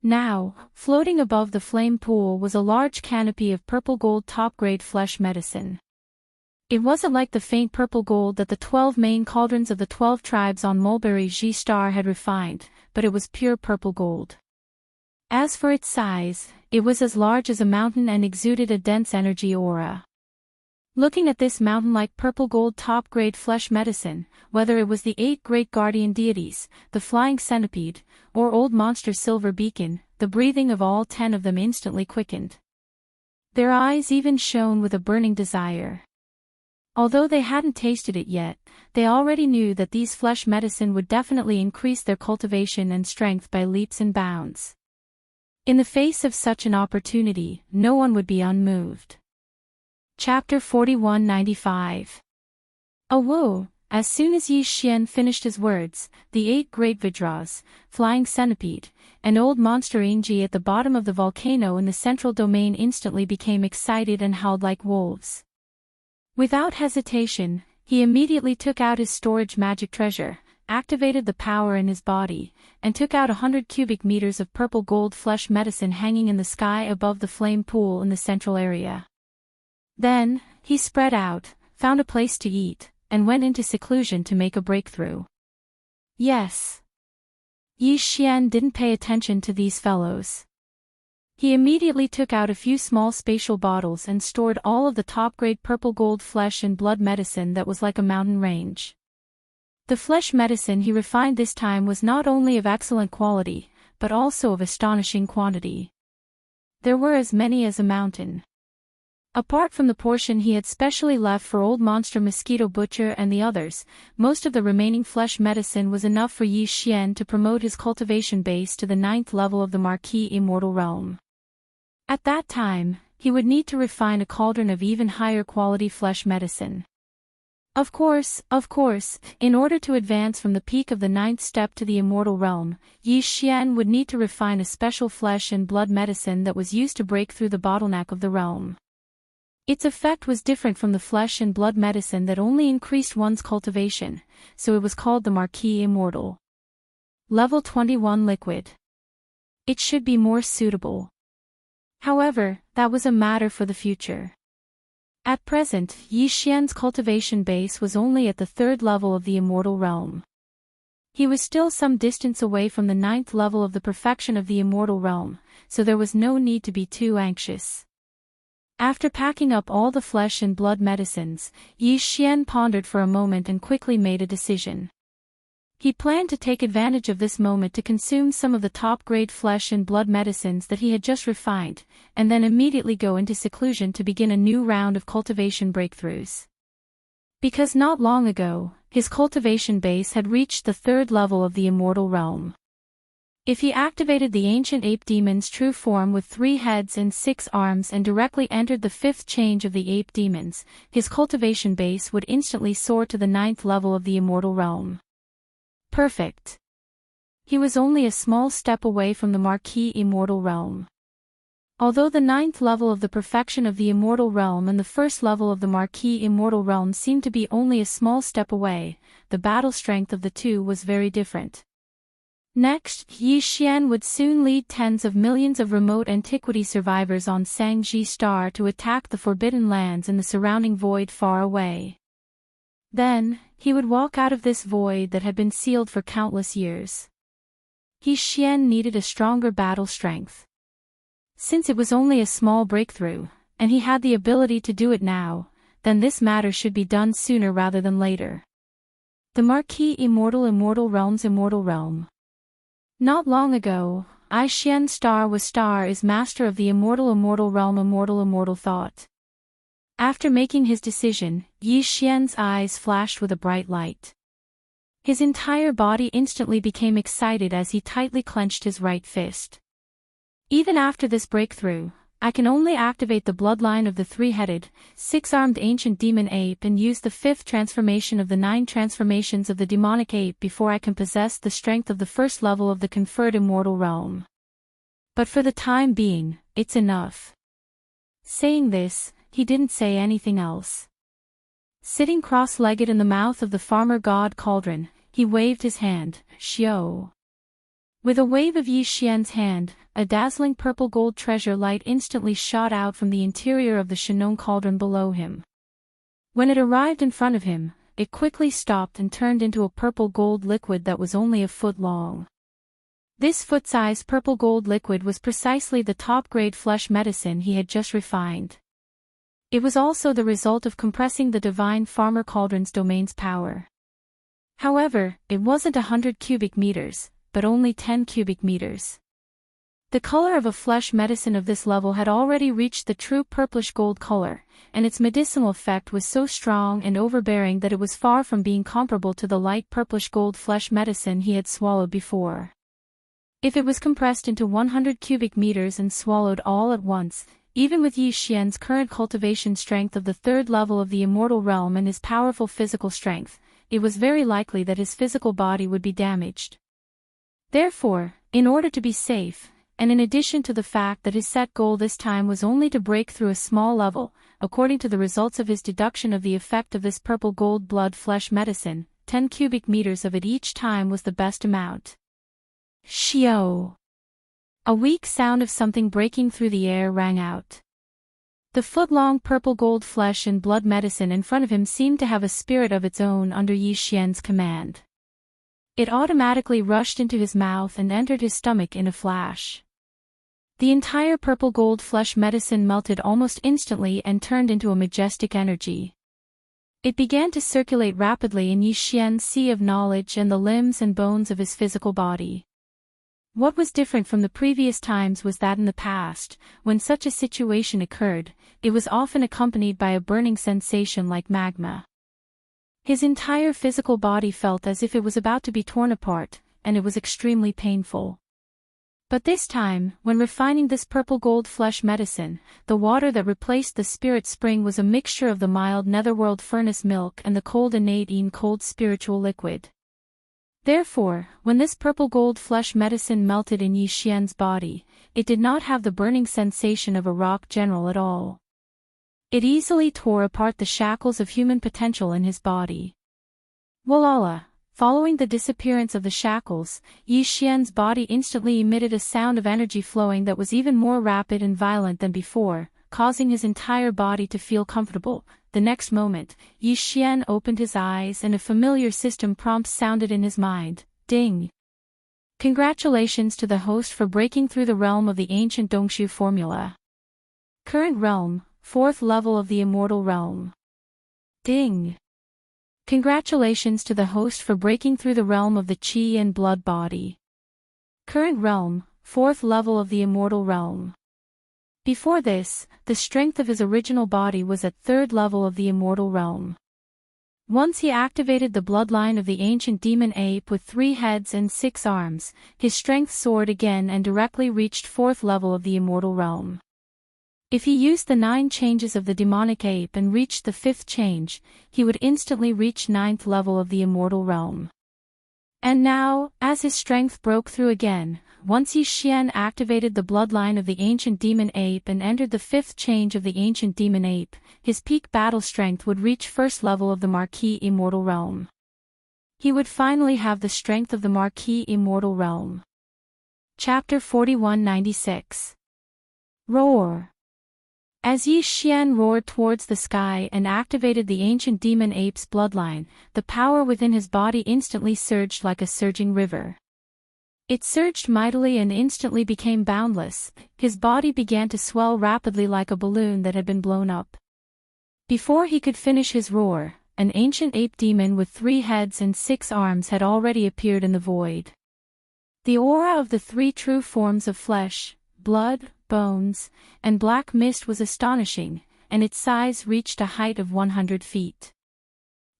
Now, floating above the flame pool was a large canopy of purple-gold top-grade flesh medicine. It wasn't like the faint purple gold that the 12 main cauldrons of the 12 tribes on Mulberry G Star had refined, but it was pure purple gold. As for its size, it was as large as a mountain and exuded a dense energy aura. Looking at this mountain-like purple gold top-grade flesh medicine, whether it was the 8 great guardian deities, the flying centipede, or old monster Silver Beacon, the breathing of all 10 of them instantly quickened. Their eyes even shone with a burning desire. Although they hadn't tasted it yet, they already knew that these flesh medicine would definitely increase their cultivation and strength by leaps and bounds. In the face of such an opportunity, no one would be unmoved. Chapter 4195. Whoa! As soon as Yi Xian finished his words, the 8 great Vidras, flying centipede, and old monster Ingji at the bottom of the volcano in the central domain instantly became excited and howled like wolves. Without hesitation, he immediately took out his storage magic treasure, activated the power in his body, and took out 100 cubic meters of purple gold flesh medicine hanging in the sky above the flame pool in the central area. Then, he spread out, found a place to eat, and went into seclusion to make a breakthrough. Yes. Yi Xian didn't pay attention to these fellows. He immediately took out a few small spatial bottles and stored all of the top-grade purple gold flesh and blood medicine that was like a mountain range. The flesh medicine he refined this time was not only of excellent quality, but also of astonishing quantity. There were as many as a mountain. Apart from the portion he had specially left for Old Monster Mosquito Butcher and the others, most of the remaining flesh medicine was enough for Yi Xian to promote his cultivation base to the 9th level of the Marquis Immortal Realm. At that time, he would need to refine a cauldron of even higher quality flesh medicine. Of course, in order to advance from the peak of the 9th step to the Immortal Realm, Yi Xian would need to refine a special flesh and blood medicine that was used to break through the bottleneck of the realm. Its effect was different from the flesh and blood medicine that only increased one's cultivation, so it was called the Marquis Immortal. Level 21 Liquid. It should be more suitable. However, that was a matter for the future. At present, Yi Xian's cultivation base was only at the 3rd level of the Immortal Realm. He was still some distance away from the 9th level of the perfection of the Immortal Realm, so there was no need to be too anxious. After packing up all the flesh and blood medicines, Yi Xian pondered for a moment and quickly made a decision. He planned to take advantage of this moment to consume some of the top-grade flesh and blood medicines that he had just refined, and then immediately go into seclusion to begin a new round of cultivation breakthroughs. Because not long ago, his cultivation base had reached the 3rd level of the Immortal Realm. If he activated the ancient ape demon's true form with 3 heads and 6 arms and directly entered the 5th change of the ape demons, his cultivation base would instantly soar to the 9th level of the Immortal Realm. Perfect. He was only a small step away from the Marquis Immortal Realm. Although the 9th level of the perfection of the Immortal Realm and the 1st level of the Marquis Immortal Realm seemed to be only a small step away, the battle strength of the two was very different. Next, Yi Xian would soon lead tens of millions of remote antiquity survivors on Sangji Star to attack the Forbidden Lands in the surrounding void far away. Then, he would walk out of this void that had been sealed for countless years. Yi Xian needed a stronger battle strength. Since it was only a small breakthrough, and he had the ability to do it now, then this matter should be done sooner rather than later. The Marquis Immortal Realm's Immortal Realm. Not long ago, Yi Xian Star is master of the Immortal Realm Immortal Thought. After making his decision, Yi Xian's eyes flashed with a bright light. His entire body instantly became excited as he tightly clenched his right fist. Even after this breakthrough, I can only activate the bloodline of the 3-headed, 6-armed ancient demon ape and use the 5th transformation of the 9 transformations of the demonic ape before I can possess the strength of the 1st level of the conferred Immortal Realm. But for the time being, it's enough. Saying this, he didn't say anything else. Sitting cross-legged in the mouth of the farmer god cauldron, he waved his hand, Xiao. With a wave of Yi Xian's hand, a dazzling purple gold treasure light instantly shot out from the interior of the Shanong cauldron below him. When it arrived in front of him, it quickly stopped and turned into a purple gold liquid that was only a foot long. This foot-sized purple gold liquid was precisely the top-grade flesh medicine he had just refined. It was also the result of compressing the divine farmer cauldron's domain's power. However, it wasn't 100 cubic meters, but only 10 cubic meters. The color of a flesh medicine of this level had already reached the true purplish gold color, and its medicinal effect was so strong and overbearing that it was far from being comparable to the light purplish gold flesh medicine he had swallowed before. If it was compressed into 100 cubic meters and swallowed all at once, even with Yi Xian's current cultivation strength of the 3rd level of the Immortal Realm and his powerful physical strength, it was very likely that his physical body would be damaged. Therefore, in order to be safe, and in addition to the fact that his set goal this time was only to break through a small level, according to the results of his deduction of the effect of this purple gold blood flesh medicine, 10 cubic meters of it each time was the best amount. Xiao! A weak sound of something breaking through the air rang out. The foot-long purple gold flesh and blood medicine in front of him seemed to have a spirit of its own under Yi Xian's command. It automatically rushed into his mouth and entered his stomach in a flash. The entire purple gold flesh medicine melted almost instantly and turned into a majestic energy. It began to circulate rapidly in Yi Xian's sea of knowledge and the limbs and bones of his physical body. What was different from the previous times was that in the past, when such a situation occurred, it was often accompanied by a burning sensation like magma. His entire physical body felt as if it was about to be torn apart, and it was extremely painful. But this time, when refining this purple gold flesh medicine, the water that replaced the spirit spring was a mixture of the mild netherworld furnace milk and the cold innate cold spiritual liquid. Therefore, when this purple gold flesh medicine melted in Yi Xian's body, it did not have the burning sensation of a rock general at all. It easily tore apart the shackles of human potential in his body. Voila! Following the disappearance of the shackles, Yi Xian's body instantly emitted a sound of energy flowing that was even more rapid and violent than before, causing his entire body to feel comfortable. The next moment, Yi Xian opened his eyes and a familiar system prompt sounded in his mind. Ding! Congratulations to the host for breaking through the realm of the ancient Dongshu formula. Current realm, 4th level of the immortal realm. Ding! Congratulations to the host for breaking through the realm of the Qi and blood body. Current realm, 4th level of the immortal realm. Before this, the strength of his original body was at 3rd level of the immortal realm. Once he activated the bloodline of the ancient demon ape with 3 heads and 6 arms, his strength soared again and directly reached 4th level of the immortal realm. If he used the 9 changes of the demonic ape and reached the 5th change, he would instantly reach 9th level of the immortal realm. And now, as his strength broke through again, once Yi Xian activated the bloodline of the ancient demon ape and entered the 5th change of the ancient demon ape, his peak battle strength would reach 1st level of the Marquis immortal realm. He would finally have the strength of the Marquis immortal realm. Chapter 4196. Roar. As Yi Xian roared towards the sky and activated the ancient demon ape's bloodline, the power within his body instantly surged like a surging river. It surged mightily and instantly became boundless. His body began to swell rapidly like a balloon that had been blown up. Before he could finish his roar, an ancient ape demon with 3 heads and 6 arms had already appeared in the void. The aura of the 3 true forms of flesh, blood, bones, and black mist was astonishing, and its size reached a height of 100 feet.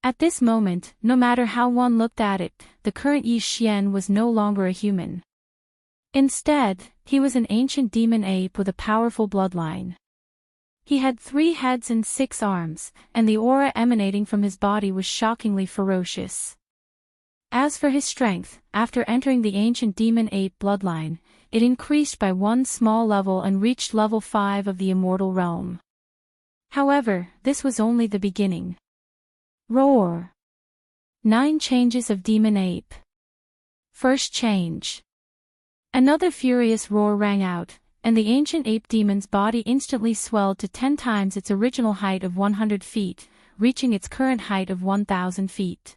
At this moment, no matter how one looked at it, the current Yi Xian was no longer a human. Instead, he was an ancient demon ape with a powerful bloodline. He had 3 heads and 6 arms, and the aura emanating from his body was shockingly ferocious. As for his strength, after entering the ancient demon ape bloodline, it increased by 1 small level and reached level 5 of the immortal realm. However, this was only the beginning. Roar. 9 changes of demon ape. First change. Another furious roar rang out, and the ancient ape demon's body instantly swelled to 10 times its original height of 100 feet, reaching its current height of 1,000 feet.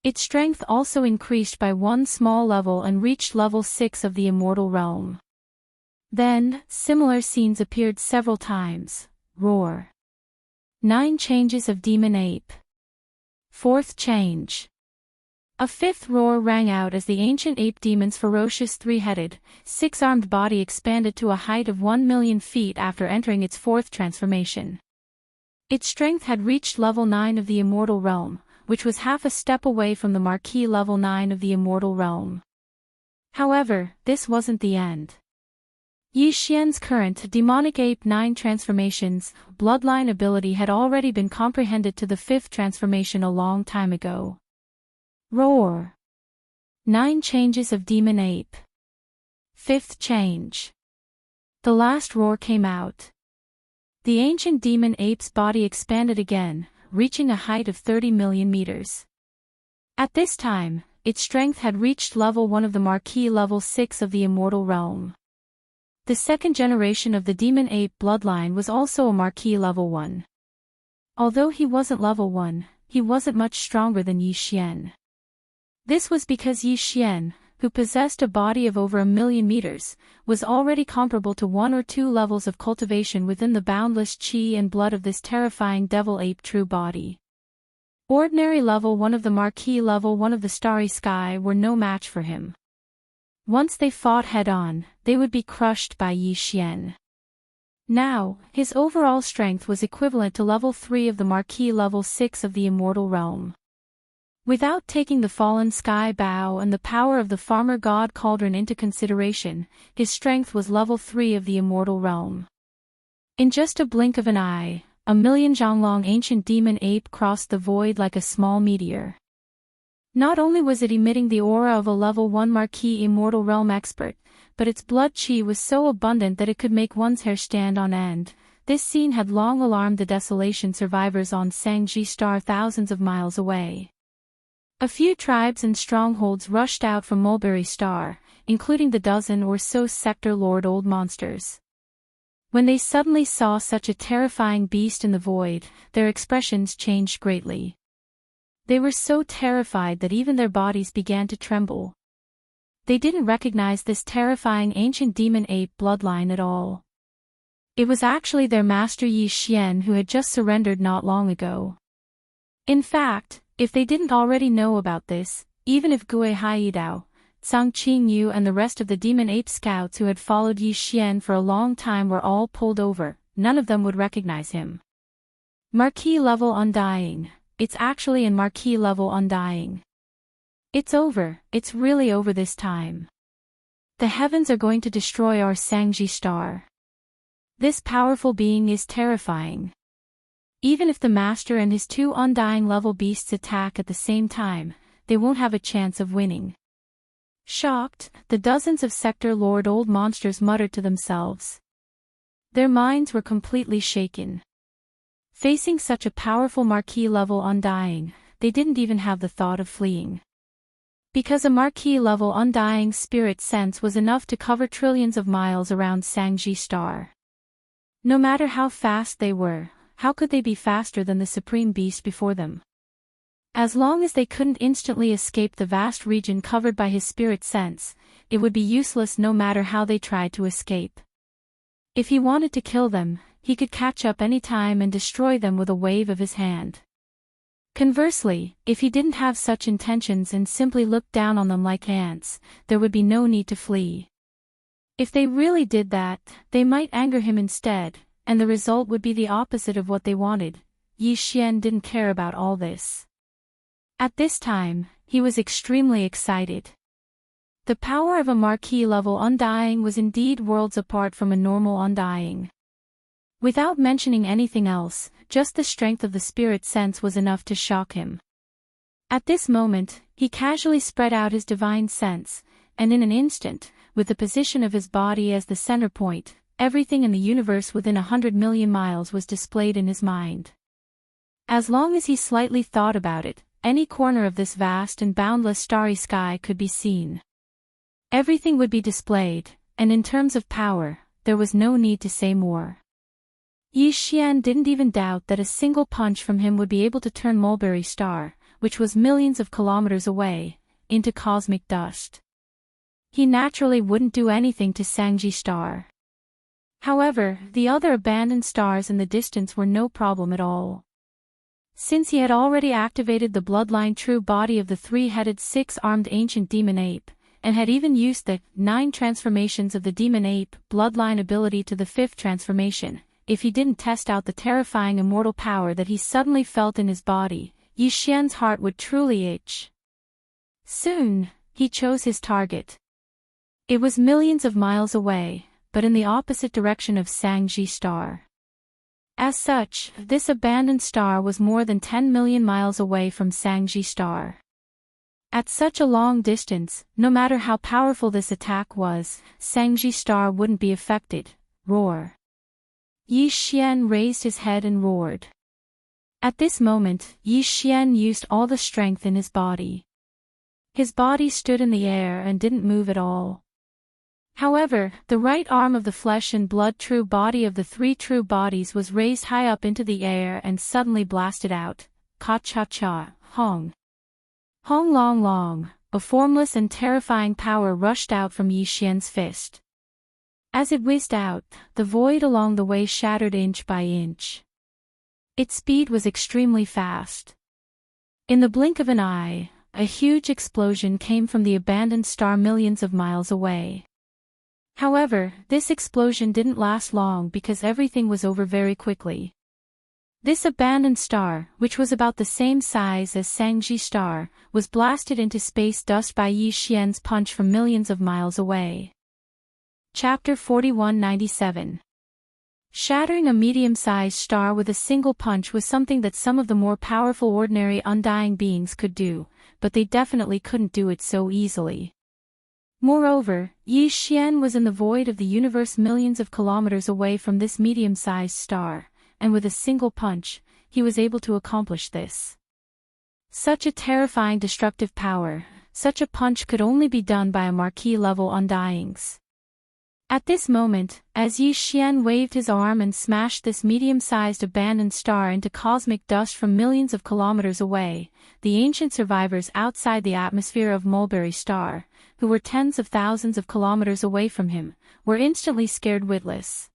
Its strength also increased by 1 small level and reached level 6 of the immortal realm. Then, similar scenes appeared several times. Roar. 9 changes of demon ape. 4th change. A 5th roar rang out as the ancient ape demon's ferocious 3-headed, 6-armed body expanded to a height of 1,000,000 feet after entering its 4th transformation. Its strength had reached level 9 of the immortal realm, which was half a step away from the Marquis level 9 of the immortal realm. However, this wasn't the end. Yi Xian's current demonic ape 9 transformations bloodline ability had already been comprehended to the 5th transformation a long time ago. Roar. 9 changes of demon ape. 5th change. The last roar came out. The ancient demon ape's body expanded again, reaching a height of 30 million meters. At this time, its strength had reached level 1 of the Marquis level 6 of the immortal realm. The 2nd generation of the demon ape bloodline was also a Marquis level 1. Although he wasn't level 1, he wasn't much stronger than Yi Xian. This was because Yi Xian, who possessed a body of over 1,000,000 meters, was already comparable to 1 or 2 levels of cultivation within the boundless chi and blood of this terrifying devil-ape true body. Ordinary level 1 of the Marquis level 1 of the starry sky were no match for him. Once they fought head-on, they would be crushed by Yi Xian. Now, his overall strength was equivalent to level 3 of the Marquis level 6 of the immortal realm. Without taking the fallen sky bow and the power of the farmer god cauldron into consideration, his strength was level 3 of the immortal realm. In just a blink of an eye, 1,000,000 Zhonglong ancient demon ape crossed the void like a small meteor. Not only was it emitting the aura of a level 1 Marquis immortal realm expert, but its blood chi was so abundant that it could make one's hair stand on end. This scene had long alarmed the desolation survivors on Sangji Star thousands of miles away. A few tribes and strongholds rushed out from Mulberry Star, including the dozen or so sector lord old monsters. When they suddenly saw such a terrifying beast in the void, their expressions changed greatly. They were so terrified that even their bodies began to tremble. They didn't recognize this terrifying ancient demon ape bloodline at all. It was actually their master Yi Xian who had just surrendered not long ago. In fact, if they didn't already know about this, even if Gui Haidao, Zhang Qingyu and the rest of the demon ape scouts who had followed Yi Xian for a long time were all pulled over, none of them would recognize him. Marquis level undying. It's actually in Marquis level undying. It's over, it's really over this time. The heavens are going to destroy our Sangji star. This powerful being is terrifying. Even if the master and his 2 undying level beasts attack at the same time, they won't have a chance of winning. Shocked, the dozens of sector lord old monsters muttered to themselves. Their minds were completely shaken. Facing such a powerful Marquis level undying, they didn't even have the thought of fleeing. Because a Marquis level undying spirit sense was enough to cover trillions of miles around Sangji star. No matter how fast they were, how could they be faster than the supreme beast before them? As long as they couldn't instantly escape the vast region covered by his spirit sense, it would be useless no matter how they tried to escape. If he wanted to kill them, he could catch up any time and destroy them with a wave of his hand. Conversely, if he didn't have such intentions and simply looked down on them like ants, there would be no need to flee. If they really did that, they might anger him instead, and the result would be the opposite of what they wanted. Yi Xian didn't care about all this. At this time, he was extremely excited. The power of a Marquis level undying was indeed worlds apart from a normal undying. Without mentioning anything else, just the strength of the spirit sense was enough to shock him. At this moment, he casually spread out his divine sense, and in an instant, with the position of his body as the center point, everything in the universe within 100 million miles was displayed in his mind. As long as he slightly thought about it, any corner of this vast and boundless starry sky could be seen. Everything would be displayed, and in terms of power, there was no need to say more. Yi Xian didn't even doubt that a single punch from him would be able to turn Mulberry Star, which was millions of kilometers away, into cosmic dust. He naturally wouldn't do anything to Sangji Star. However, the other abandoned stars in the distance were no problem at all. Since he had already activated the bloodline true body of the 3-headed 6-armed ancient demon ape, and had even used the 9 transformations of the demon ape bloodline ability to the 5th transformation, if he didn't test out the terrifying immortal power that he suddenly felt in his body, Yi Xian's heart would truly itch. Soon, he chose his target. It was millions of miles away, but in the opposite direction of Sangji Star. As such, this abandoned star was more than 10 million miles away from Sangji Star. At such a long distance, no matter how powerful this attack was, Sangji Star wouldn't be affected. Roar. Yi Xian raised his head and roared. At this moment, Yi Xian used all the strength in his body. His body stood in the air and didn't move at all. However, the right arm of the flesh and blood true body of the 3 true bodies was raised high up into the air and suddenly blasted out. Ka-cha-cha, hong. Hong long long, a formless and terrifying power rushed out from Yi Xian's fist. As it whizzed out, the void along the way shattered inch by inch. Its speed was extremely fast. In the blink of an eye, a huge explosion came from the abandoned star millions of miles away. However, this explosion didn't last long because everything was over very quickly. This abandoned star, which was about the same size as Sangji star, was blasted into space dust by Yi Xian's punch from millions of miles away. Chapter 4197. Shattering a medium-sized star with a single punch was something that some of the more powerful ordinary undying beings could do, but they definitely couldn't do it so easily. Moreover, Yi Xian was in the void of the universe millions of kilometers away from this medium-sized star, and with a single punch, he was able to accomplish this. Such a terrifying destructive power, such a punch could only be done by a marquee-level undyings. At this moment, as Yi Xian waved his arm and smashed this medium-sized abandoned star into cosmic dust from millions of kilometers away, the ancient survivors outside the atmosphere of Mulberry Star, who were tens of thousands of kilometers away from him, were instantly scared witless.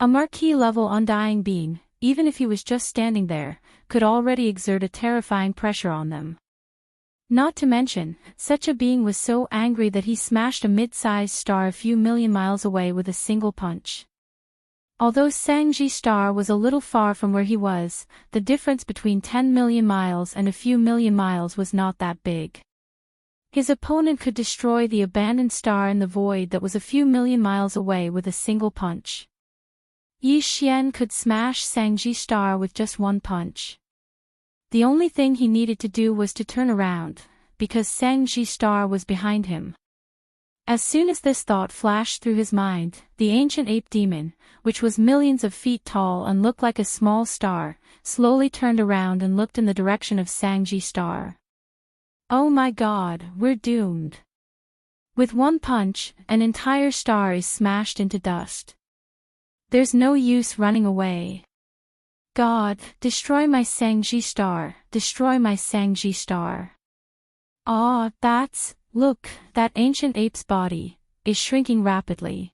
A marquee-level undying being, even if he was just standing there, could already exert a terrifying pressure on them. Not to mention, such a being was so angry that he smashed a mid-sized star a few million miles away with a single punch. Although Sangji star was a little far from where he was, the difference between 10 million miles and a few million miles was not that big. His opponent could destroy the abandoned star in the void that was a few million miles away with a single punch. Yi Xian could smash Sangji star with just one punch. The only thing he needed to do was to turn around, because Sangji star was behind him. As soon as this thought flashed through his mind, the ancient ape demon, which was millions of feet tall and looked like a small star, slowly turned around and looked in the direction of Sangji star. Oh my God, we're doomed. With one punch, an entire star is smashed into dust. There's no use running away. God, destroy my Sangji star, destroy my Sangji star. Ah, look, that ancient ape's body is shrinking rapidly.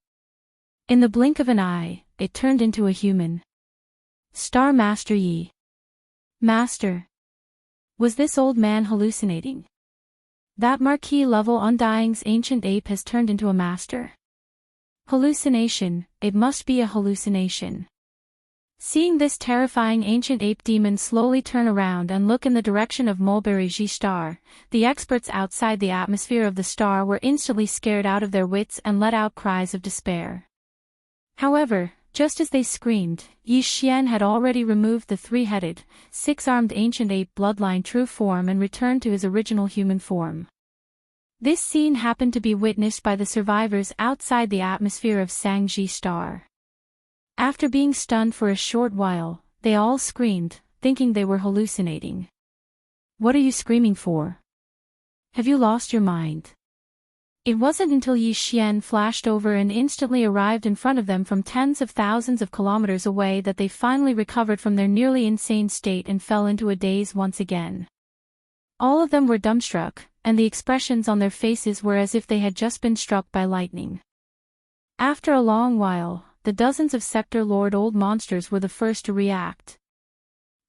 In the blink of an eye, it turned into a human. Star Master Yi. Master. Was this old man hallucinating? That marquee-level undying's ancient ape has turned into a master. Hallucination, it must be a hallucination. Seeing this terrifying ancient ape demon slowly turn around and look in the direction of Mulberry Ji star, the experts outside the atmosphere of the star were instantly scared out of their wits and let out cries of despair. However, just as they screamed, Yi Xian had already removed the three-headed, six-armed ancient ape bloodline true form and returned to his original human form. This scene happened to be witnessed by the survivors outside the atmosphere of Sangji star. After being stunned for a short while, they all screamed, thinking they were hallucinating. What are you screaming for? Have you lost your mind? It wasn't until Yi Xian flashed over and instantly arrived in front of them from tens of thousands of kilometers away that they finally recovered from their nearly insane state and fell into a daze once again. All of them were dumbstruck, and the expressions on their faces were as if they had just been struck by lightning. After a long while, the dozens of Sector Lord old monsters were the first to react.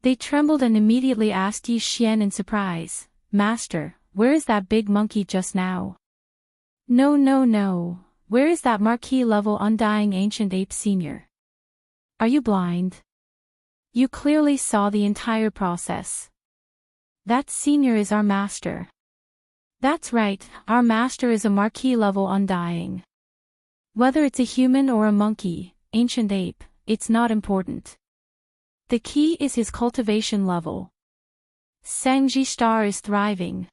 They trembled and immediately asked Yi Xian in surprise, "Master, where is that big monkey just now?" No. Where is that marquee-level undying ancient ape senior? Are you blind? You clearly saw the entire process. That senior is our master. That's right, our master is a marquee-level undying. Whether it's a human or a monkey, ancient ape, it's not important. The key is his cultivation level. Sangji star is thriving.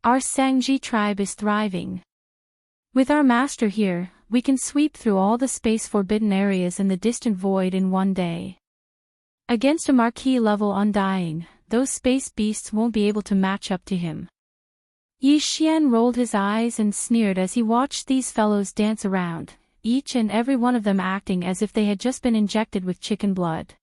Our Sangji tribe is thriving. With our master here, we can sweep through all the space-forbidden areas in the distant void in one day. Against a marquee-level undying, those space beasts won't be able to match up to him. Yi Xian rolled his eyes and sneered as he watched these fellows dance around, each and every one of them acting as if they had just been injected with chicken blood.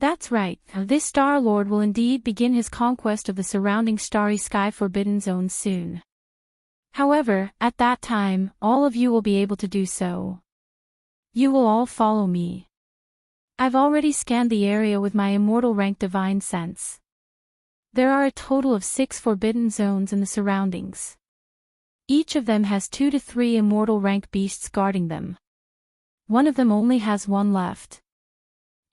That's right, this Star Lord will indeed begin his conquest of the surrounding starry sky forbidden zone soon. However, at that time, all of you will be able to do so. You will all follow me. I've already scanned the area with my immortal rank divine sense. There are a total of 6 forbidden zones in the surroundings. Each of them has 2 to 3 immortal rank beasts guarding them. One of them only has one left.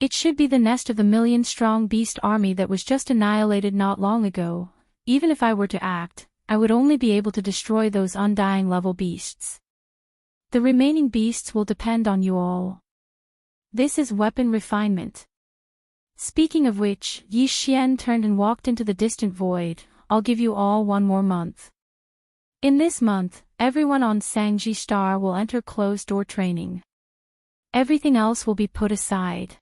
It should be the nest of the million-strong beast army that was just annihilated not long ago. Even if I were to act, I would only be able to destroy those undying level beasts. The remaining beasts will depend on you all. This is weapon refinement. Speaking of which, Yi Xian turned and walked into the distant void. I'll give you all 1 more month. In this month, everyone on Sangji Star will enter closed-door training. Everything else will be put aside.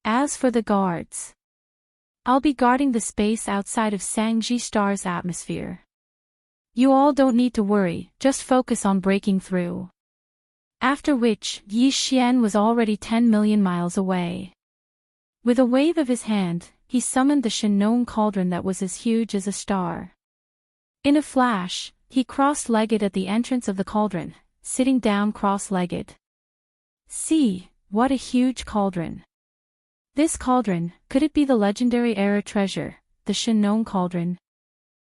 As for the guards, I'll be guarding the space outside of Sangji Star's atmosphere. You all don't need to worry, just focus on breaking through. After which, Yi Xian was already 10 million miles away. With a wave of his hand, he summoned the Shenong cauldron that was as huge as a star. In a flash, he cross-legged at the entrance of the cauldron, sitting down cross-legged. See, what a huge cauldron. This cauldron, could it be the legendary era treasure, the Shenong cauldron?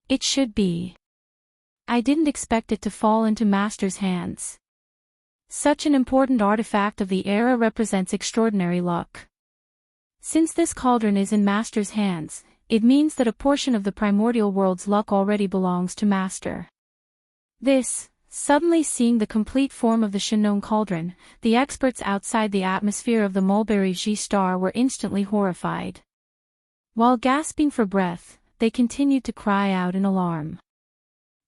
It should be. I didn't expect it to fall into Master's hands. Such an important artifact of the era represents extraordinary luck. Since this cauldron is in Master's hands, it means that a portion of the primordial world's luck already belongs to Master. Suddenly seeing the complete form of the Shenong cauldron, the experts outside the atmosphere of the Mulberry G star were instantly horrified. While gasping for breath, they continued to cry out in alarm.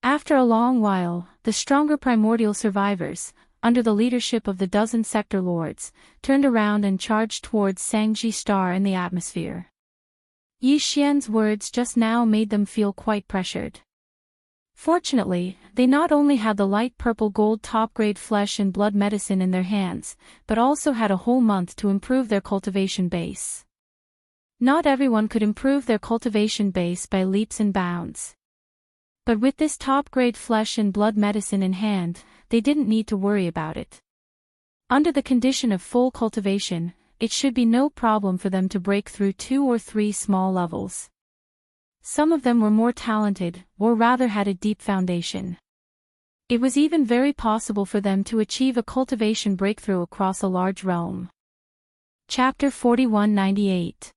After a long while, the stronger primordial survivors, under the leadership of the dozen sector lords, turned around and charged towards Sangji Star in the atmosphere. Yi Xian's words just now made them feel quite pressured. Fortunately, they not only had the light purple gold top-grade flesh and blood medicine in their hands, but also had a whole month to improve their cultivation base. Not everyone could improve their cultivation base by leaps and bounds. But with this top-grade flesh and blood medicine in hand, they didn't need to worry about it. Under the condition of full cultivation, it should be no problem for them to break through 2 or 3 small levels. Some of them were more talented, or rather had a deep foundation. It was even very possible for them to achieve a cultivation breakthrough across a large realm. Chapter 4198.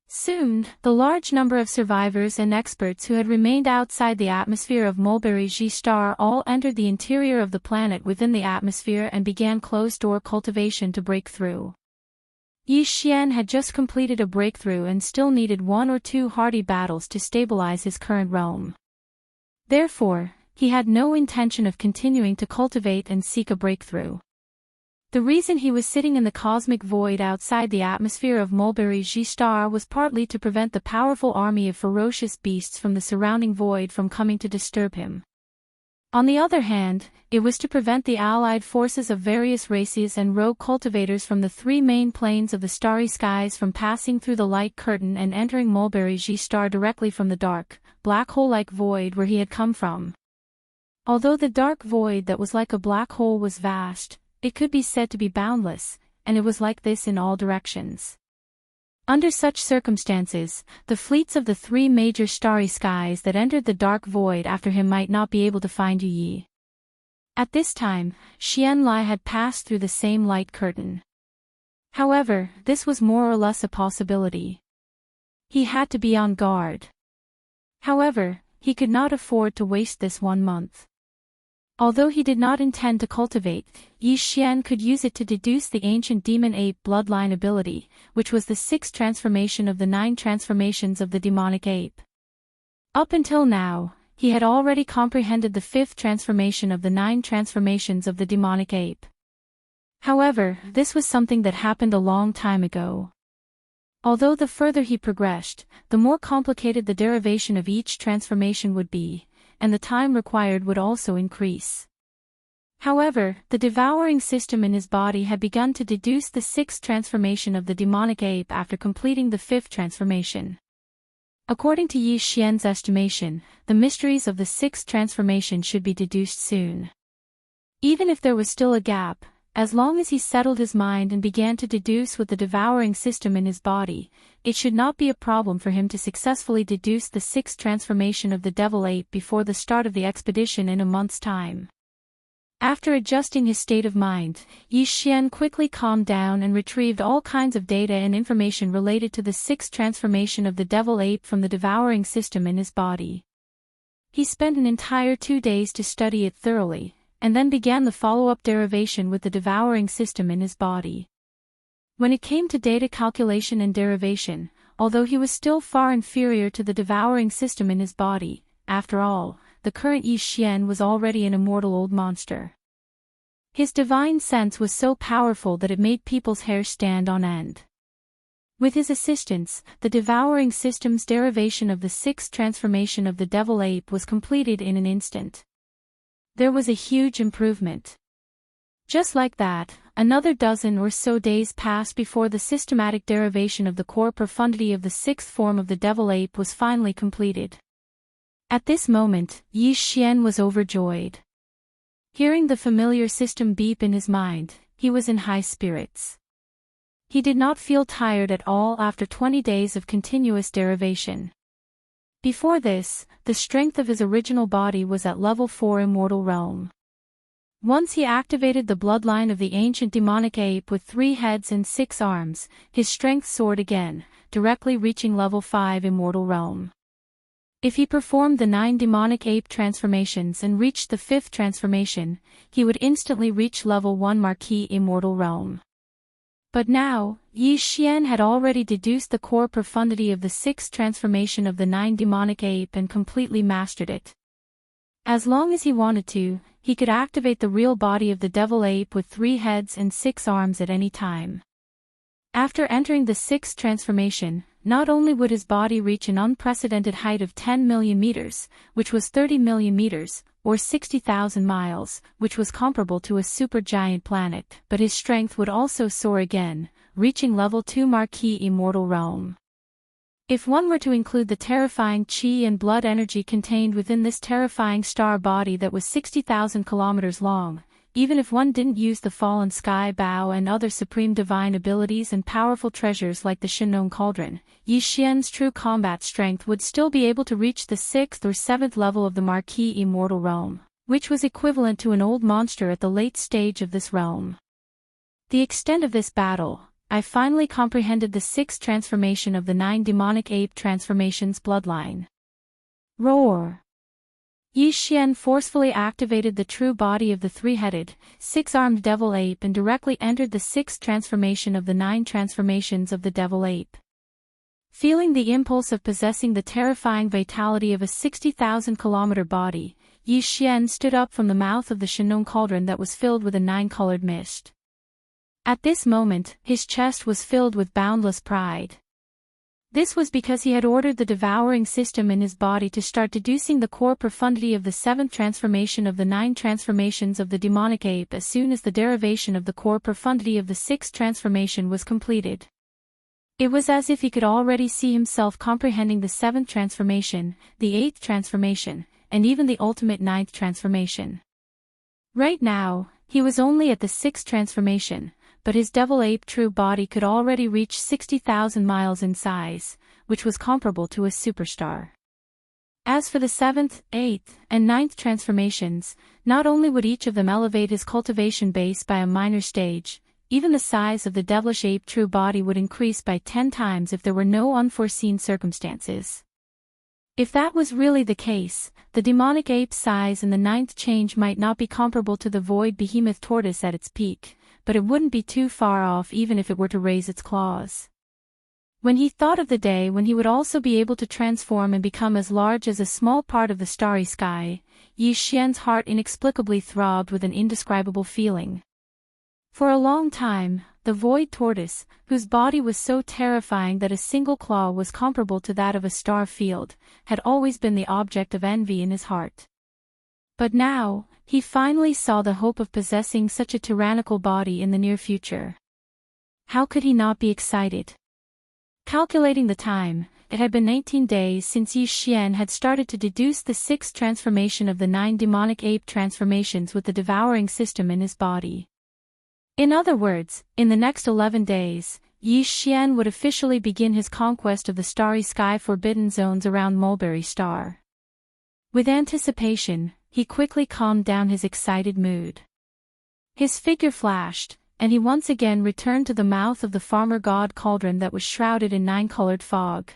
Soon, the large number of survivors and experts who had remained outside the atmosphere of Mulberry G star all entered the interior of the planet within the atmosphere and began closed-door cultivation to break through. Yi Xian had just completed a breakthrough and still needed 1 or 2 hardy battles to stabilize his current realm. Therefore, he had no intention of continuing to cultivate and seek a breakthrough. The reason he was sitting in the cosmic void outside the atmosphere of Mulberry G star was partly to prevent the powerful army of ferocious beasts from the surrounding void from coming to disturb him. On the other hand, it was to prevent the allied forces of various races and rogue cultivators from the 3 main planes of the starry skies from passing through the light curtain and entering Mulberry G star directly from the dark, black hole-like void where he had come from. Although the dark void that was like a black hole was vast, it could be said to be boundless, and it was like this in all directions. Under such circumstances, the fleets of the 3 major starry skies that entered the dark void after him might not be able to find Yu Yi. At this time, Xian Lai had passed through the same light curtain. However, this was more or less a possibility. He had to be on guard. However, he could not afford to waste this 1 month. Although he did not intend to cultivate, Yi Xian could use it to deduce the ancient demon ape bloodline ability, which was the 6th transformation of the 9 transformations of the demonic ape. Up until now, he had already comprehended the 5th transformation of the 9 transformations of the demonic ape. However, this was something that happened a long time ago. Although the further he progressed, the more complicated the derivation of each transformation would be, and the time required would also increase. However, the devouring system in his body had begun to deduce the sixth transformation of the demonic ape after completing the fifth transformation. According to Yi Xian's estimation, the mysteries of the sixth transformation should be deduced soon. Even if there was still a gap, as long as he settled his mind and began to deduce with the devouring system in his body, it should not be a problem for him to successfully deduce the sixth transformation of the devil ape before the start of the expedition in a month's time. After adjusting his state of mind, Yi Xian quickly calmed down and retrieved all kinds of data and information related to the sixth transformation of the devil ape from the devouring system in his body. He spent an entire 2 days to study it thoroughly, and then began the follow-up derivation with the devouring system in his body. When it came to data calculation and derivation, although he was still far inferior to the devouring system in his body, after all, the current Yi Xian was already an immortal old monster. His divine sense was so powerful that it made people's hair stand on end. With his assistance, the devouring system's derivation of the sixth transformation of the devil ape was completed in an instant. There was a huge improvement. Just like that, another dozen or so days passed before the systematic derivation of the core profundity of the sixth form of the devil ape was finally completed. At this moment, Yi Xian was overjoyed. Hearing the familiar system beep in his mind, he was in high spirits. He did not feel tired at all after 20 days of continuous derivation. Before this, the strength of his original body was at level 4 immortal realm. Once he activated the bloodline of the ancient demonic ape with 3 heads and 6 arms, his strength soared again, directly reaching level 5 immortal realm. If he performed the 9 demonic ape transformations and reached the 5th transformation, he would instantly reach level 1 Marquis immortal realm. But now, Yi Xian had already deduced the core profundity of the 6th transformation of the 9 demonic ape and completely mastered it. As long as he wanted to, he could activate the real body of the devil ape with 3 heads and 6 arms at any time. After entering the 6th transformation, not only would his body reach an unprecedented height of 10 million meters, which was 30 million meters, or 60,000 miles, which was comparable to a supergiant planet, but his strength would also soar again, reaching level 2 Marquis immortal realm. If one were to include the terrifying chi and blood energy contained within this terrifying star body that was 60,000 kilometers long, even if one didn't use the fallen sky bow and other supreme divine abilities and powerful treasures like the Shinnon Cauldron, Yi Xian's true combat strength would still be able to reach the 6th or 7th level of the Marquis immortal realm, which was equivalent to an old monster at the late stage of this realm. The extent of this battle, I finally comprehended the 6th transformation of the 9 demonic ape transformations bloodline. Roar! Yi Xian forcefully activated the true body of the 3-headed, 6-armed devil ape and directly entered the 6th transformation of the 9 transformations of the devil ape. Feeling the impulse of possessing the terrifying vitality of a 60,000-kilometer body, Yi Xian stood up from the mouth of the Shinnon Cauldron that was filled with a 9-colored mist. At this moment, his chest was filled with boundless pride. This was because he had ordered the devouring system in his body to start deducing the core profundity of the 7th transformation of the 9 transformations of the demonic ape as soon as the derivation of the core profundity of the 6th transformation was completed. It was as if he could already see himself comprehending the 7th transformation, the 8th transformation, and even the ultimate 9th transformation. Right now, he was only at the 6th transformation, but his devil ape true body could already reach 60,000 miles in size, which was comparable to a superstar. As for the 7th, 8th, and 9th transformations, not only would each of them elevate his cultivation base by a minor stage, even the size of the devilish ape true body would increase by 10 times if there were no unforeseen circumstances. If that was really the case, the demonic ape's size in the 9th change might not be comparable to the void behemoth tortoise at its peak, but it wouldn't be too far off even if it were to raise its claws. When he thought of the day when he would also be able to transform and become as large as a small part of the starry sky, Yi Xian's heart inexplicably throbbed with an indescribable feeling. For a long time, the void tortoise, whose body was so terrifying that a single claw was comparable to that of a star field, had always been the object of envy in his heart. But now, he finally saw the hope of possessing such a tyrannical body in the near future. How could he not be excited? Calculating the time, it had been 18 days since Yi Xian had started to deduce the sixth transformation of the 9 demonic ape transformations with the devouring system in his body. In other words, in the next 11 days, Yi Xian would officially begin his conquest of the starry sky forbidden zones around Mulberry Star. With anticipation, he quickly calmed down his excited mood. His figure flashed, and he once again returned to the mouth of the farmer god cauldron that was shrouded in 9-colored fog.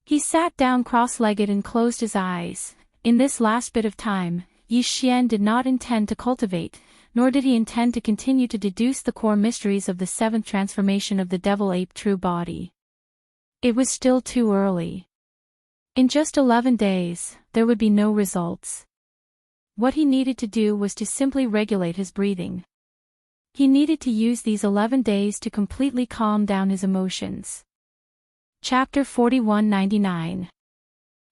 He sat down cross-legged and closed his eyes. In this last bit of time, Yi Xian did not intend to cultivate, nor did he intend to continue to deduce the core mysteries of the seventh transformation of the devil ape true body. It was still too early. In just 11 days, there would be no results. What he needed to do was to simply regulate his breathing. He needed to use these 11 days to completely calm down his emotions. Chapter 4199.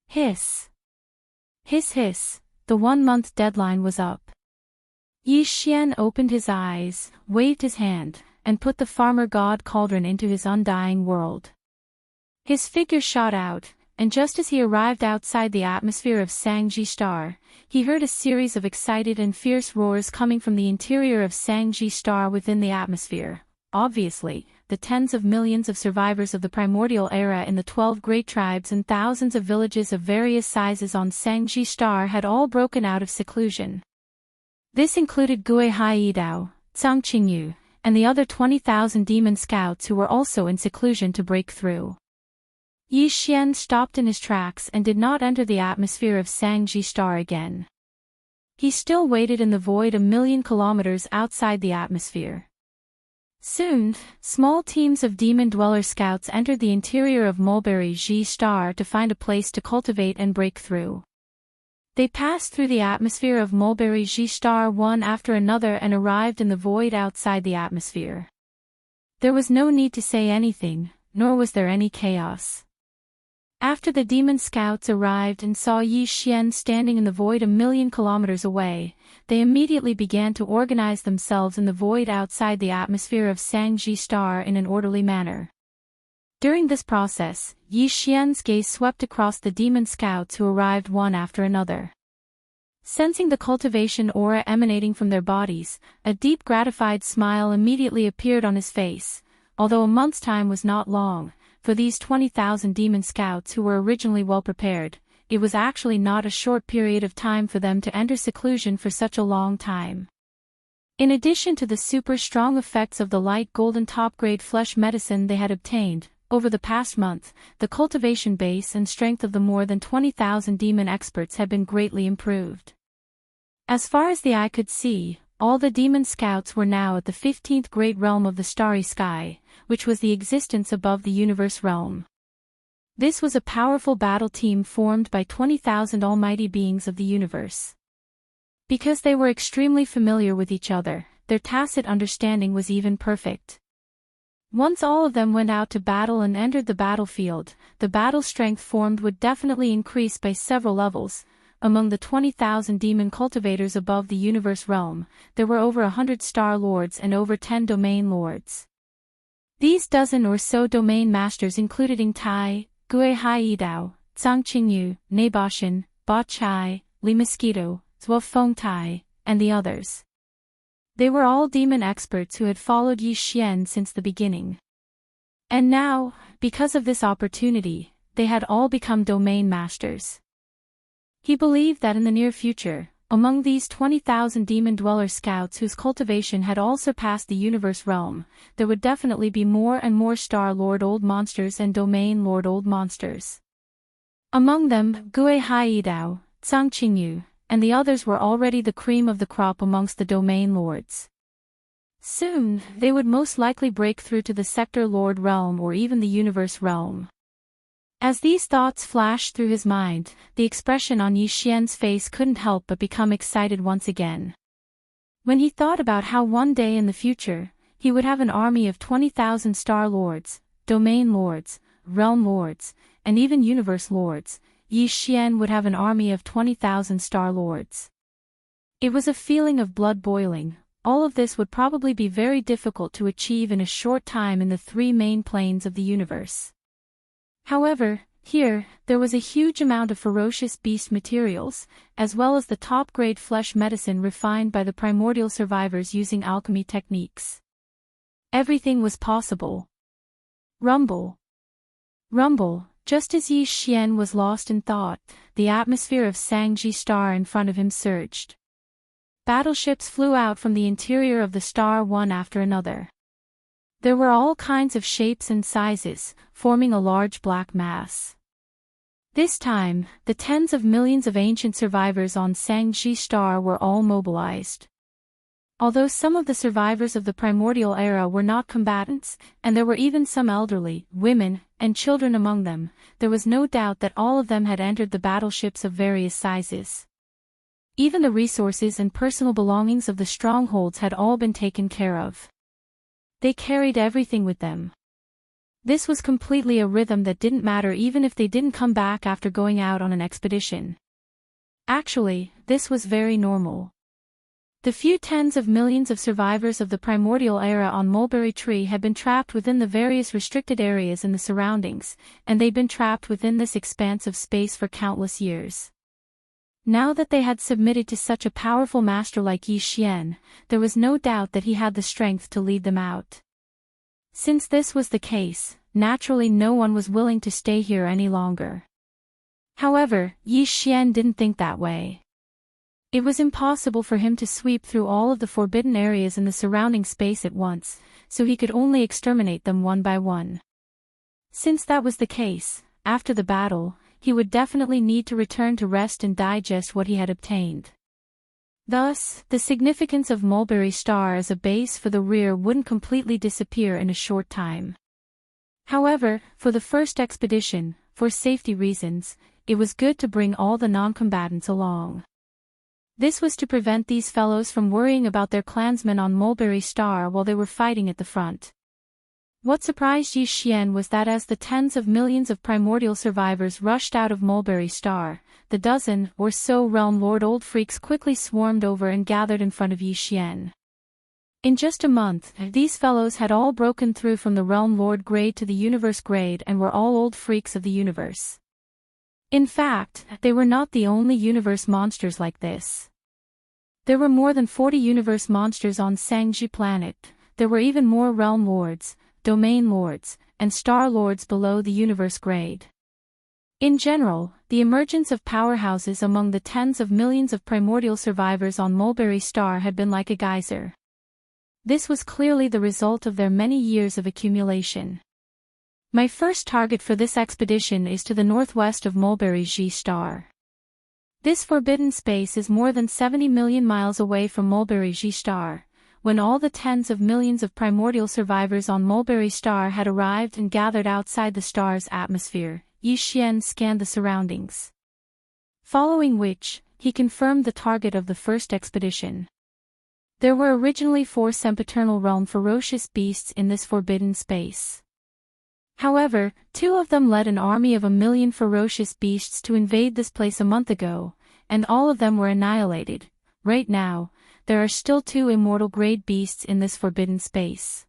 Hiss. Hiss hiss, the 1-month deadline was up. Yi Xian opened his eyes, waved his hand, and put the farmer god cauldron into his undying world. His figure shot out, and just as he arrived outside the atmosphere of Sangji Star, he heard a series of excited and fierce roars coming from the interior of Sangji Star within the atmosphere. Obviously, the tens of millions of survivors of the primordial era in the 12 great tribes and thousands of villages of various sizes on Sangji Star had all broken out of seclusion. This included Gui Haidao, Zhang Qingyu, and the other 20,000 demon scouts who were also in seclusion to break through. Yi Xian stopped in his tracks and did not enter the atmosphere of Sangji Star again. He still waited in the void 1,000,000 kilometers outside the atmosphere. Soon, small teams of demon dweller scouts entered the interior of Mulberry Ji Star to find a place to cultivate and break through. They passed through the atmosphere of Mulberry Ji Star one after another and arrived in the void outside the atmosphere. There was no need to say anything, nor was there any chaos. After the demon scouts arrived and saw Yi Xian standing in the void 1,000,000 kilometers away, they immediately began to organize themselves in the void outside the atmosphere of Sangji Star in an orderly manner. During this process, Yi Xian's gaze swept across the demon scouts who arrived one after another. Sensing the cultivation aura emanating from their bodies, a deep gratified smile immediately appeared on his face. Although a month's time was not long, for these 20,000 demon scouts who were originally well prepared, it was actually not a short period of time for them to enter seclusion for such a long time. In addition to the super strong effects of the light golden top-grade flesh medicine they had obtained, over the past month, the cultivation base and strength of the more than 20,000 demon experts had been greatly improved. As far as the eye could see, all the demon scouts were now at the 15th great realm of the starry sky, which was the existence above the universe realm. This was a powerful battle team formed by 20,000 almighty beings of the universe. Because they were extremely familiar with each other, their tacit understanding was even perfect. Once all of them went out to battle and entered the battlefield, the battle strength formed would definitely increase by several levels. Among the 20,000 demon cultivators above the universe realm, there were over 100 star lords and over 10 domain lords. These dozen or so domain masters included Ing Tai, Gui Haidao, Zhang Qingyu, Naboshan, Ba Chai, Li Mosquito, Zhuo Fengtai, and the others. They were all demon experts who had followed Yi Xian since the beginning. And now, because of this opportunity, they had all become domain masters. He believed that in the near future, among these 20,000 demon dweller scouts whose cultivation had all surpassed the universe realm, there would definitely be more and more Star Lord Old Monsters and Domain Lord Old Monsters. Among them, Gui Haidao, Zhang Qingyu, and the others were already the cream of the crop amongst the Domain Lords. Soon, they would most likely break through to the Sector Lord realm or even the universe realm. As these thoughts flashed through his mind, the expression on Yi Xian's face couldn't help but become excited once again. When he thought about how one day in the future, he would have an army of 20,000 Star Lords, Domain Lords, Realm Lords, and even Universe Lords, Yi Xian would have an army of 20,000 Star Lords. It was a feeling of blood boiling. All of this would probably be very difficult to achieve in a short time in the three main planes of the universe. However, here, there was a huge amount of ferocious beast materials, as well as the top-grade flesh medicine refined by the primordial survivors using alchemy techniques. Everything was possible. Rumble. Rumble. Just as Yi Xian was lost in thought, the atmosphere of Sangji Star in front of him surged. Battleships flew out from the interior of the star one after another. There were all kinds of shapes and sizes, forming a large black mass. This time, the tens of millions of ancient survivors on Sangji Star were all mobilized. Although some of the survivors of the primordial era were not combatants, and there were even some elderly, women, and children among them, there was no doubt that all of them had entered the battleships of various sizes. Even the resources and personal belongings of the strongholds had all been taken care of. They carried everything with them. This was completely a rhythm that didn't matter even if they didn't come back after going out on an expedition. Actually, this was very normal. The few tens of millions of survivors of the primordial era on Mulberry Tree had been trapped within the various restricted areas in the surroundings, and they'd been trapped within this expanse of space for countless years. Now that they had submitted to such a powerful master like Yi Xian, there was no doubt that he had the strength to lead them out. Since this was the case, naturally no one was willing to stay here any longer. However, Yi Xian didn't think that way. It was impossible for him to sweep through all of the forbidden areas in the surrounding space at once, so he could only exterminate them one by one. Since that was the case, after the battle, he would definitely need to return to rest and digest what he had obtained. Thus, the significance of Mulberry Star as a base for the rear wouldn't completely disappear in a short time. However, for the first expedition, for safety reasons, it was good to bring all the non-combatants along. This was to prevent these fellows from worrying about their clansmen on Mulberry Star while they were fighting at the front. What surprised Yi Xian was that as the tens of millions of primordial survivors rushed out of Mulberry Star, the dozen or so realm lord old freaks quickly swarmed over and gathered in front of Yi Xian. In just a month, these fellows had all broken through from the realm lord grade to the universe grade and were all old freaks of the universe. In fact, they were not the only universe monsters like this. There were more than 40 universe monsters on Sangji planet. There were even more realm lords, domain lords, and star lords below the universe grade. In general, the emergence of powerhouses among the tens of millions of primordial survivors on Mulberry Star had been like a geyser. This was clearly the result of their many years of accumulation. My first target for this expedition is to the northwest of Mulberry Star. This forbidden space is more than 70 million miles away from Mulberry Star. When all the tens of millions of primordial survivors on Mulberry Star had arrived and gathered outside the star's atmosphere, Yi Xian scanned the surroundings. Following which, he confirmed the target of the first expedition. There were originally 4 sempiternal realm ferocious beasts in this forbidden space. However, 2 of them led an army of 1 million ferocious beasts to invade this place a month ago, and all of them were annihilated. Right now, there are still 2 immortal grade beasts in this forbidden space.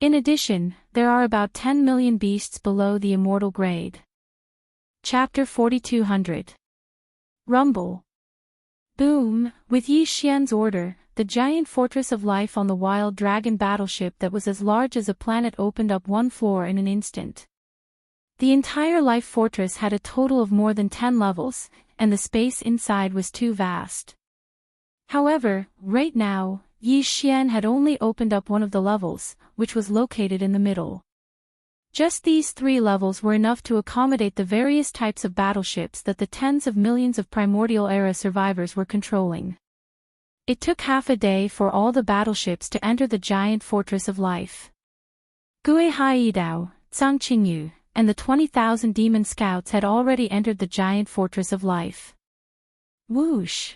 In addition, there are about 10 million beasts below the immortal grade. Chapter 4200. Rumble. Boom! With Yi Xian's order, the giant fortress of life on the wild dragon battleship that was as large as a planet opened up one floor in an instant. The entire life fortress had a total of more than 10 levels, and the space inside was too vast. However, right now, Yi Xian had only opened up one of the levels, which was located in the middle. Just these 3 levels were enough to accommodate the various types of battleships that the tens of millions of primordial era survivors were controlling. It took half a day for all the battleships to enter the giant fortress of life. Gui Haidao, Zhang Qingyu, and the 20,000 demon scouts had already entered the giant fortress of life. Whoosh!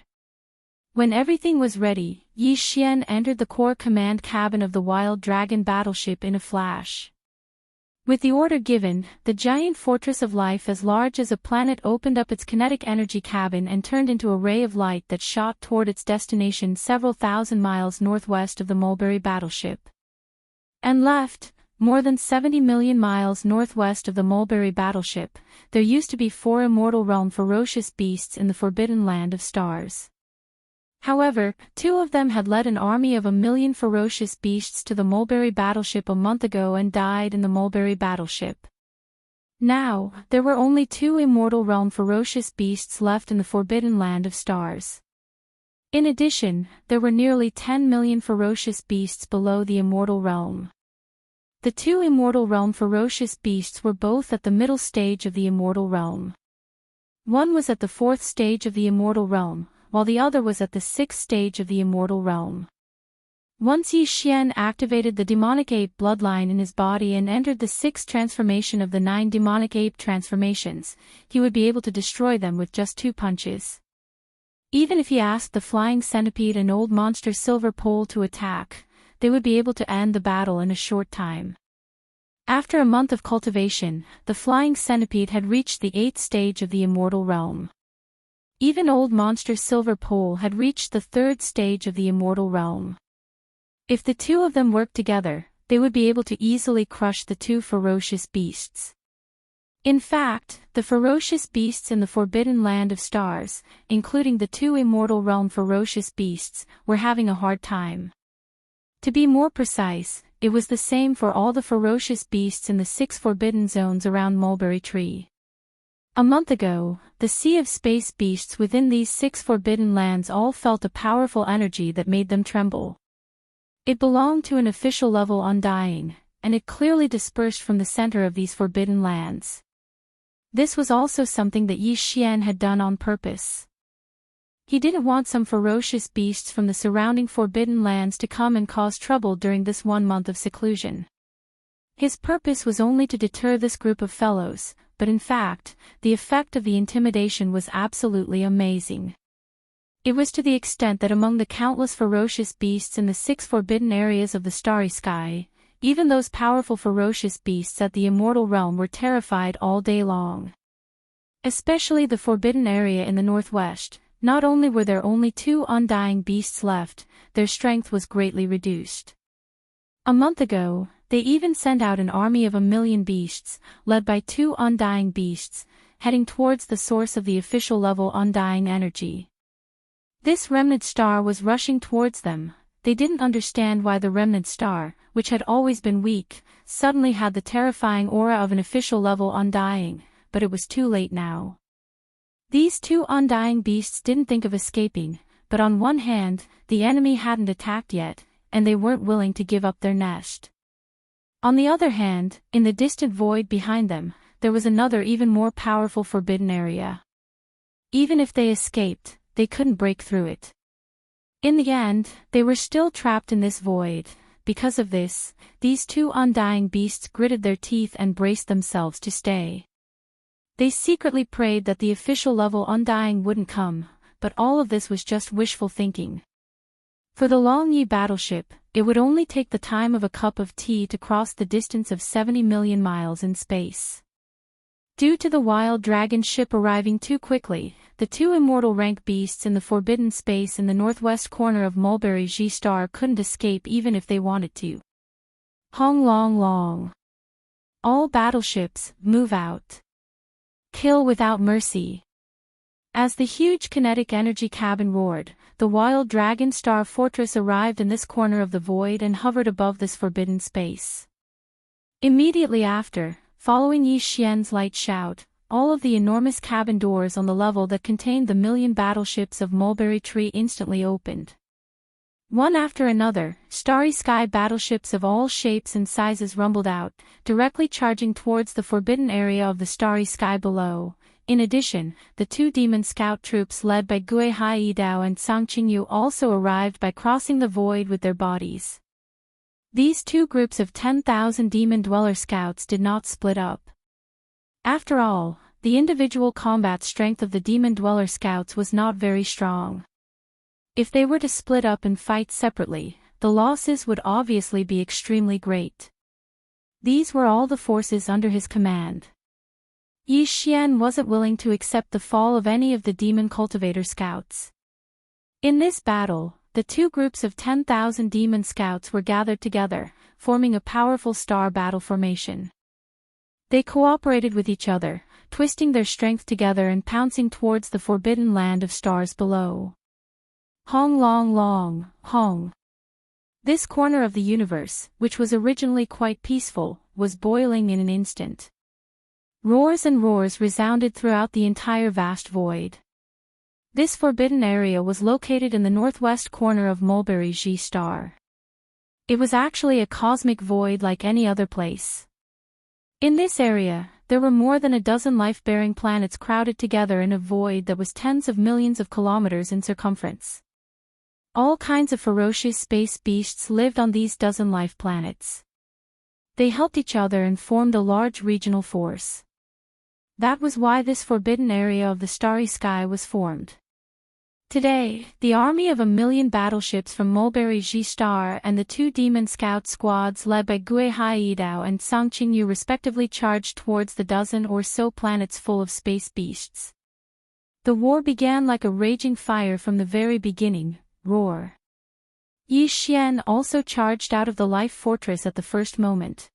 When everything was ready, Yi Xian entered the core command cabin of the wild dragon battleship in a flash. With the order given, the giant fortress of life as large as a planet opened up its kinetic energy cabin and turned into a ray of light that shot toward its destination several thousand miles northwest of the Mulberry battleship. And left, more than 70 million miles northwest of the Mulberry battleship, there used to be 4 immortal realm ferocious beasts in the forbidden land of stars. However, 2 of them had led an army of 1,000,000 ferocious beasts to the Mulberry battleship a month ago and died in the Mulberry battleship. Now, there were only 2 immortal realm ferocious beasts left in the forbidden land of stars. In addition, there were nearly 10 million ferocious beasts below the immortal realm. The 2 immortal realm ferocious beasts were both at the middle stage of the immortal realm. One was at the 4th stage of the immortal realm, while the other was at the 6th stage of the immortal realm. Once Yi Xian activated the demonic ape bloodline in his body and entered the 6th transformation of the 9 demonic ape transformations, he would be able to destroy them with just 2 punches. Even if he asked the flying centipede and old monster silver pole to attack, they would be able to end the battle in a short time. After a month of cultivation, the flying centipede had reached the 8th stage of the immortal realm. Even old monster silver pole had reached the 3rd stage of the immortal realm. If the 2 of them worked together, they would be able to easily crush the 2 ferocious beasts. In fact, the ferocious beasts in the forbidden land of stars, including the 2 immortal realm ferocious beasts, were having a hard time. To be more precise, it was the same for all the ferocious beasts in the 6 forbidden zones around Mulberry Tree. A month ago, the sea of space beasts within these 6 forbidden lands all felt a powerful energy that made them tremble. It belonged to an official level undying, and it clearly dispersed from the center of these forbidden lands. This was also something that Yi Xian had done on purpose. He didn't want some ferocious beasts from the surrounding forbidden lands to come and cause trouble during this 1 month of seclusion. His purpose was only to deter this group of fellows, but in fact, the effect of the intimidation was absolutely amazing. It was to the extent that among the countless ferocious beasts in the 6 forbidden areas of the starry sky, even those powerful ferocious beasts at the immortal realm were terrified all day long. Especially the forbidden area in the northwest, not only were there only 2 undying beasts left, their strength was greatly reduced. A month ago, they even sent out an army of 1,000,000 beasts, led by 2 undying beasts, heading towards the source of the official level undying energy. This remnant star was rushing towards them. They didn't understand why the remnant star, which had always been weak, suddenly had the terrifying aura of an official level undying, but it was too late now. These 2 undying beasts didn't think of escaping, but on one hand, the enemy hadn't attacked yet, and they weren't willing to give up their nest. On the other hand, in the distant void behind them, there was another even more powerful forbidden area. Even if they escaped, they couldn't break through it. In the end, they were still trapped in this void. Because of this, these 2 undying beasts gritted their teeth and braced themselves to stay. They secretly prayed that the official level undying wouldn't come, but all of this was just wishful thinking. For the Long Yi battleship, it would only take the time of a cup of tea to cross the distance of 70 million miles in space. Due to the wild dragon ship arriving too quickly, the 2 immortal rank beasts in the forbidden space in the northwest corner of Mulberry G Star couldn't escape even if they wanted to. Hong long long. All battleships, move out. Kill without mercy. As the huge kinetic energy cabin roared, the wild dragon star fortress arrived in this corner of the void and hovered above this forbidden space. Immediately after, following Yi Xian's light shout, all of the enormous cabin doors on the level that contained the 1,000,000 battleships of Mulberry Tree instantly opened. One after another, starry sky battleships of all shapes and sizes rumbled out, directly charging towards the forbidden area of the starry sky below. In addition, the 2 demon scout troops led by Gui Haidao and Sang Qingyu also arrived by crossing the void with their bodies. These 2 groups of 10,000 demon dweller scouts did not split up. After all, the individual combat strength of the demon dweller scouts was not very strong. If they were to split up and fight separately, the losses would obviously be extremely great. These were all the forces under his command. Yi Xian wasn't willing to accept the fall of any of the demon cultivator scouts. In this battle, the two groups of 10,000 demon scouts were gathered together, forming a powerful star battle formation. They cooperated with each other, twisting their strength together and pouncing towards the forbidden land of stars below. Hong long long, hong. This corner of the universe, which was originally quite peaceful, was boiling in an instant. Roars and roars resounded throughout the entire vast void. This forbidden area was located in the northwest corner of Mulberry G star. It was actually a cosmic void like any other place. In this area, there were more than a dozen life-bearing planets crowded together in a void that was tens of millions of kilometers in circumference. All kinds of ferocious space beasts lived on these dozen life planets. They helped each other and formed a large regional force. That was why this forbidden area of the starry sky was formed. Today, the army of 1,000,000 battleships from Mulberry G Star and the two demon scout squads led by Gui Haidao and Sang Qingyu respectively charged towards the dozen or so planets full of space beasts. The war began like a raging fire from the very beginning. Roar. Yi Xian also charged out of the life fortress at the first moment.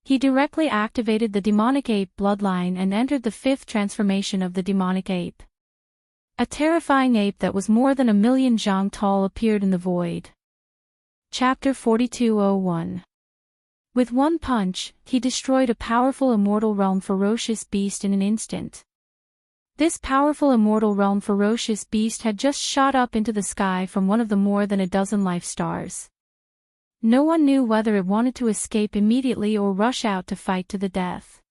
He directly activated the demonic ape bloodline and entered the fifth transformation of the demonic ape. A terrifying ape that was more than 1,000,000 zhang tall appeared in the void. Chapter 4201. With one punch, he destroyed a powerful immortal realm ferocious beast in an instant. This powerful immortal realm ferocious beast had just shot up into the sky from one of the more than a dozen life stars. No one knew whether it wanted to escape immediately or rush out to fight to the death.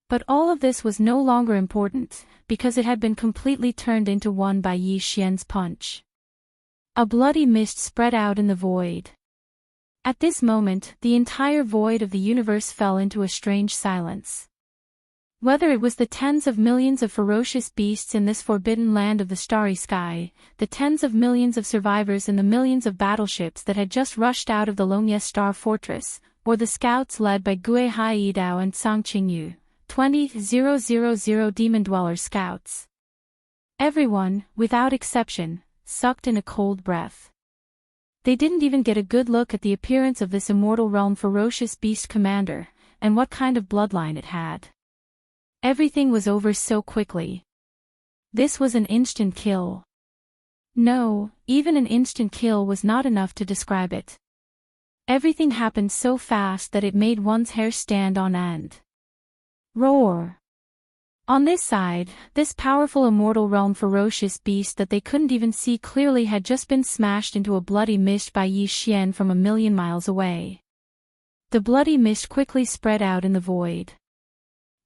But all of this was no longer important, because it had been completely turned into one by Yi Xian's punch. A bloody mist spread out in the void. At this moment, the entire void of the universe fell into a strange silence. Whether it was the tens of millions of ferocious beasts in this forbidden land of the starry sky, the tens of millions of survivors in the millions of battleships that had just rushed out of the Longye Star Fortress, or the scouts led by Gui Haidao and Sang Qingyu, 20,000 Demon Dweller scouts. Everyone, without exception, sucked in a cold breath. They didn't even get a good look at the appearance of this immortal realm ferocious beast commander, and what kind of bloodline it had. Everything was over so quickly. This was an instant kill. No, even an instant kill was not enough to describe it. Everything happened so fast that it made one's hair stand on end. Roar! On this side, this powerful immortal realm ferocious beast that they couldn't even see clearly had just been smashed into a bloody mist by Yi Xian from 1,000,000 miles away. The bloody mist quickly spread out in the void.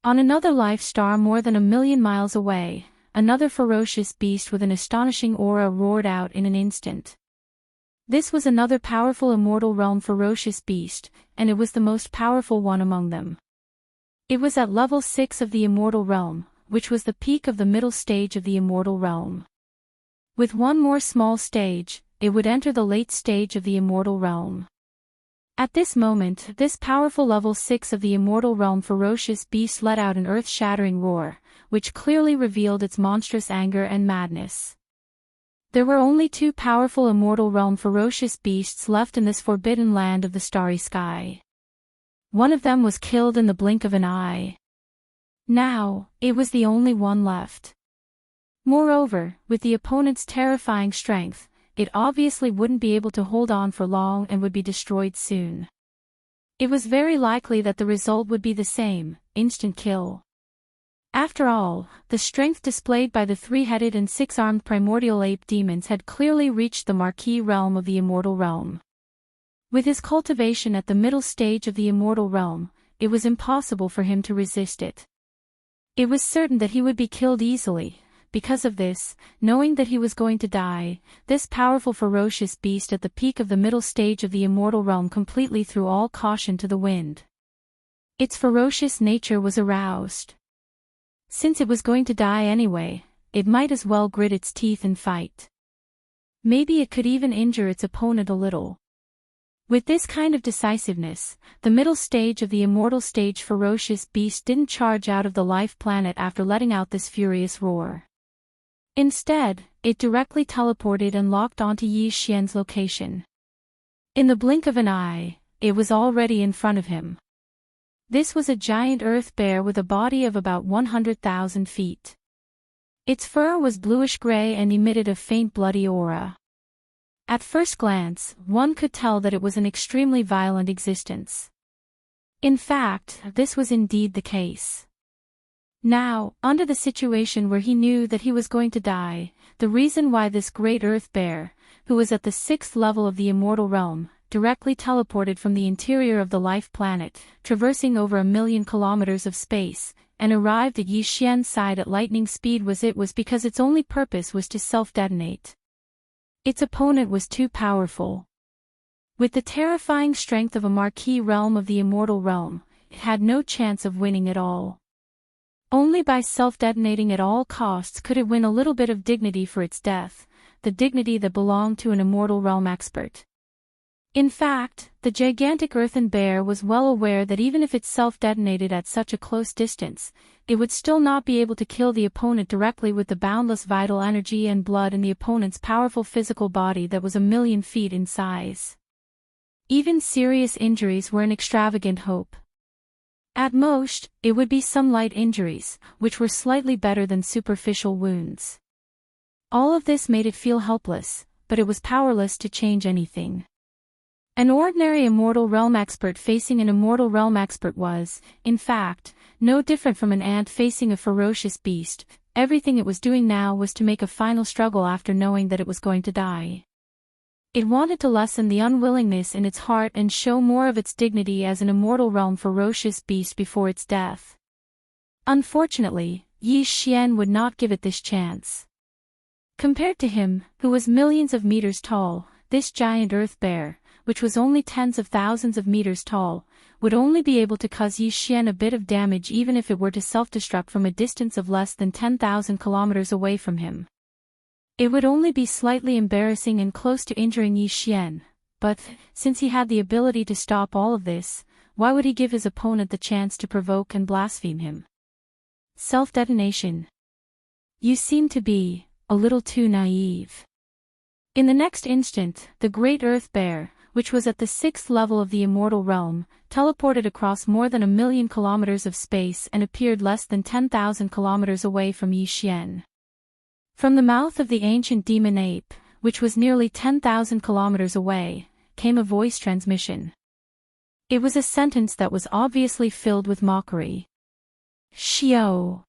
On another life star more than 1,000,000 miles away, another ferocious beast with an astonishing aura roared out in an instant. This was another powerful immortal realm ferocious beast, and it was the most powerful one among them. It was at level 6 of the immortal realm, which was the peak of the middle stage of the immortal realm. With one more small stage, it would enter the late stage of the immortal realm. At this moment, this powerful level 6 of the immortal realm ferocious beast let out an earth-shattering roar, which clearly revealed its monstrous anger and madness. There were only two powerful immortal realm ferocious beasts left in this forbidden land of the starry sky. One of them was killed in the blink of an eye. Now, it was the only one left. Moreover, with the opponent's terrifying strength, it obviously wouldn't be able to hold on for long and would be destroyed soon. It was very likely that the result would be the same, instant kill. After all, the strength displayed by the three-headed and six-armed primordial ape demons had clearly reached the marquee realm of the immortal realm. With his cultivation at the middle stage of the immortal realm, it was impossible for him to resist it. It was certain that he would be killed easily. Because of this, knowing that he was going to die, this powerful ferocious beast at the peak of the middle stage of the immortal realm completely threw all caution to the wind. Its ferocious nature was aroused. Since it was going to die anyway, it might as well grit its teeth and fight. Maybe it could even injure its opponent a little. With this kind of decisiveness, the middle stage of the immortal stage ferocious beast didn't charge out of the life planet after letting out this furious roar. Instead, it directly teleported and locked onto Yi Xian's location. In the blink of an eye, it was already in front of him. This was a giant earth bear with a body of about 100,000 feet. Its fur was bluish-gray and emitted a faint bloody aura. At first glance, one could tell that it was an extremely violent existence. In fact, this was indeed the case. Now, under the situation where he knew that he was going to die, the reason why this great earth bear, who was at the 6th level of the immortal realm, directly teleported from the interior of the life planet, traversing over 1,000,000 kilometers of space, and arrived at Yi Xian's side at lightning speed was because its only purpose was to self-detonate. Its opponent was too powerful. With the terrifying strength of a marquee realm of the immortal realm, it had no chance of winning at all. Only by self-detonating at all costs could it win a little bit of dignity for its death, the dignity that belonged to an immortal realm expert. In fact, the gigantic earthen bear was well aware that even if it self-detonated at such a close distance, it would still not be able to kill the opponent directly with the boundless vital energy and blood in the opponent's powerful physical body that was 1,000,000 feet in size. Even serious injuries were an extravagant hope. At most, it would be some light injuries, which were slightly better than superficial wounds. All of this made it feel helpless, but it was powerless to change anything. An ordinary immortal realm expert facing an immortal realm expert was, in fact, no different from an ant facing a ferocious beast. Everything it was doing now was to make a final struggle after knowing that it was going to die. It wanted to lessen the unwillingness in its heart and show more of its dignity as an immortal realm ferocious beast before its death. Unfortunately, Yi Xian would not give it this chance. Compared to him, who was millions of meters tall, this giant earth bear, which was only tens of thousands of meters tall, would only be able to cause Yi Xian a bit of damage even if it were to self-destruct from a distance of less than 10,000 kilometers away from him. It would only be slightly embarrassing and close to injuring Yi Xian, but, since he had the ability to stop all of this, why would he give his opponent the chance to provoke and blaspheme him? Self-detonation. You seem to be a little too naive. In the next instant, the great earth bear, which was at the 6th level of the immortal realm, teleported across more than 1,000,000 kilometers of space and appeared less than 10,000 kilometers away from Yi Xian. From the mouth of the ancient demon ape, which was nearly 10,000 kilometers away, came a voice transmission. It was a sentence that was obviously filled with mockery. Xiao.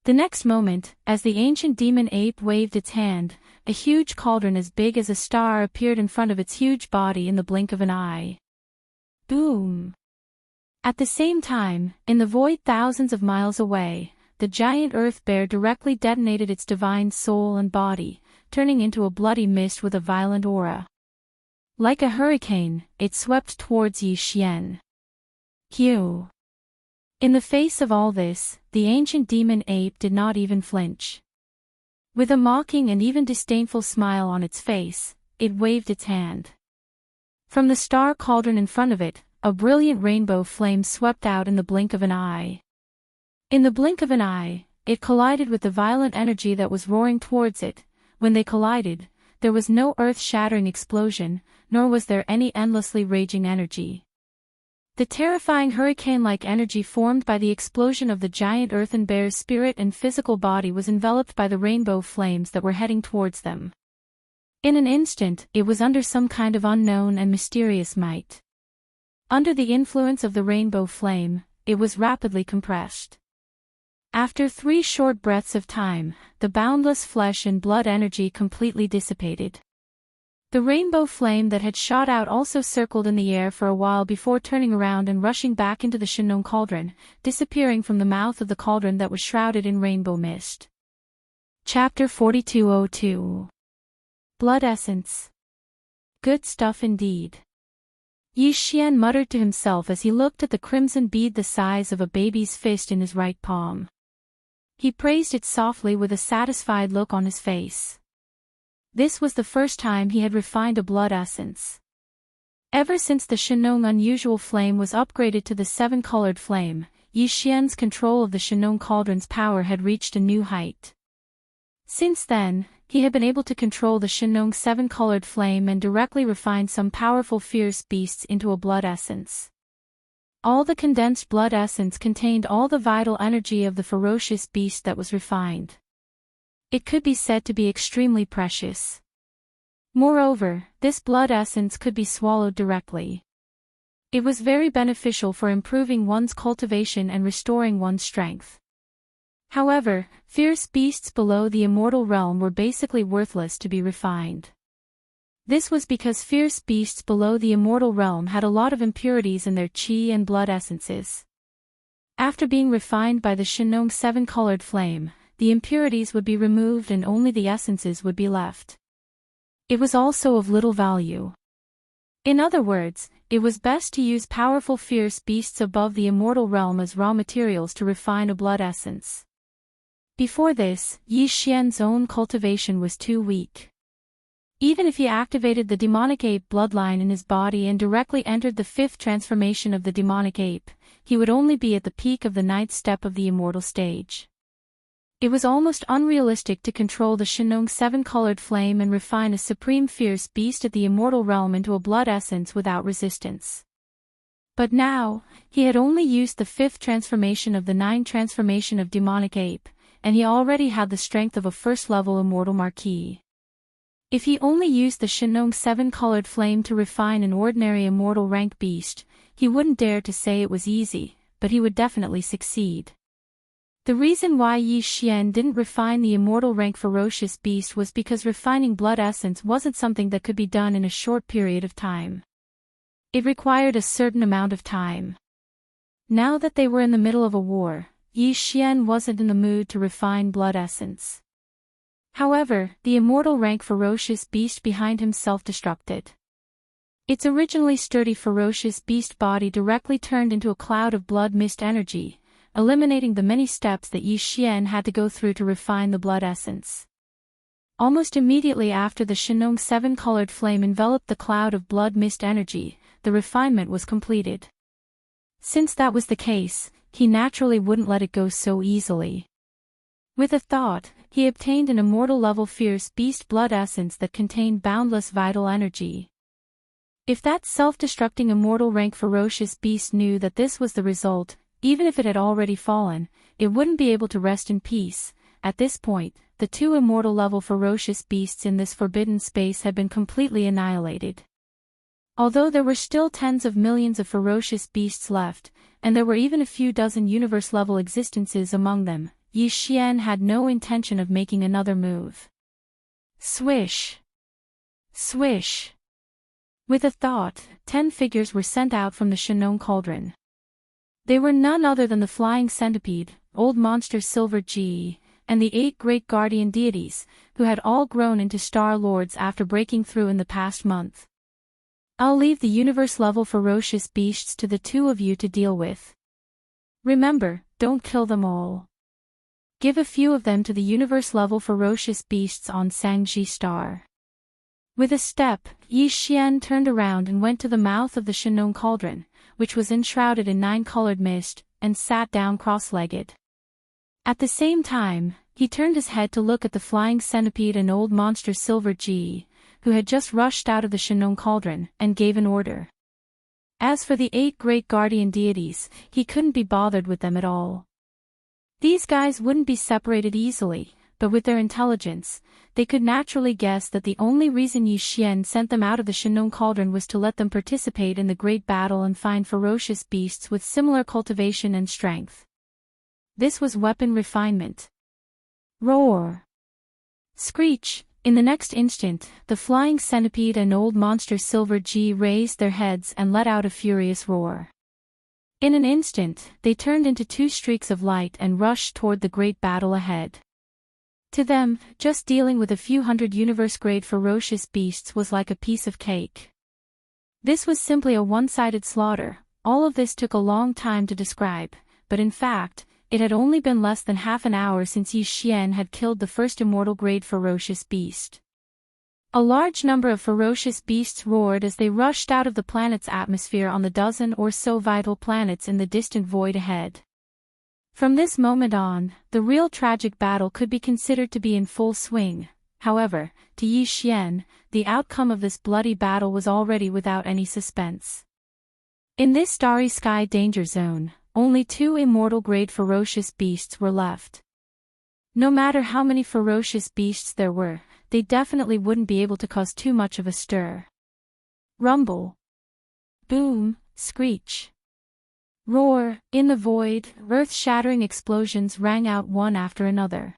The next moment, as the ancient demon ape waved its hand, a huge cauldron as big as a star appeared in front of its huge body in the blink of an eye. Boom! At the same time, in the void thousands of miles away, the giant earth bear directly detonated its divine soul and body, turning into a bloody mist with a violent aura. Like a hurricane, it swept towards Yi Xian. Q. In the face of all this, the ancient demon ape did not even flinch. With a mocking and even disdainful smile on its face, it waved its hand. From the star cauldron in front of it, a brilliant rainbow flame swept out in the blink of an eye. In the blink of an eye, it collided with the violent energy that was roaring towards it. When they collided, there was no earth-shattering explosion, nor was there any endlessly raging energy. The terrifying hurricane-like energy formed by the explosion of the giant earthen bear's spirit and physical body was enveloped by the rainbow flames that were heading towards them. In an instant, it was under some kind of unknown and mysterious might. Under the influence of the rainbow flame, it was rapidly compressed. After 3 short breaths of time, the boundless flesh and blood energy completely dissipated. The rainbow flame that had shot out also circled in the air for a while before turning around and rushing back into the Shinnon cauldron, disappearing from the mouth of the cauldron that was shrouded in rainbow mist. Chapter 4202. Blood Essence. Good stuff indeed. Yi Xian muttered to himself as he looked at the crimson bead the size of a baby's fist in his right palm. He praised it softly with a satisfied look on his face. This was the first time he had refined a blood essence. Ever since the Shenong unusual flame was upgraded to the seven-colored flame, Yi Xian's control of the Shenong cauldron's power had reached a new height. Since then, he had been able to control the Shenong seven-colored flame and directly refine some powerful fierce beasts into a blood essence. All the condensed blood essence contained all the vital energy of the ferocious beast that was refined. It could be said to be extremely precious. Moreover, this blood essence could be swallowed directly. It was very beneficial for improving one's cultivation and restoring one's strength. However, fierce beasts below the immortal realm were basically worthless to be refined. This was because fierce beasts below the immortal realm had a lot of impurities in their qi and blood essences. After being refined by the Shenong seven-colored flame, the impurities would be removed and only the essences would be left. It was also of little value. In other words, it was best to use powerful fierce beasts above the immortal realm as raw materials to refine a blood essence. Before this, Yi Xian's own cultivation was too weak. Even if he activated the demonic ape bloodline in his body and directly entered the fifth transformation of the demonic ape, he would only be at the peak of the ninth step of the immortal stage. It was almost unrealistic to control the Shenong seven-colored flame and refine a supreme fierce beast at the immortal realm into a blood essence without resistance. But now, he had only used the fifth transformation of the nine transformation of demonic ape, and he already had the strength of a first-level immortal marquis. If he only used the Shenong seven-colored flame to refine an ordinary immortal rank beast, he wouldn't dare to say it was easy, but he would definitely succeed. The reason why Yi Xian didn't refine the immortal rank ferocious beast was because refining blood essence wasn't something that could be done in a short period of time. It required a certain amount of time. Now that they were in the middle of a war, Yi Xian wasn't in the mood to refine blood essence. However, the immortal rank ferocious beast behind him self-destructed. Its originally sturdy ferocious beast body directly turned into a cloud of blood mist energy, eliminating the many steps that Yi Xian had to go through to refine the blood essence. Almost immediately after the Shenong seven-colored flame enveloped the cloud of blood mist energy, the refinement was completed. Since that was the case, he naturally wouldn't let it go so easily. With a thought, he obtained an immortal-level fierce beast blood essence that contained boundless vital energy. If that self-destructing immortal rank ferocious beast knew that this was the result, even if it had already fallen, it wouldn't be able to rest in peace. At this point, the two immortal-level ferocious beasts in this forbidden space had been completely annihilated. Although there were still tens of millions of ferocious beasts left, and there were even a few dozen universe-level existences among them, Yi Xian had no intention of making another move. Swish! Swish! With a thought, 10 figures were sent out from the Shenong cauldron. They were none other than the flying centipede, old monster Silver Ji, and the 8 great guardian deities, who had all grown into star lords after breaking through in the past month. I'll leave the universe-level ferocious beasts to the two of you to deal with. Remember, don't kill them all. Give a few of them to the universe-level ferocious beasts on Sangji Star. With a step, Yi Xian turned around and went to the mouth of the Shenong cauldron, which was enshrouded in 9-colored mist, and sat down cross-legged. At the same time, he turned his head to look at the flying centipede and old monster Silver Ji, who had just rushed out of the Shenong cauldron, and gave an order. As for the 8 great guardian deities, he couldn't be bothered with them at all. These guys wouldn't be separated easily, but with their intelligence, they could naturally guess that the only reason Yi Xian sent them out of the Shenong cauldron was to let them participate in the great battle and find ferocious beasts with similar cultivation and strength. This was weapon refinement. Roar! Screech! In the next instant, the flying centipede and old monster Silver Ji raised their heads and let out a furious roar. In an instant, they turned into 2 streaks of light and rushed toward the great battle ahead. To them, just dealing with a few hundred universe-grade ferocious beasts was like a piece of cake. This was simply a one-sided slaughter. All of this took a long time to describe, but in fact, it had only been less than half an hour since Yi Xian had killed the first immortal-grade ferocious beast. A large number of ferocious beasts roared as they rushed out of the planet's atmosphere on the dozen or so vital planets in the distant void ahead. From this moment on, the real tragic battle could be considered to be in full swing. However, to Yi Xian, the outcome of this bloody battle was already without any suspense. In this starry sky danger zone, only 2 immortal-grade ferocious beasts were left. No matter how many ferocious beasts there were, they definitely wouldn't be able to cause too much of a stir. Rumble. Boom, screech. Roar, in the void, earth-shattering explosions rang out one after another.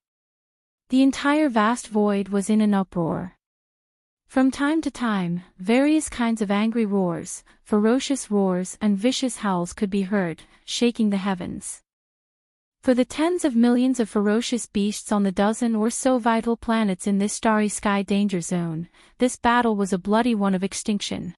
The entire vast void was in an uproar. From time to time, various kinds of angry roars, ferocious roars and vicious howls could be heard, shaking the heavens. For the tens of millions of ferocious beasts on the dozen or so vital planets in this starry sky danger zone, this battle was a bloody one of extinction.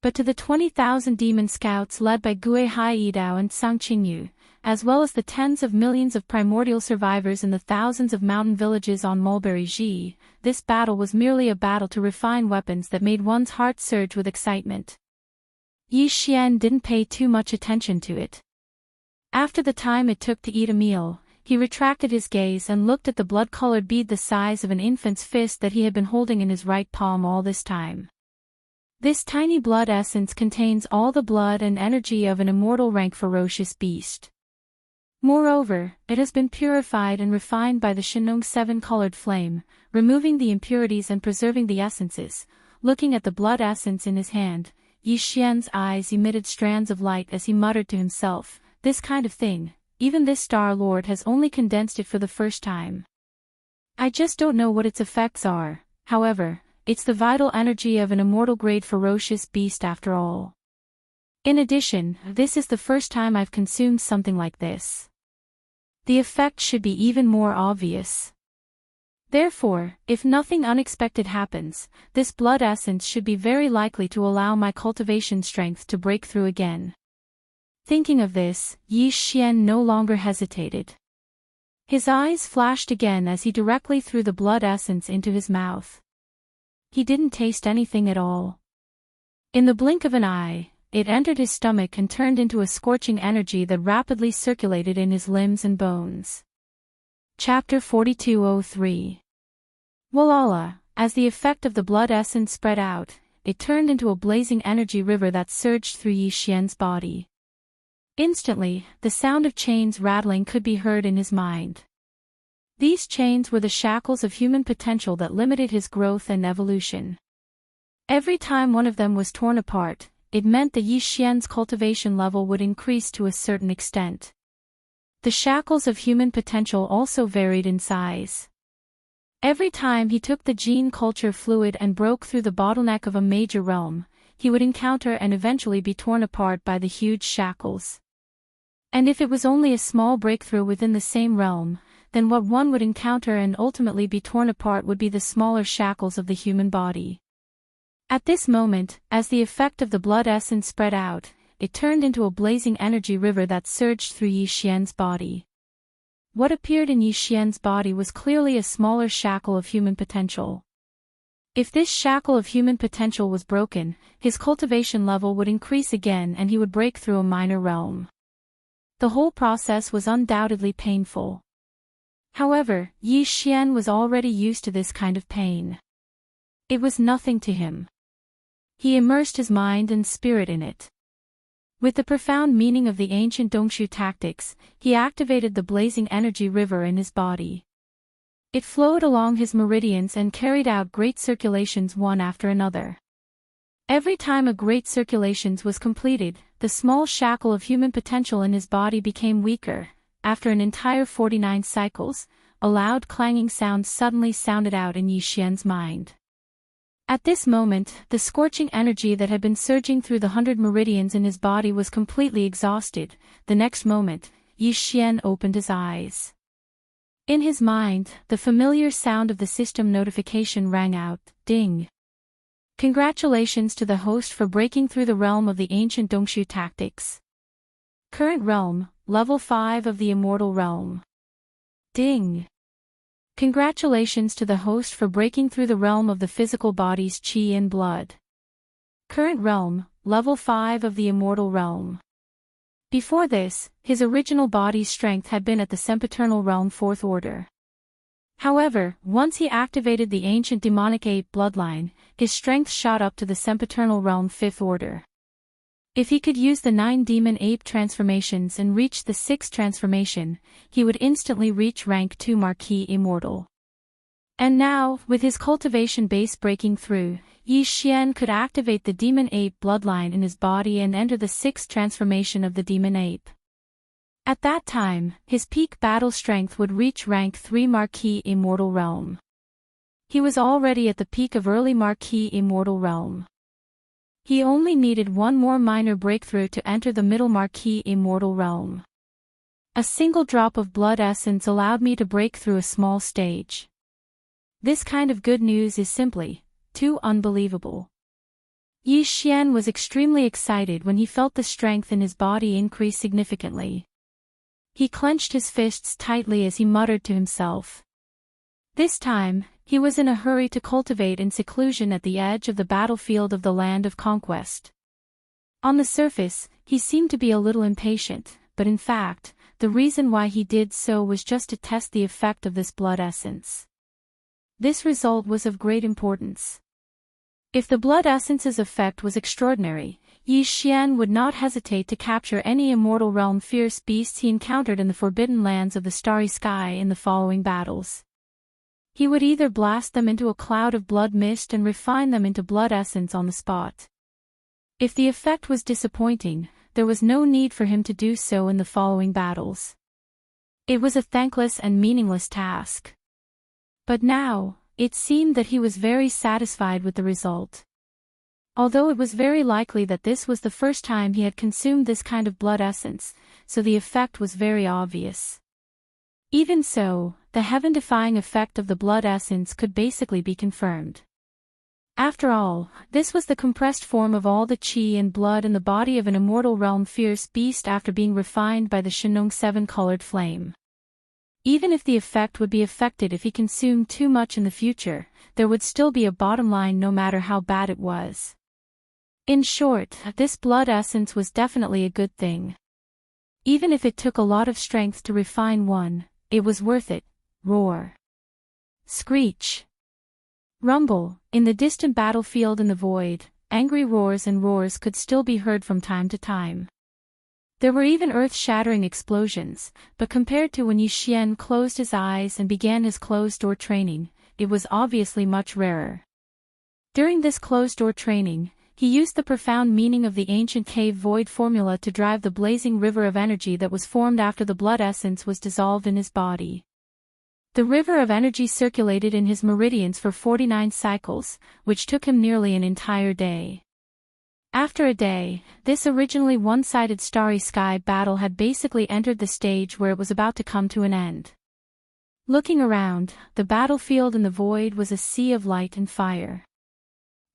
But to the 20,000 demon scouts led by Gue Haidao and Sang Qingyu, as well as the tens of millions of primordial survivors in the thousands of mountain villages on Mulberry Ji, this battle was merely a battle to refine weapons that made one's heart surge with excitement. Yi Xian didn't pay too much attention to it. After the time it took to eat a meal, he retracted his gaze and looked at the blood-colored bead the size of an infant's fist that he had been holding in his right palm all this time. This tiny blood essence contains all the blood and energy of an immortal rank ferocious beast. Moreover, it has been purified and refined by the Shenong 7-colored flame, removing the impurities and preserving the essences. Looking at the blood essence in his hand, Yi Xian's eyes emitted strands of light as he muttered to himself, "This kind of thing, even this Star Lord has only condensed it for the first time. I just don't know what its effects are, however, it's the vital energy of an immortal-grade ferocious beast after all. In addition, this is the first time I've consumed something like this. The effect should be even more obvious. Therefore, if nothing unexpected happens, this blood essence should be very likely to allow my cultivation strength to break through again." Thinking of this, Yi Xian no longer hesitated. His eyes flashed again as he directly threw the blood essence into his mouth. He didn't taste anything at all. In the blink of an eye, it entered his stomach and turned into a scorching energy that rapidly circulated in his limbs and bones. Chapter 4203. Walala, as the effect of the blood essence spread out, it turned into a blazing energy river that surged through Yi Xian's body. Instantly, the sound of chains rattling could be heard in his mind. These chains were the shackles of human potential that limited his growth and evolution. Every time one of them was torn apart, it meant that Yi Xian's cultivation level would increase to a certain extent. The shackles of human potential also varied in size. Every time he took the gene culture fluid and broke through the bottleneck of a major realm, he would encounter and eventually be torn apart by the huge shackles. And if it was only a small breakthrough within the same realm, then what one would encounter and ultimately be torn apart would be the smaller shackles of the human body. At this moment, as the effect of the blood essence spread out, it turned into a blazing energy river that surged through Yi Xian's body. What appeared in Yi Xian's body was clearly a smaller shackle of human potential. If this shackle of human potential was broken, his cultivation level would increase again and he would break through a minor realm. The whole process was undoubtedly painful. However, Yi Xian was already used to this kind of pain. It was nothing to him. He immersed his mind and spirit in it. With the profound meaning of the ancient Dongshu tactics, he activated the blazing energy river in his body. It flowed along his meridians and carried out great circulations one after another. Every time a great circulation was completed, the small shackle of human potential in his body became weaker. After an entire 49 cycles, a loud clanging sound suddenly sounded out in Yi Xian's mind. At this moment, the scorching energy that had been surging through the 100 meridians in his body was completely exhausted. The next moment, Yi Xian opened his eyes. In his mind, the familiar sound of the system notification rang out, ding. Congratulations to the host for breaking through the realm of the ancient Dongshu tactics. Current realm, level 5 of the immortal realm. Ding. Congratulations to the host for breaking through the realm of the physical body's chi and blood. Current realm, level 5 of the immortal realm. Before this, his original body's strength had been at the sempiternal realm 4th order. However, once he activated the ancient demonic ape bloodline, his strength shot up to the sempiternal realm 5th order. If he could use the 9 demon ape transformations and reach the 6th transformation, he would instantly reach rank 2 Marquis Immortal. And now, with his cultivation base breaking through, Yi Xian could activate the demon ape bloodline in his body and enter the 6th transformation of the demon ape. At that time, his peak battle strength would reach rank 3 Marquis Immortal Realm. He was already at the peak of early Marquis Immortal Realm. He only needed one more minor breakthrough to enter the middle Marquis Immortal Realm. A single drop of blood essence allowed me to break through a small stage. This kind of good news is simply too unbelievable. Yi Xian was extremely excited when he felt the strength in his body increase significantly. He clenched his fists tightly as he muttered to himself. This time, he was in a hurry to cultivate in seclusion at the edge of the battlefield of the land of conquest. On the surface, he seemed to be a little impatient, but in fact, the reason why he did so was just to test the effect of this blood essence. This result was of great importance. If the blood essence's effect was extraordinary, Yi Xian would not hesitate to capture any immortal realm fierce beasts he encountered in the forbidden lands of the starry sky in the following battles. He would either blast them into a cloud of blood mist and refine them into blood essence on the spot. If the effect was disappointing, there was no need for him to do so in the following battles. It was a thankless and meaningless task. But now, it seemed that he was very satisfied with the result. Although it was very likely that this was the first time he had consumed this kind of blood essence, so the effect was very obvious. Even so, the heaven-defying effect of the blood essence could basically be confirmed. After all, this was the compressed form of all the chi and blood in the body of an immortal realm fierce beast after being refined by the Shenong 7-colored flame. Even if the effect would be affected if he consumed too much in the future, there would still be a bottom line no matter how bad it was. In short, this blood essence was definitely a good thing. Even if it took a lot of strength to refine one, it was worth it. Roar. Screech. Rumble. In the distant battlefield in the void, angry roars and roars could still be heard from time to time. There were even earth-shattering explosions, but compared to when Yi Xian closed his eyes and began his closed-door training, it was obviously much rarer. During this closed-door training, he used the profound meaning of the ancient cave void formula to drive the blazing river of energy that was formed after the blood essence was dissolved in his body. The river of energy circulated in his meridians for 49 cycles, which took him nearly an entire day. After a day, this originally one-sided starry sky battle had basically entered the stage where it was about to come to an end. Looking around, the battlefield in the void was a sea of light and fire.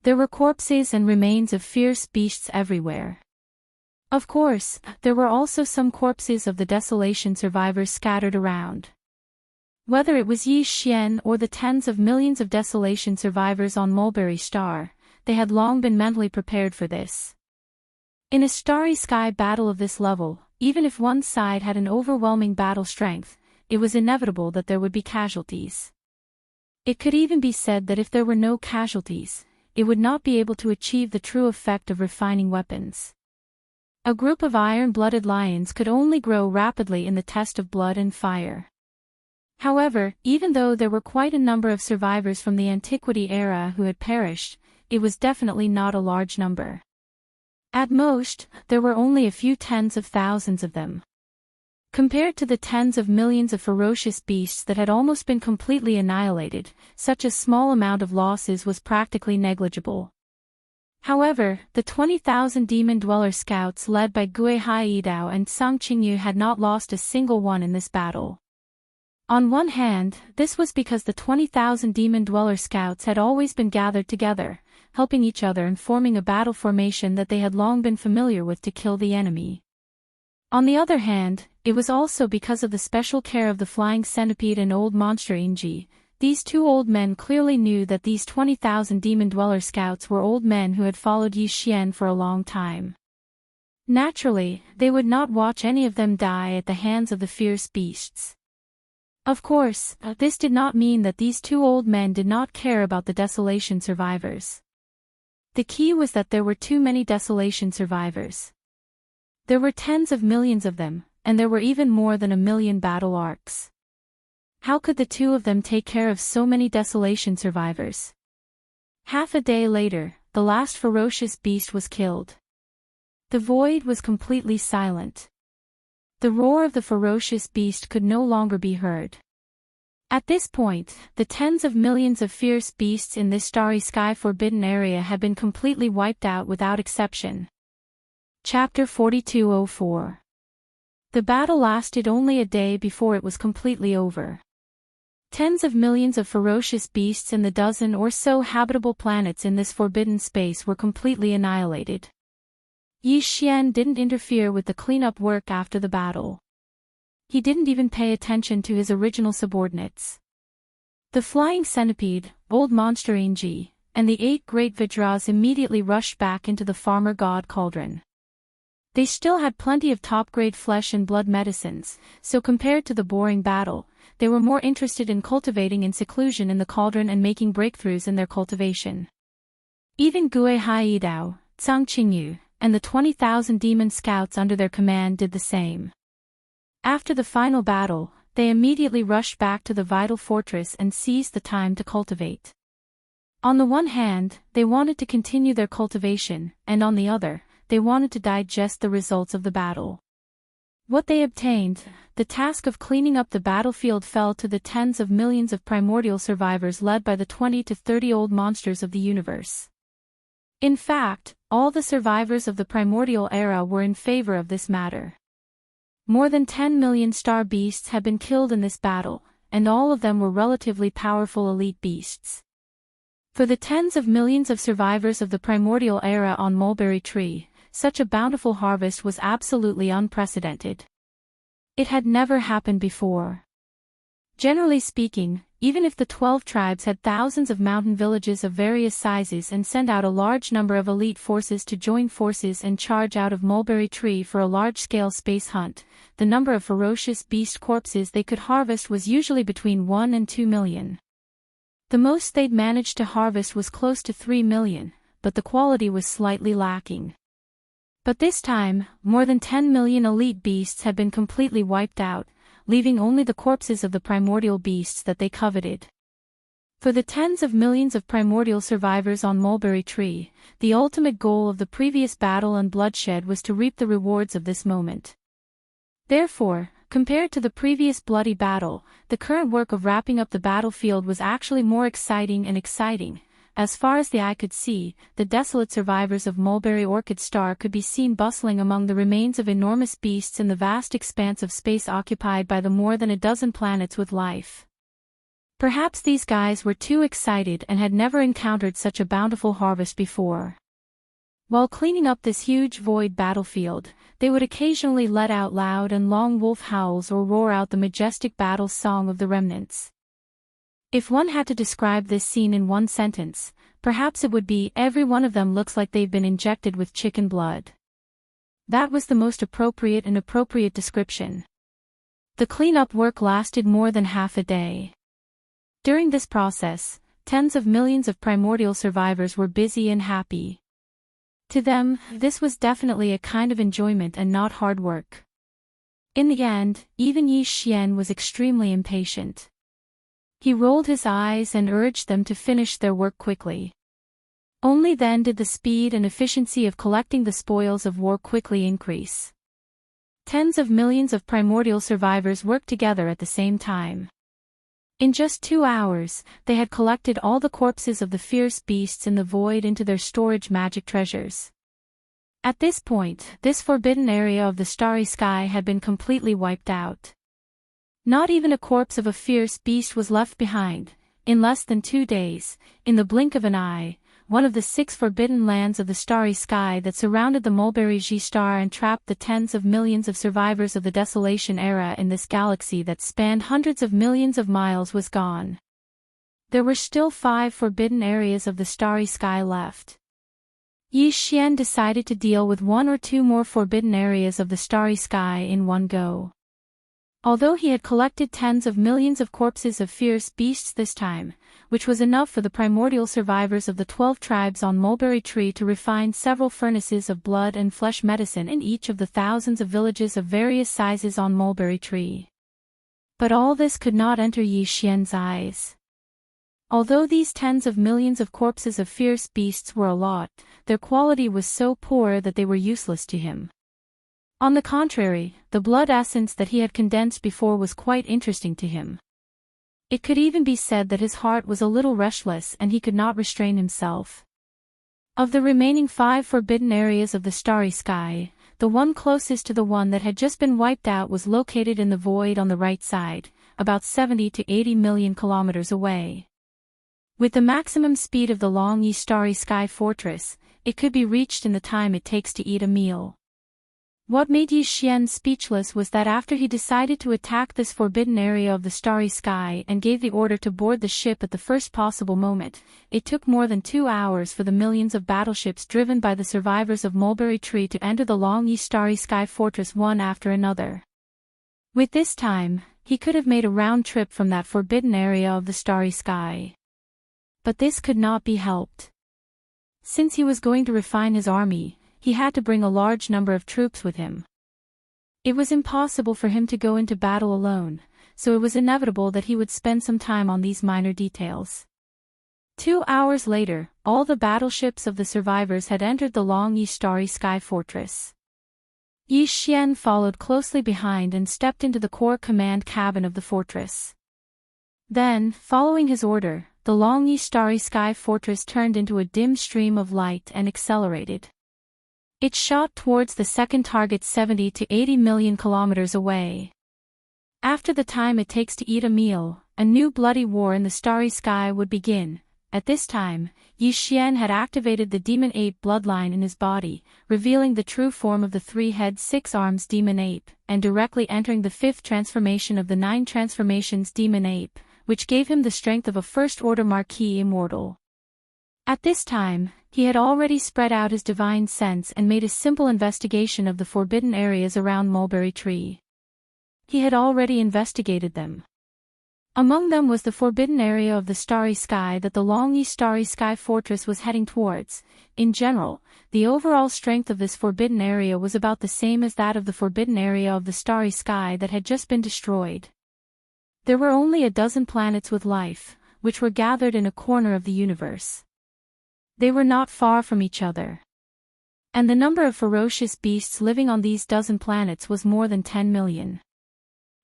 There were corpses and remains of fierce beasts everywhere. Of course, there were also some corpses of the desolation survivors scattered around. Whether it was Yi Xian or the tens of millions of desolation survivors on Mulberry Star, they had long been mentally prepared for this. In a starry sky battle of this level, even if one side had an overwhelming battle strength, it was inevitable that there would be casualties. It could even be said that if there were no casualties, it would not be able to achieve the true effect of refining weapons. A group of iron-blooded lions could only grow rapidly in the test of blood and fire. However, even though there were quite a number of survivors from the Antiquity era who had perished, it was definitely not a large number. At most, there were only a few tens of thousands of them. Compared to the tens of millions of ferocious beasts that had almost been completely annihilated, such a small amount of losses was practically negligible. However, the 20,000 Demon Dweller scouts led by Gui Haidao and Song Qingyu had not lost a single one in this battle. On one hand, this was because the 20,000 Demon Dweller scouts had always been gathered together, helping each other and forming a battle formation that they had long been familiar with to kill the enemy. On the other hand, it was also because of the special care of the flying centipede and old monster Inji. These two old men clearly knew that these 20,000 demon dweller scouts were old men who had followed Yi Xian for a long time. Naturally, they would not watch any of them die at the hands of the fierce beasts. Of course, this did not mean that these two old men did not care about the desolation survivors. The key was that there were too many desolation survivors. There were tens of millions of them, and there were even more than 1,000,000 battle arcs. How could the two of them take care of so many desolation survivors? Half a day later, the last ferocious beast was killed. The void was completely silent. The roar of the ferocious beast could no longer be heard. At this point, the tens of millions of fierce beasts in this starry sky forbidden area had been completely wiped out without exception. Chapter 4204. The battle lasted only a day before it was completely over. Tens of millions of ferocious beasts and the dozen or so habitable planets in this forbidden space were completely annihilated. Yi Xian didn't interfere with the cleanup work after the battle. He didn't even pay attention to his original subordinates. The flying centipede, old monster Inji, and the 8 great Vajras immediately rushed back into the farmer god cauldron. They still had plenty of top-grade flesh and blood medicines, so compared to the boring battle, they were more interested in cultivating in seclusion in the cauldron and making breakthroughs in their cultivation. Even Gue Haidao, Zhang Qingyu, and the 20,000 demon scouts under their command did the same. After the final battle, they immediately rushed back to the vital fortress and seized the time to cultivate. On the one hand, they wanted to continue their cultivation, and on the other, they wanted to digest the results of the battle. What they obtained, the task of cleaning up the battlefield, fell to the tens of millions of primordial survivors led by the 20 to 30 old monsters of the universe. In fact, all the survivors of the primordial era were in favor of this matter. More than 10 million star beasts had been killed in this battle, and all of them were relatively powerful elite beasts. For the tens of millions of survivors of the primordial era on Mulberry Tree, such a bountiful harvest was absolutely unprecedented. It had never happened before. Generally speaking, even if the 12 tribes had thousands of mountain villages of various sizes and sent out a large number of elite forces to join forces and charge out of Mulberry Tree for a large-scale space hunt, the number of ferocious beast corpses they could harvest was usually between 1 and 2 million. The most they'd managed to harvest was close to 3 million, but the quality was slightly lacking. But this time, more than 10 million elite beasts had been completely wiped out, leaving only the corpses of the primordial beasts that they coveted. For the tens of millions of primordial survivors on Mulberry Tree, the ultimate goal of the previous battle and bloodshed was to reap the rewards of this moment. Therefore, compared to the previous bloody battle, the current work of wrapping up the battlefield was actually more exciting and exciting. As far as the eye could see, the desolate survivors of Mulberry Orchid Star could be seen bustling among the remains of enormous beasts in the vast expanse of space occupied by the more than a dozen planets with life. Perhaps these guys were too excited and had never encountered such a bountiful harvest before. While cleaning up this huge void battlefield, they would occasionally let out loud and long wolf howls or roar out the majestic battle song of the remnants. If one had to describe this scene in one sentence, perhaps it would be, every one of them looks like they've been injected with chicken blood. That was the most appropriate description. The cleanup work lasted more than half a day. During this process, tens of millions of primordial survivors were busy and happy. To them, this was definitely a kind of enjoyment and not hard work. In the end, even Yi Xian was extremely impatient. He rolled his eyes and urged them to finish their work quickly. Only then did the speed and efficiency of collecting the spoils of war quickly increase. Tens of millions of primordial survivors worked together at the same time. In just 2 hours, they had collected all the corpses of the fierce beasts in the void into their storage magic treasures. At this point, this forbidden area of the starry sky had been completely wiped out. Not even a corpse of a fierce beast was left behind. In less than 2 days, in the blink of an eye, one of the 6 forbidden lands of the starry sky that surrounded the Mulberry G star and trapped the tens of millions of survivors of the Desolation era in this galaxy that spanned hundreds of millions of miles, was gone. There were still 5 forbidden areas of the starry sky left. Yi Xian decided to deal with 1 or 2 more forbidden areas of the starry sky in one go. Although he had collected tens of millions of corpses of fierce beasts this time, which was enough for the primordial survivors of the 12 tribes on Mulberry Tree to refine several furnaces of blood and flesh medicine in each of the thousands of villages of various sizes on Mulberry Tree. But all this could not enter Yi Xian's eyes. Although these tens of millions of corpses of fierce beasts were a lot, their quality was so poor that they were useless to him. On the contrary, the blood essence that he had condensed before was quite interesting to him. It could even be said that his heart was a little restless and he could not restrain himself. Of the remaining 5 forbidden areas of the starry sky, the one closest to the one that had just been wiped out was located in the void on the right side, about 70 to 80 million kilometers away. With the maximum speed of the long Yi starry sky fortress, it could be reached in the time it takes to eat a meal. What made Yi Xian speechless was that after he decided to attack this forbidden area of the starry sky and gave the order to board the ship at the first possible moment, it took more than 2 hours for the millions of battleships driven by the survivors of Mulberry Tree to enter the long Yi starry sky fortress one after another. With this time, he could have made a round trip from that forbidden area of the starry sky. But this could not be helped. Since he was going to refine his army, he had to bring a large number of troops with him. It was impossible for him to go into battle alone, so it was inevitable that he would spend some time on these minor details. 2 hours later, all the battleships of the survivors had entered the long Yi starry sky fortress. Yi Xian followed closely behind and stepped into the core command cabin of the fortress. Then, following his order, the long Yi starry sky fortress turned into a dim stream of light and accelerated. It shot towards the second target 70 to 80 million kilometers away. After the time it takes to eat a meal, a new bloody war in the starry sky would begin. At this time, Yi Xian had activated the demon ape bloodline in his body, revealing the true form of the 3-head 6-arms demon ape, and directly entering the 5th transformation of the 9 transformations demon ape, which gave him the strength of a first-order Marquis immortal. At this time, he had already spread out his divine sense and made a simple investigation of the forbidden areas around Mulberry Tree. He had already investigated them. Among them was the forbidden area of the starry sky that the long Yi starry sky fortress was heading towards. In general, the overall strength of this forbidden area was about the same as that of the forbidden area of the starry sky that had just been destroyed. There were only a dozen planets with life, which were gathered in a corner of the universe. They were not far from each other. And the number of ferocious beasts living on these dozen planets was more than 10 million.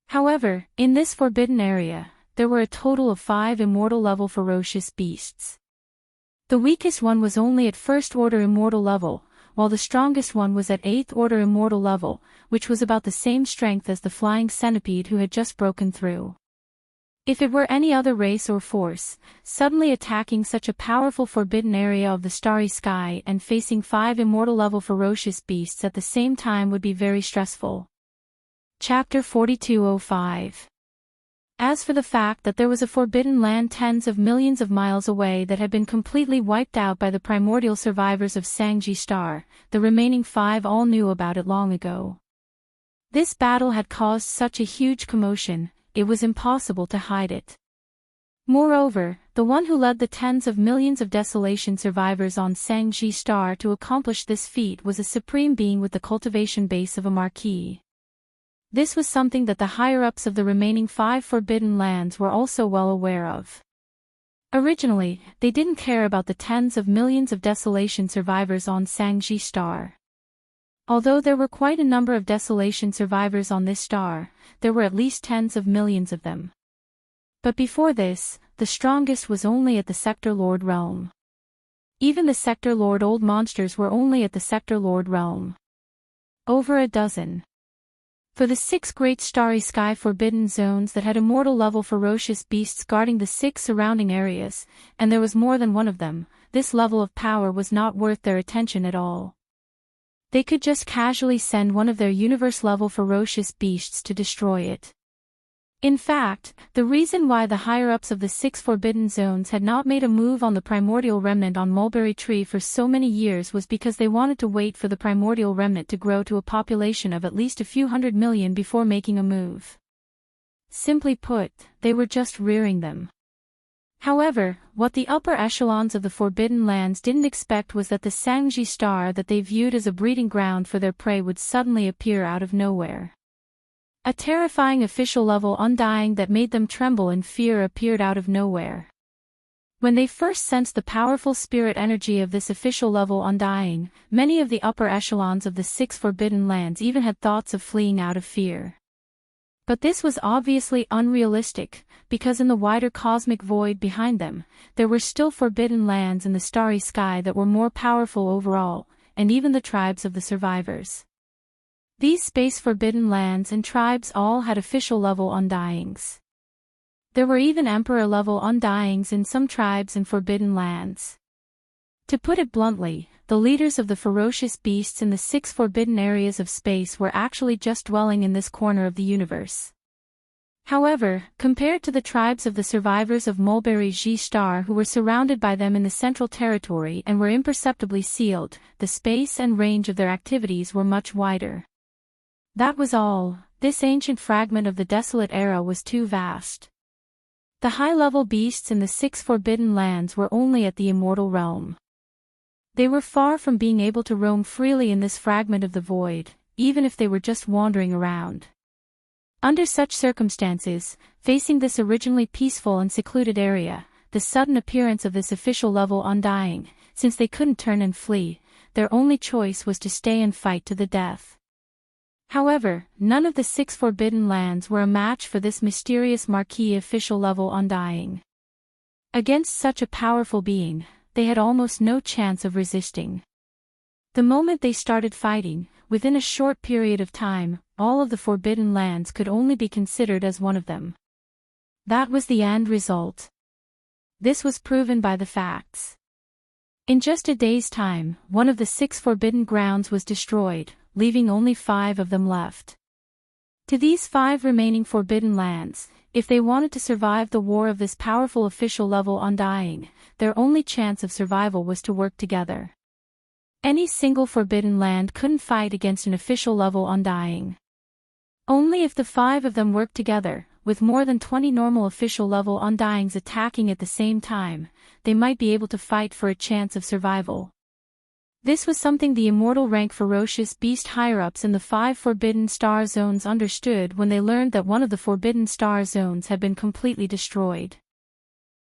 However, in this forbidden area, there were a total of 5 immortal-level ferocious beasts. The weakest one was only at first-order immortal level, while the strongest one was at 8th-order immortal level, which was about the same strength as the flying centipede who had just broken through. If it were any other race or force, suddenly attacking such a powerful forbidden area of the starry sky and facing 5 immortal-level ferocious beasts at the same time would be very stressful. Chapter 4205. As for the fact that there was a forbidden land tens of millions of miles away that had been completely wiped out by the primordial survivors of Sangji Star, the remaining 5 all knew about it long ago. This battle had caused such a huge commotion, it was impossible to hide it. Moreover, the one who led the tens of millions of desolation survivors on Sangji Star to accomplish this feat was a supreme being with the cultivation base of a marquis. This was something that the higher-ups of the remaining 5 forbidden lands were also well aware of. Originally, they didn't care about the tens of millions of desolation survivors on Sangji Star. Although there were quite a number of desolation survivors on this star, there were at least tens of millions of them. But before this, the strongest was only at the Sector Lord realm. Even the Sector Lord old monsters were only at the Sector Lord realm. Over a dozen. For the 6 great starry sky forbidden zones that had immortal level ferocious beasts guarding the 6 surrounding areas, and there was more than one of them, this level of power was not worth their attention at all. They could just casually send one of their universe-level ferocious beasts to destroy it. In fact, the reason why the higher-ups of the 6 Forbidden Zones had not made a move on the primordial remnant on Mulberry Tree for so many years was because they wanted to wait for the primordial remnant to grow to a population of at least a few 100 million before making a move. Simply put, they were just rearing them. However, what the upper echelons of the Forbidden Lands didn't expect was that the Sangji star that they viewed as a breeding ground for their prey would suddenly appear out of nowhere. A terrifying official-level undying that made them tremble in fear appeared out of nowhere. When they first sensed the powerful spirit energy of this official-level undying, many of the upper echelons of the 6 Forbidden Lands even had thoughts of fleeing out of fear. But this was obviously unrealistic, because in the wider cosmic void behind them, there were still forbidden lands in the starry sky that were more powerful overall, and even the tribes of the survivors. These space forbidden lands and tribes all had official-level undyings. There were even emperor-level undyings in some tribes and forbidden lands. To put it bluntly, the leaders of the ferocious beasts in the 6 forbidden areas of space were actually just dwelling in this corner of the universe. However, compared to the tribes of the survivors of Mulberry G Star who were surrounded by them in the central territory and were imperceptibly sealed, the space and range of their activities were much wider. That was all. This ancient fragment of the desolate era was too vast. The high-level beasts in the 6 forbidden lands were only at the immortal realm. They were far from being able to roam freely in this fragment of the void, even if they were just wandering around. Under such circumstances, facing this originally peaceful and secluded area, the sudden appearance of this official-level undying, since they couldn't turn and flee, their only choice was to stay and fight to the death. However, none of the 6 forbidden lands were a match for this mysterious marquee official-level undying. Against such a powerful being, they had almost no chance of resisting. The moment they started fighting, within a short period of time, all of the forbidden lands could only be considered as one of them. That was the end result. This was proven by the facts. In just a day's time, one of the 6 forbidden grounds was destroyed, leaving only 5 of them left. To these 5 remaining forbidden lands, if they wanted to survive the war of this powerful official-level undying, their only chance of survival was to work together. Any single forbidden land couldn't fight against an official-level undying. Only if the 5 of them worked together, with more than 20 normal official-level undyings attacking at the same time, they might be able to fight for a chance of survival. This was something the immortal rank ferocious beast higher-ups in the 5 forbidden star zones understood when they learned that one of the forbidden star zones had been completely destroyed.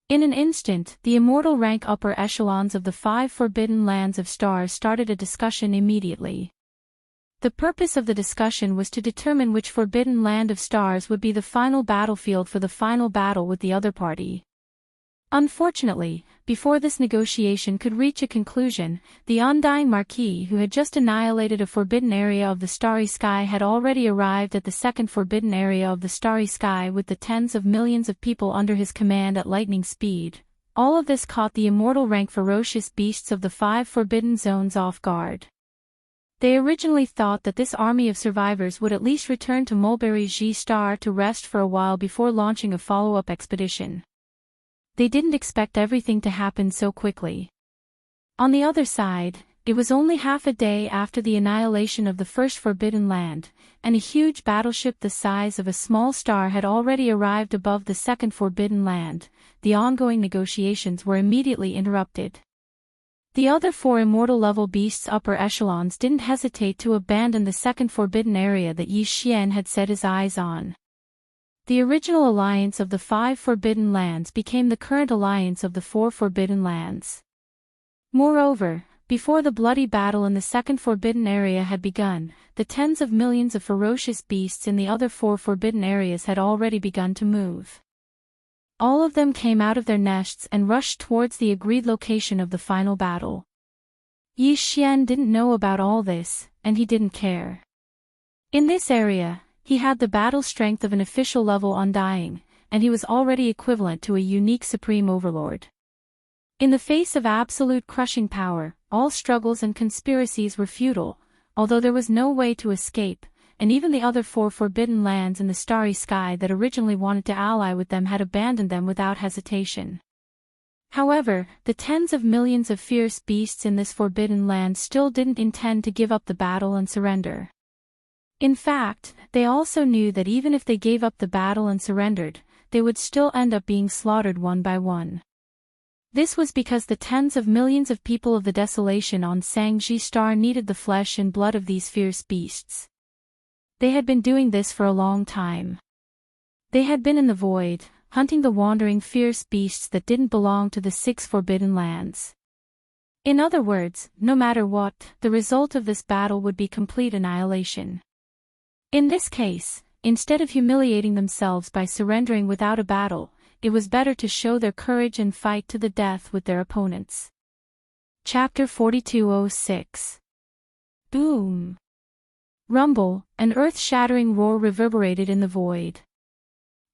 In an instant, the immortal rank upper echelons of the 5 forbidden lands of stars started a discussion immediately. The purpose of the discussion was to determine which forbidden land of stars would be the final battlefield for the final battle with the other party. Unfortunately, before this negotiation could reach a conclusion, the undying Marquis who had just annihilated a forbidden area of the starry sky had already arrived at the second forbidden area of the starry sky with the tens of millions of people under his command at lightning speed. All of this caught the immortal rank ferocious beasts of the 5 forbidden zones off guard. They originally thought that this army of survivors would at least return to Mulberry G Star to rest for a while before launching a follow-up expedition. They didn't expect everything to happen so quickly. On the other side, it was only half a day after the annihilation of the first forbidden land, and a huge battleship the size of a small star had already arrived above the second forbidden land. The ongoing negotiations were immediately interrupted. The other 4 immortal-level beasts' upper echelons didn't hesitate to abandon the second forbidden area that Yi Xian had set his eyes on. The original alliance of the 5 forbidden lands became the current alliance of the 4 forbidden lands. Moreover, before the bloody battle in the second forbidden area had begun, the tens of millions of ferocious beasts in the other 4 forbidden areas had already begun to move. All of them came out of their nests and rushed towards the agreed location of the final battle. Yi Xian didn't know about all this, and he didn't care. In this area, he had the battle strength of an official-level undying, and he was already equivalent to a unique supreme overlord. In the face of absolute crushing power, all struggles and conspiracies were futile, although there was no way to escape, and even the other 4 forbidden lands in the starry sky that originally wanted to ally with them had abandoned them without hesitation. However, the tens of millions of fierce beasts in this forbidden land still didn't intend to give up the battle and surrender. In fact, they also knew that even if they gave up the battle and surrendered, they would still end up being slaughtered one by one. This was because the tens of millions of people of the desolation on Sangji Star needed the flesh and blood of these fierce beasts. They had been doing this for a long time. They had been in the void, hunting the wandering fierce beasts that didn't belong to the 6 forbidden lands. In other words, no matter what, the result of this battle would be complete annihilation. In this case, instead of humiliating themselves by surrendering without a battle, it was better to show their courage and fight to the death with their opponents. Chapter 42:06. Boom! Rumble, an earth-shattering roar reverberated in the void.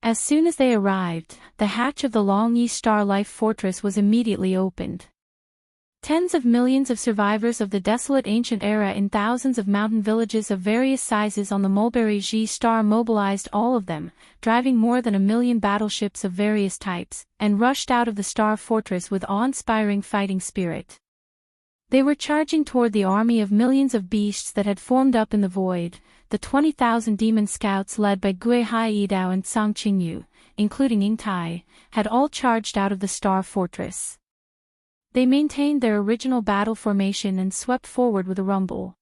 As soon as they arrived, the hatch of the Long Yi Star Life Fortress was immediately opened. Tens of millions of survivors of the desolate ancient era in thousands of mountain villages of various sizes on the Mulberry Ji Star mobilized all of them, driving more than 1 million battleships of various types, and rushed out of the Star Fortress with awe-inspiring fighting spirit. They were charging toward the army of millions of beasts that had formed up in the void. The 20,000 demon scouts led by Gui Hai Yidao and Song Qingyu, including Ying Tai, had all charged out of the Star Fortress. They maintained their original battle formation and swept forward with a rumble.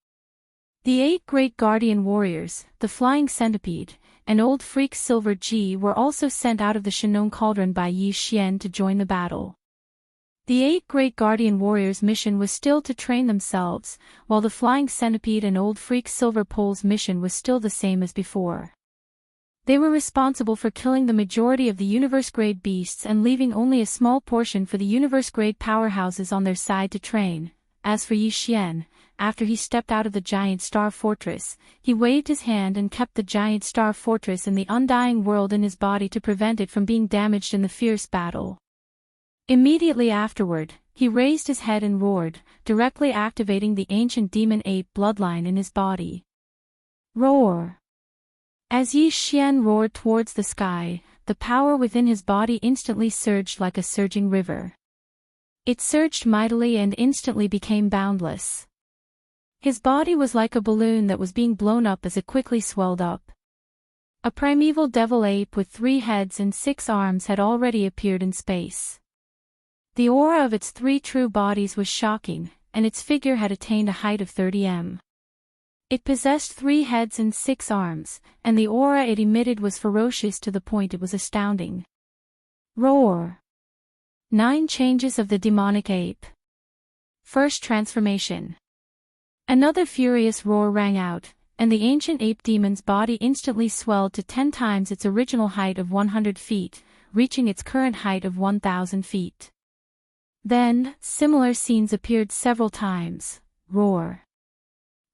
The 8 great guardian warriors, the Flying Centipede, and Old Freak Silver Ji were also sent out of the Shenong Cauldron by Yi Xian to join the battle. The 8 great guardian warriors' mission was still to train themselves, while the Flying Centipede and Old Freak Silver Pole's mission was still the same as before. They were responsible for killing the majority of the universe-grade beasts and leaving only a small portion for the universe-grade powerhouses on their side to train. As for Yi Xian, after he stepped out of the giant star fortress, he waved his hand and kept the giant star fortress and the undying world in his body to prevent it from being damaged in the fierce battle. Immediately afterward, he raised his head and roared, directly activating the ancient demon ape bloodline in his body. Roar! As Yi Xian roared towards the sky, the power within his body instantly surged like a surging river. It surged mightily and instantly became boundless. His body was like a balloon that was being blown up as it quickly swelled up. A primeval devil ape with 3 heads and 6 arms had already appeared in space. The aura of its 3 true bodies was shocking, and its figure had attained a height of 30 m. It possessed 3 heads and 6 arms, and the aura it emitted was ferocious to the point it was astounding. Roar! 9 changes of the demonic ape. First transformation. Another furious roar rang out, and the ancient ape demon's body instantly swelled to 10 times its original height of 100 feet, reaching its current height of 1,000 feet. Then, similar scenes appeared several times. Roar!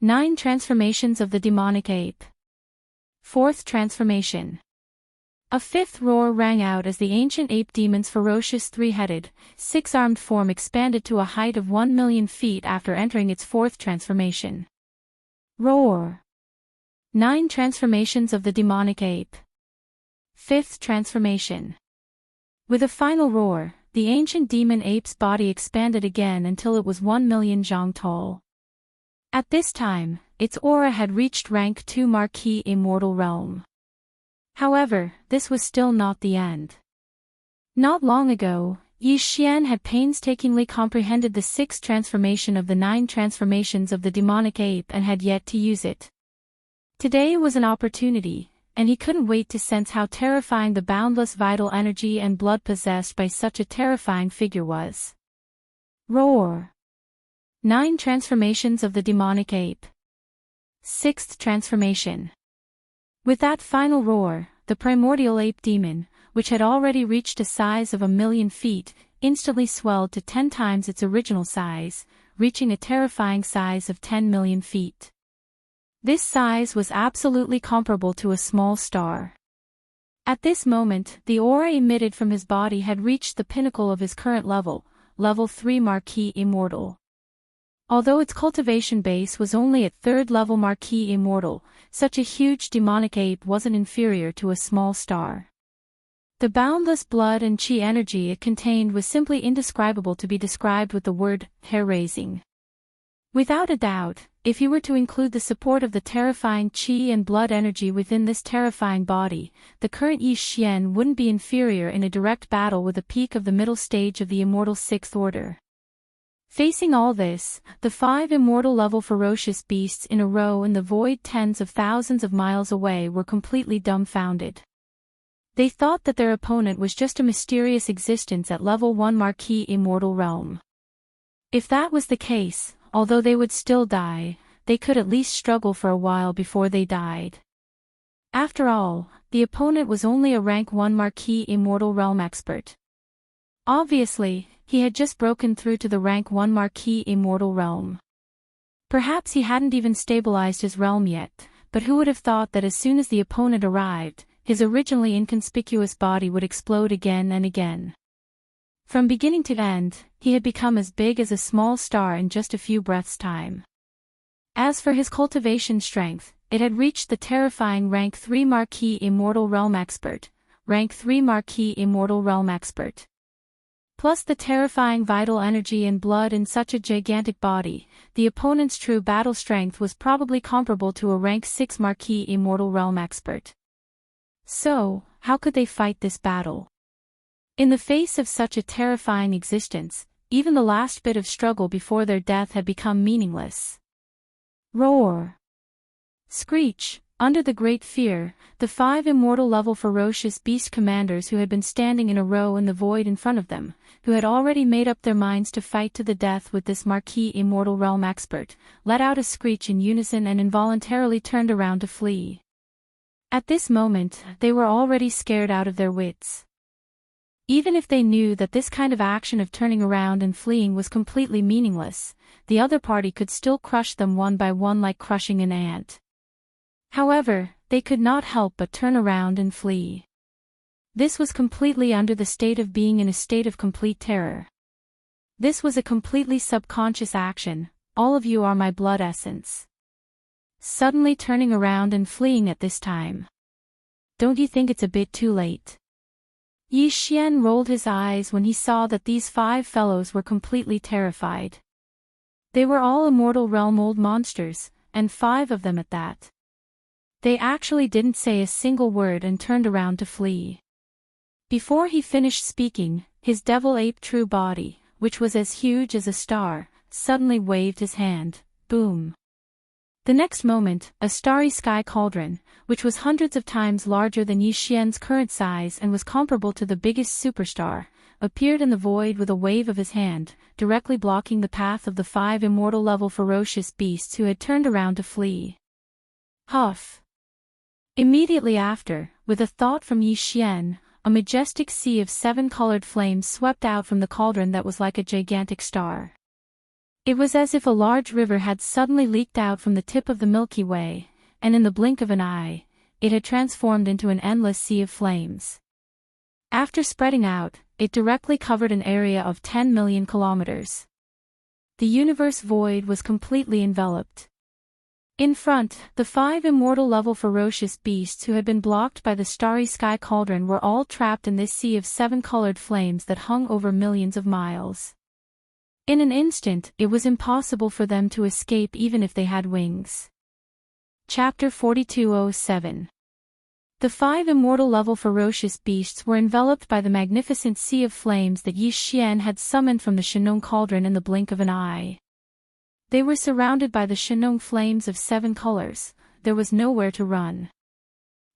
9 transformations of the demonic ape. Fourth transformation. A 5th roar rang out as the ancient ape demon's ferocious 3-headed, 6-armed form expanded to a height of 1 million feet after entering its 4th transformation. Roar! 9 transformations of the demonic ape. 5th transformation. With a final roar, the ancient demon ape's body expanded again until it was 1 million zhang tall. At this time, its aura had reached rank 2 Marquis Immortal Realm. However, this was still not the end. Not long ago, Yi Xian had painstakingly comprehended the 6th transformation of the 9 transformations of the demonic ape and had yet to use it. Today was an opportunity, and he couldn't wait to sense how terrifying the boundless vital energy and blood possessed by such a terrifying figure was. Roar! 9 transformations of the demonic ape. 6th transformation. With that final roar, the primordial ape demon, which had already reached a size of 1 million feet, instantly swelled to 10 times its original size, reaching a terrifying size of 10 million feet. This size was absolutely comparable to a small star. At this moment, the aura emitted from his body had reached the pinnacle of his current level, level 3 Marquis Immortal. Although its cultivation base was only at 3rd level Marquis Immortal, such a huge demonic ape wasn't inferior to a small star. The boundless blood and chi energy it contained was simply indescribable to be described with the word hair-raising. Without a doubt, if you were to include the support of the terrifying chi and blood energy within this terrifying body, the current Yi Xian wouldn't be inferior in a direct battle with the peak of the middle stage of the immortal 6th order. Facing all this, the 5 immortal-level ferocious beasts in a row in the void tens of thousands of miles away were completely dumbfounded. They thought that their opponent was just a mysterious existence at level 1 Marquis Immortal realm. If that was the case, although they would still die, they could at least struggle for a while before they died. After all, the opponent was only a rank 1 Marquis Immortal realm expert. Obviously, he had just broken through to the rank 1 Marquis Immortal realm. Perhaps he hadn't even stabilized his realm yet, but who would have thought that as soon as the opponent arrived, his originally inconspicuous body would explode again and again. From beginning to end, he had become as big as a small star in just a few breaths' time. As for his cultivation strength, it had reached the terrifying rank 3 Marquis Immortal realm expert, rank 3 Marquis Immortal realm expert. Plus the terrifying vital energy and blood in such a gigantic body, the opponent's true battle strength was probably comparable to a rank 6 Marquis Immortal realm expert. So, how could they fight this battle? In the face of such a terrifying existence, even the last bit of struggle before their death had become meaningless. Roar! Screech! Under the great fear, the 5 immortal-level ferocious beast commanders who had been standing in a row in the void in front of them, who had already made up their minds to fight to the death with this Marquis Immortal realm expert, let out a screech in unison and involuntarily turned around to flee. At this moment, they were already scared out of their wits. Even if they knew that this kind of action of turning around and fleeing was completely meaningless, the other party could still crush them one by one like crushing an ant. However, they could not help but turn around and flee. This was completely under the state of being in a state of complete terror. This was a completely subconscious action. All of you are my blood essence. Suddenly turning around and fleeing at this time. Don't you think it's a bit too late? Yi Xian rolled his eyes when he saw that these 5 fellows were completely terrified. They were all immortal realm old monsters, and 5 of them at that. They actually didn't say a single word and turned around to flee. Before he finished speaking, his devil ape true body, which was as huge as a star, suddenly waved his hand. Boom! The next moment, a starry sky cauldron, which was hundreds of times larger than Yi Xian's current size and was comparable to the biggest superstar, appeared in the void with a wave of his hand, directly blocking the path of the 5 immortal-level ferocious beasts who had turned around to flee. Huff! Immediately after, with a thought from Yi Xian, a majestic sea of 7 colored flames swept out from the cauldron that was like a gigantic star. It was as if a large river had suddenly leaked out from the tip of the Milky Way, and in the blink of an eye, it had transformed into an endless sea of flames. After spreading out, it directly covered an area of 10 million kilometers. The universe void was completely enveloped. In front, the 5 immortal-level ferocious beasts who had been blocked by the starry sky cauldron were all trapped in this sea of 7 colored flames that hung over millions of miles. In an instant, it was impossible for them to escape even if they had wings. Chapter 4207. The 5 immortal-level ferocious beasts were enveloped by the magnificent sea of flames that Yi Xian had summoned from the Shenong cauldron in the blink of an eye. They were surrounded by the Shenong flames of 7 colors. There was nowhere to run.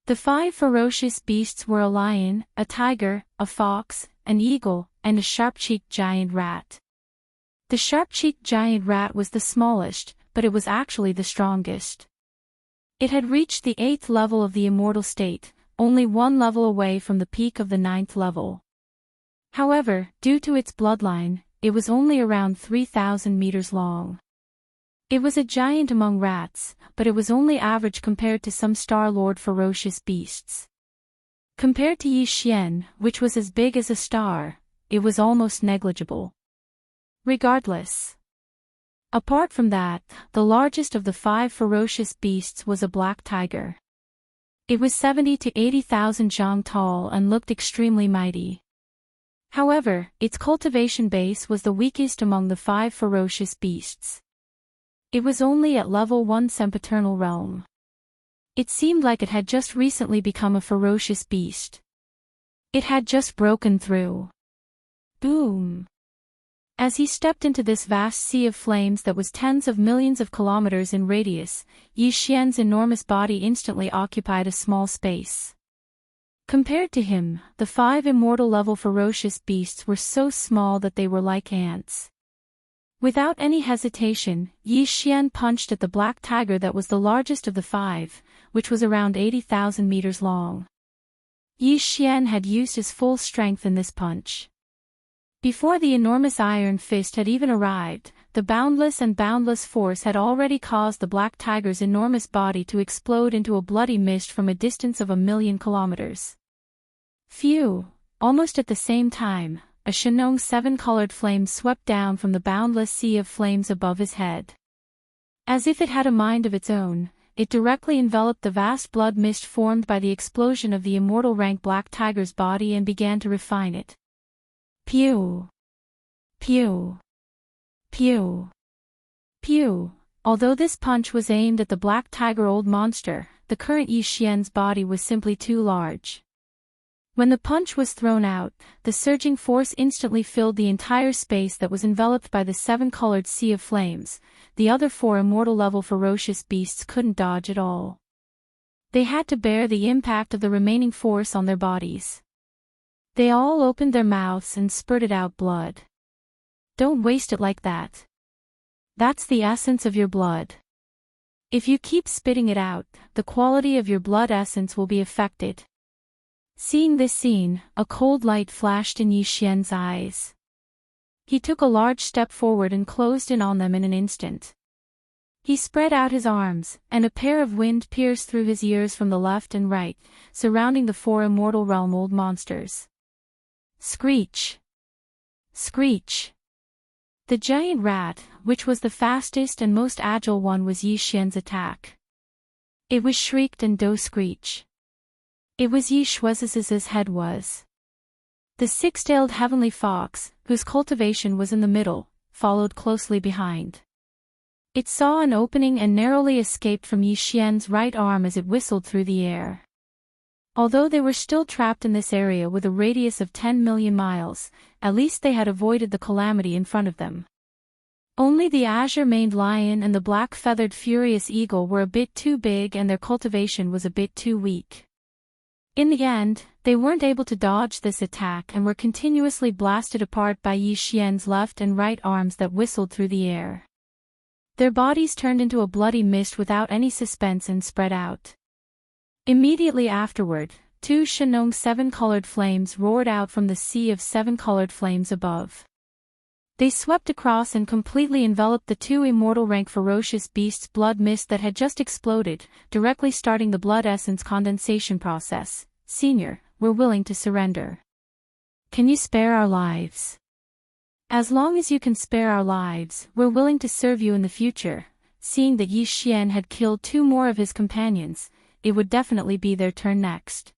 The 5 ferocious beasts were a lion, a tiger, a fox, an eagle, and a sharp-cheeked giant rat. The sharp-cheeked giant rat was the smallest, but it was actually the strongest. It had reached the 8th level of the immortal state, only 1 level away from the peak of the 9th level. However, due to its bloodline, it was only around 3,000 meters long. It was a giant among rats, but it was only average compared to some Star-Lord ferocious beasts. Compared to Yi Xian, which was as big as a star, it was almost negligible. Regardless. Apart from that, the largest of the 5 ferocious beasts was a black tiger. It was 70 to 80,000 zhang tall and looked extremely mighty. However, its cultivation base was the weakest among the 5 ferocious beasts. It was only at level 1 sempiternal realm. It seemed like it had just recently become a ferocious beast. It had just broken through. Boom! As he stepped into this vast sea of flames that was tens of millions of kilometers in radius, Yi Xian's enormous body instantly occupied a small space. Compared to him, the 5 immortal-level ferocious beasts were so small that they were like ants. Without any hesitation, Yi Xian punched at the black tiger that was the largest of the 5, which was around 80,000 meters long. Yi Xian had used his full strength in this punch. Before the enormous iron fist had even arrived, the boundless force had already caused the black tiger's enormous body to explode into a bloody mist from a distance of 1,000,000 kilometers. Phew! Almost at the same time, a Shenong 7-colored flame swept down from the boundless sea of flames above his head. As if it had a mind of its own, it directly enveloped the vast blood mist formed by the explosion of the immortal rank black tiger's body and began to refine it. Pew! Pew! Pew! Pew! Although this punch was aimed at the black tiger old monster, the current Yi Xian's body was simply too large. When the punch was thrown out, the surging force instantly filled the entire space that was enveloped by the 7-colored sea of flames. The other 4 immortal-level ferocious beasts couldn't dodge at all. They had to bear the impact of the remaining force on their bodies. They all opened their mouths and spurted out blood. Don't waste it like that. That's the essence of your blood. If you keep spitting it out, the quality of your blood essence will be affected. Seeing this scene, a cold light flashed in Yi Xian's eyes. He took a large step forward and closed in on them in an instant. He spread out his arms, and a pair of wings pierced through his ears from the left and right, surrounding the 4 immortal realm old monsters. Screech! Screech! The giant rat, which was the fastest and most agile one, was Yi Xian's attack. It was shrieked and do screech. It was Yi Shuiz's head was. The 6-tailed heavenly fox, whose cultivation was in the middle, followed closely behind. It saw an opening and narrowly escaped from Yi Xian's right arm as it whistled through the air. Although they were still trapped in this area with a radius of 10 million miles, at least they had avoided the calamity in front of them. Only the azure-maned lion and the black-feathered furious eagle were a bit too big and their cultivation was a bit too weak. In the end, they weren't able to dodge this attack and were continuously blasted apart by Yi Xian's left and right arms that whistled through the air. Their bodies turned into a bloody mist without any suspense and spread out. Immediately afterward, 2 Shenong 7-colored flames roared out from the sea of 7-colored flames above. They swept across and completely enveloped the 2 immortal rank ferocious beasts' blood mist that had just exploded, directly starting the blood essence condensation process. Senior, we're willing to surrender. Can you spare our lives? As long as you can spare our lives, we're willing to serve you in the future. Seeing that Yi Xian had killed 2 more of his companions, it would definitely be their turn next.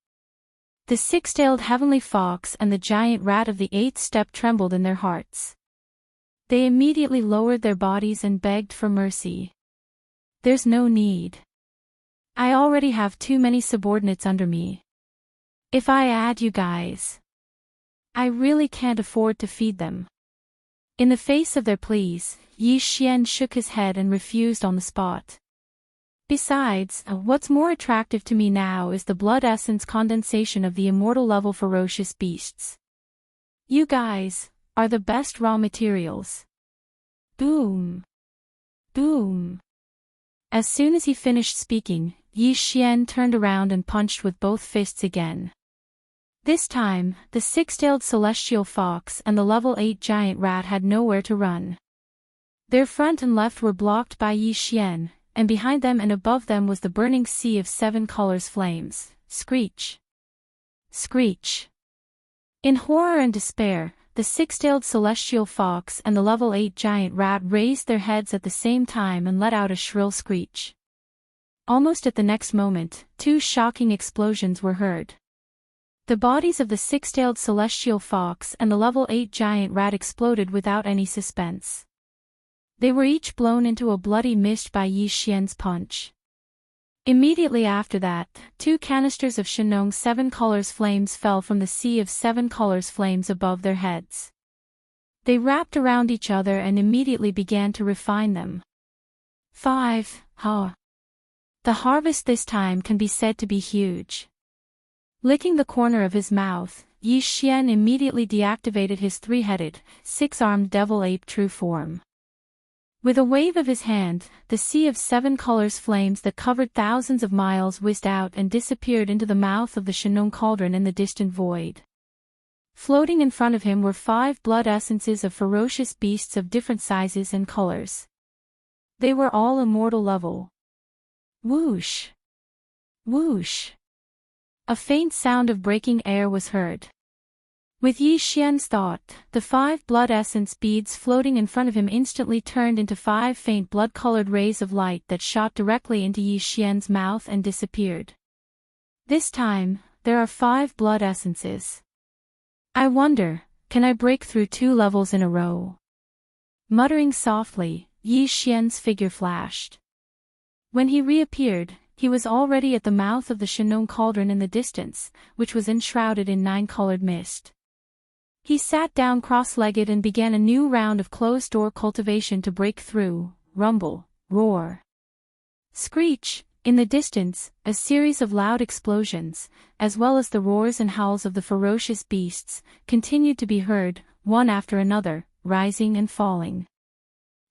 The 6-tailed heavenly fox and the giant rat of the 8th step trembled in their hearts. They immediately lowered their bodies and begged for mercy. There's no need. I already have too many subordinates under me. If I add you guys, I really can't afford to feed them. In the face of their pleas, Yi Xian shook his head and refused on the spot. Besides, what's more attractive to me now is the blood essence condensation of the immortal level ferocious beasts. You guys are the best raw materials. Boom! Boom! As soon as he finished speaking, Yi Xian turned around and punched with both fists again. This time, the 6-tailed celestial fox and the level 8 giant rat had nowhere to run. Their front and left were blocked by Yi Xian, and behind them and above them was the burning sea of 7 colors flames. Screech! Screech! In horror and despair, the six-tailed celestial fox and the level 8 giant rat raised their heads at the same time and let out a shrill screech. Almost at the next moment, two shocking explosions were heard. The bodies of the six-tailed celestial fox and the level 8 giant rat exploded without any suspense. They were each blown into a bloody mist by Yi Xian's punch. Immediately after that, two canisters of Shenong 7 colors flames fell from the sea of 7 colors flames above their heads. They wrapped around each other and immediately began to refine them. 5. The harvest this time can be said to be huge. Licking the corner of his mouth, Yi Xian immediately deactivated his three-headed, six-armed devil ape true form. With a wave of his hand, the sea of 7 colors flames that covered thousands of miles whizzed out and disappeared into the mouth of the Shenong cauldron in the distant void. Floating in front of him were 5 blood essences of ferocious beasts of different sizes and colors. They were all immortal level. Whoosh! Whoosh! A faint sound of breaking air was heard. With Yi Xian's thought, the 5 blood essence beads floating in front of him instantly turned into 5 faint blood-colored rays of light that shot directly into Yi Xian's mouth and disappeared. This time, there are 5 blood essences. I wonder, can I break through 2 levels in a row? Muttering softly, Yi Xian's figure flashed. When he reappeared, he was already at the mouth of the Shenong cauldron in the distance, which was enshrouded in 9-colored mist. He sat down cross-legged and began a new round of closed-door cultivation to break through, rumble, roar. Screech, in the distance, a series of loud explosions, as well as the roars and howls of the ferocious beasts, continued to be heard, one after another, rising and falling.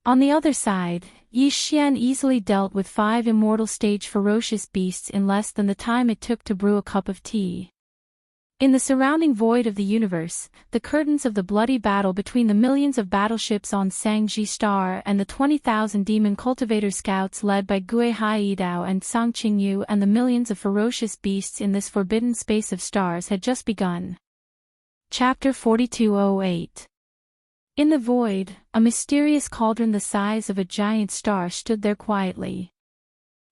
On the other side, Yi Xian easily dealt with 5 immortal stage ferocious beasts in less than the time it took to brew a cup of tea. In the surrounding void of the universe, the curtains of the bloody battle between the millions of battleships on Sangji Star and the 20,000 demon cultivator scouts led by Gui Haidao and Song Qingyu and the millions of ferocious beasts in this forbidden space of stars had just begun. Chapter 4208. In the void, a mysterious cauldron the size of a giant star stood there quietly.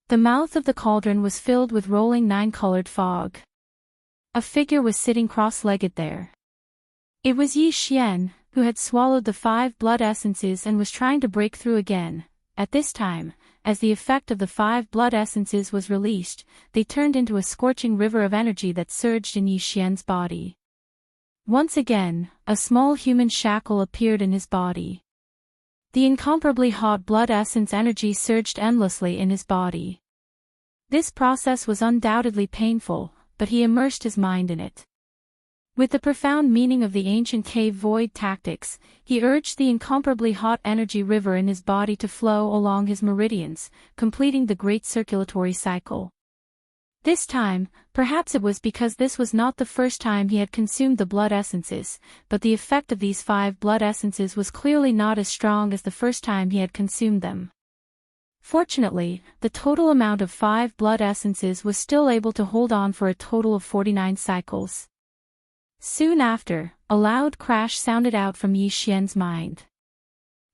The mouth of the cauldron was filled with rolling 9-colored fog. A figure was sitting cross-legged there. It was Yi Xian, who had swallowed the 5 blood essences and was trying to break through again. At this time, as the effect of the 5 blood essences was released, they turned into a scorching river of energy that surged in Yi Xian's body. Once again, a small human shackle appeared in his body. The incomparably hot blood essence energy surged endlessly in his body. This process was undoubtedly painful, but he immersed his mind in it. With the profound meaning of the ancient cave void tactics, he urged the incomparably hot energy river in his body to flow along his meridians, completing the great circulatory cycle. This time, perhaps it was because this was not the first time he had consumed the blood essences, but the effect of these 5 blood essences was clearly not as strong as the first time he had consumed them. Fortunately, the total amount of 5 blood essences was still able to hold on for a total of 49 cycles. Soon after, a loud crash sounded out from Yi Xian's mind.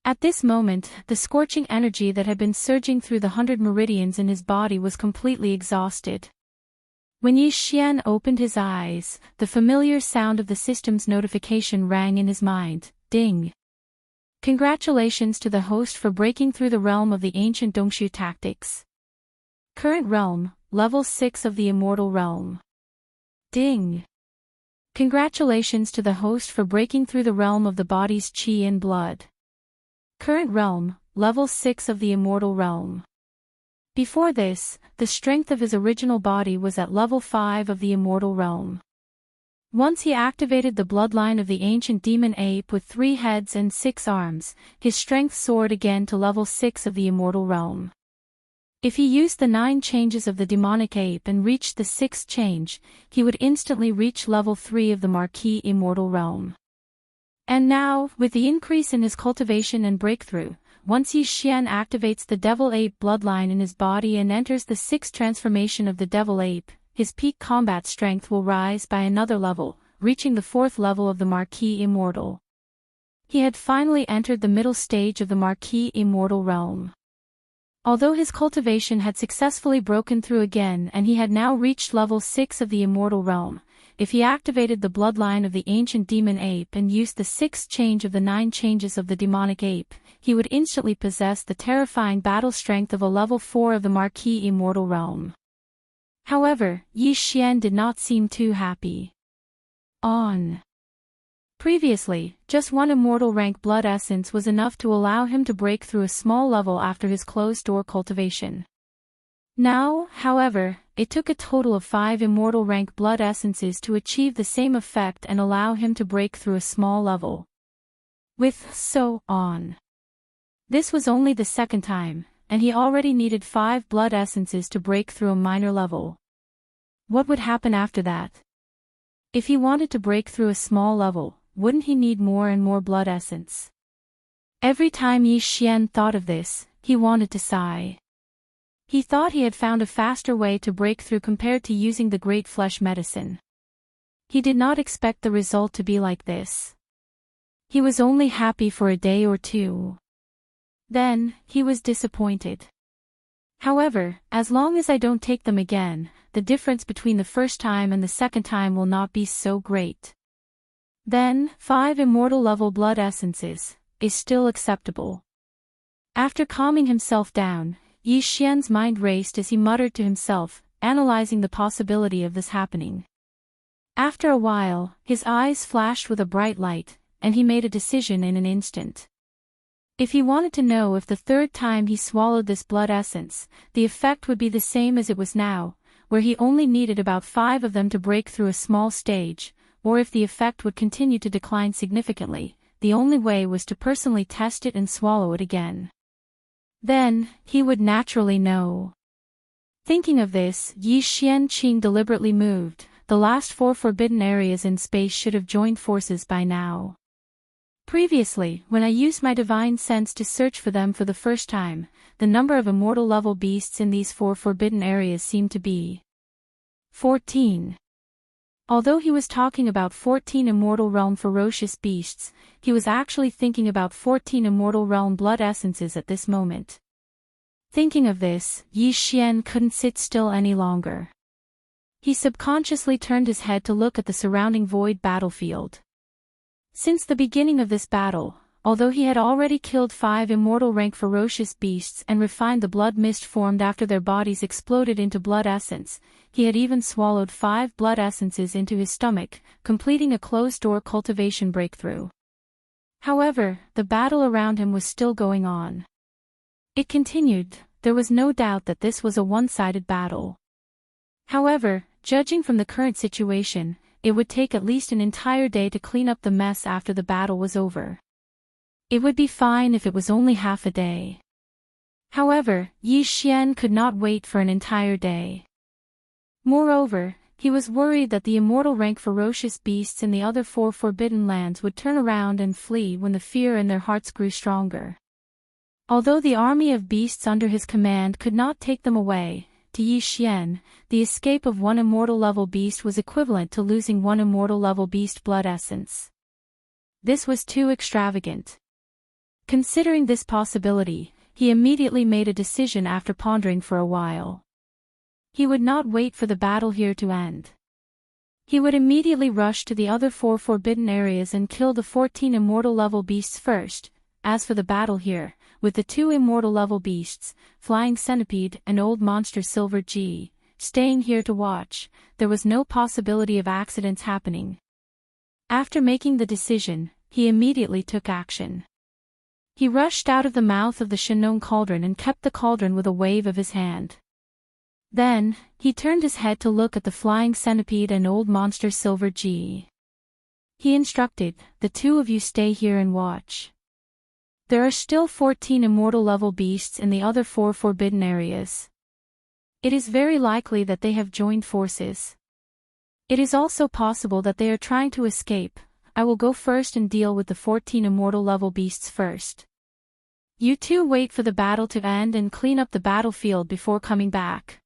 At this moment, the scorching energy that had been surging through the 100 meridians in his body was completely exhausted. When Yi Xian opened his eyes, the familiar sound of the system's notification rang in his mind, ding. Congratulations to the host for breaking through the realm of the ancient Dongshu tactics. Current realm, level 6 of the immortal realm. Ding. Congratulations to the host for breaking through the realm of the body's qi and blood. Current realm, level 6 of the immortal realm. Before this, the strength of his original body was at level 5 of the immortal realm. Once he activated the bloodline of the ancient demon ape with 3 heads and 6 arms, his strength soared again to level 6 of the immortal realm. If he used the 9 changes of the demonic ape and reached the 6th change, he would instantly reach level 3 of the Marquis immortal realm. And now, with the increase in his cultivation and breakthrough, once Yi Xian activates the devil ape bloodline in his body and enters the 6th transformation of the devil ape, his peak combat strength will rise by another level, reaching the 4th level of the Marquis Immortal. He had finally entered the middle stage of the Marquis Immortal realm. Although his cultivation had successfully broken through again and he had now reached level 6 of the Immortal realm, if he activated the bloodline of the ancient demon ape and used the 6th change of the 9 changes of the demonic ape, he would instantly possess the terrifying battle strength of a level 4 of the Marquis Immortal realm. However, Yi Xian did not seem too happy. Previously, just one immortal rank blood essence was enough to allow him to break through a small level after his closed-door cultivation. Now, however, it took a total of 5 immortal rank blood essences to achieve the same effect and allow him to break through a small level. This was only the second time, and he already needed 5 blood essences to break through a minor level. What would happen after that? If he wanted to break through a small level, wouldn't he need more and more blood essence? Every time Yi Xian thought of this, he wanted to sigh. He thought he had found a faster way to break through compared to using the great flesh medicine. He did not expect the result to be like this. He was only happy for a day or two. Then, he was disappointed. However, as long as I don't take them again, the difference between the first time and the second time will not be so great. Then, 5 immortal level blood essences is still acceptable. After calming himself down, Yi Xian's mind raced as he muttered to himself, analyzing the possibility of this happening. After a while, his eyes flashed with a bright light, and he made a decision in an instant. If he wanted to know if the third time he swallowed this blood essence, the effect would be the same as it was now, where he only needed about 5 of them to break through a small stage, or if the effect would continue to decline significantly, the only way was to personally test it and swallow it again. Then, he would naturally know. Thinking of this, Yi Xian deliberately moved. The last 4 forbidden areas in space should have joined forces by now. Previously, when I used my divine sense to search for them for the first time, the number of immortal level beasts in these 4 forbidden areas seemed to be 14. Although he was talking about 14 immortal realm ferocious beasts, he was actually thinking about 14 immortal realm blood essences at this moment. Thinking of this, Yi Xian couldn't sit still any longer. He subconsciously turned his head to look at the surrounding void battlefield. Since the beginning of this battle, although he had already killed 5 immortal rank ferocious beasts and refined the blood mist formed after their bodies exploded into blood essence, he had even swallowed 5 blood essences into his stomach, completing a closed-door cultivation breakthrough. However, the battle around him was still going on. It continued. There was no doubt that this was a one-sided battle. However, judging from the current situation, it would take at least an entire day to clean up the mess after the battle was over. It would be fine if it was only half a day. However, Yi Xian could not wait for an entire day. Moreover, he was worried that the immortal rank ferocious beasts in the other 4 forbidden lands would turn around and flee when the fear in their hearts grew stronger. Although the army of beasts under his command could not take them away, to Yi Xian, the escape of 1 immortal level beast was equivalent to losing 1 immortal level beast blood essence. This was too extravagant. Considering this possibility, he immediately made a decision after pondering for a while. He would not wait for the battle here to end. He would immediately rush to the other 4 forbidden areas and kill the 14 immortal level beasts first. As for the battle here, with the 2 immortal level beasts, Flying Centipede and Old Monster Silver G, staying here to watch, there was no possibility of accidents happening. After making the decision, he immediately took action. He rushed out of the mouth of the Shenong cauldron and kept the cauldron with a wave of his hand. Then, he turned his head to look at the Flying Centipede and Old Monster Silver G. He instructed, "The 2 of you stay here and watch. There are still 14 immortal level beasts in the other 4 forbidden areas. It is very likely that they have joined forces. It is also possible that they are trying to escape. I will go first and deal with the 14 immortal level beasts first. You 2 wait for the battle to end and clean up the battlefield before coming back."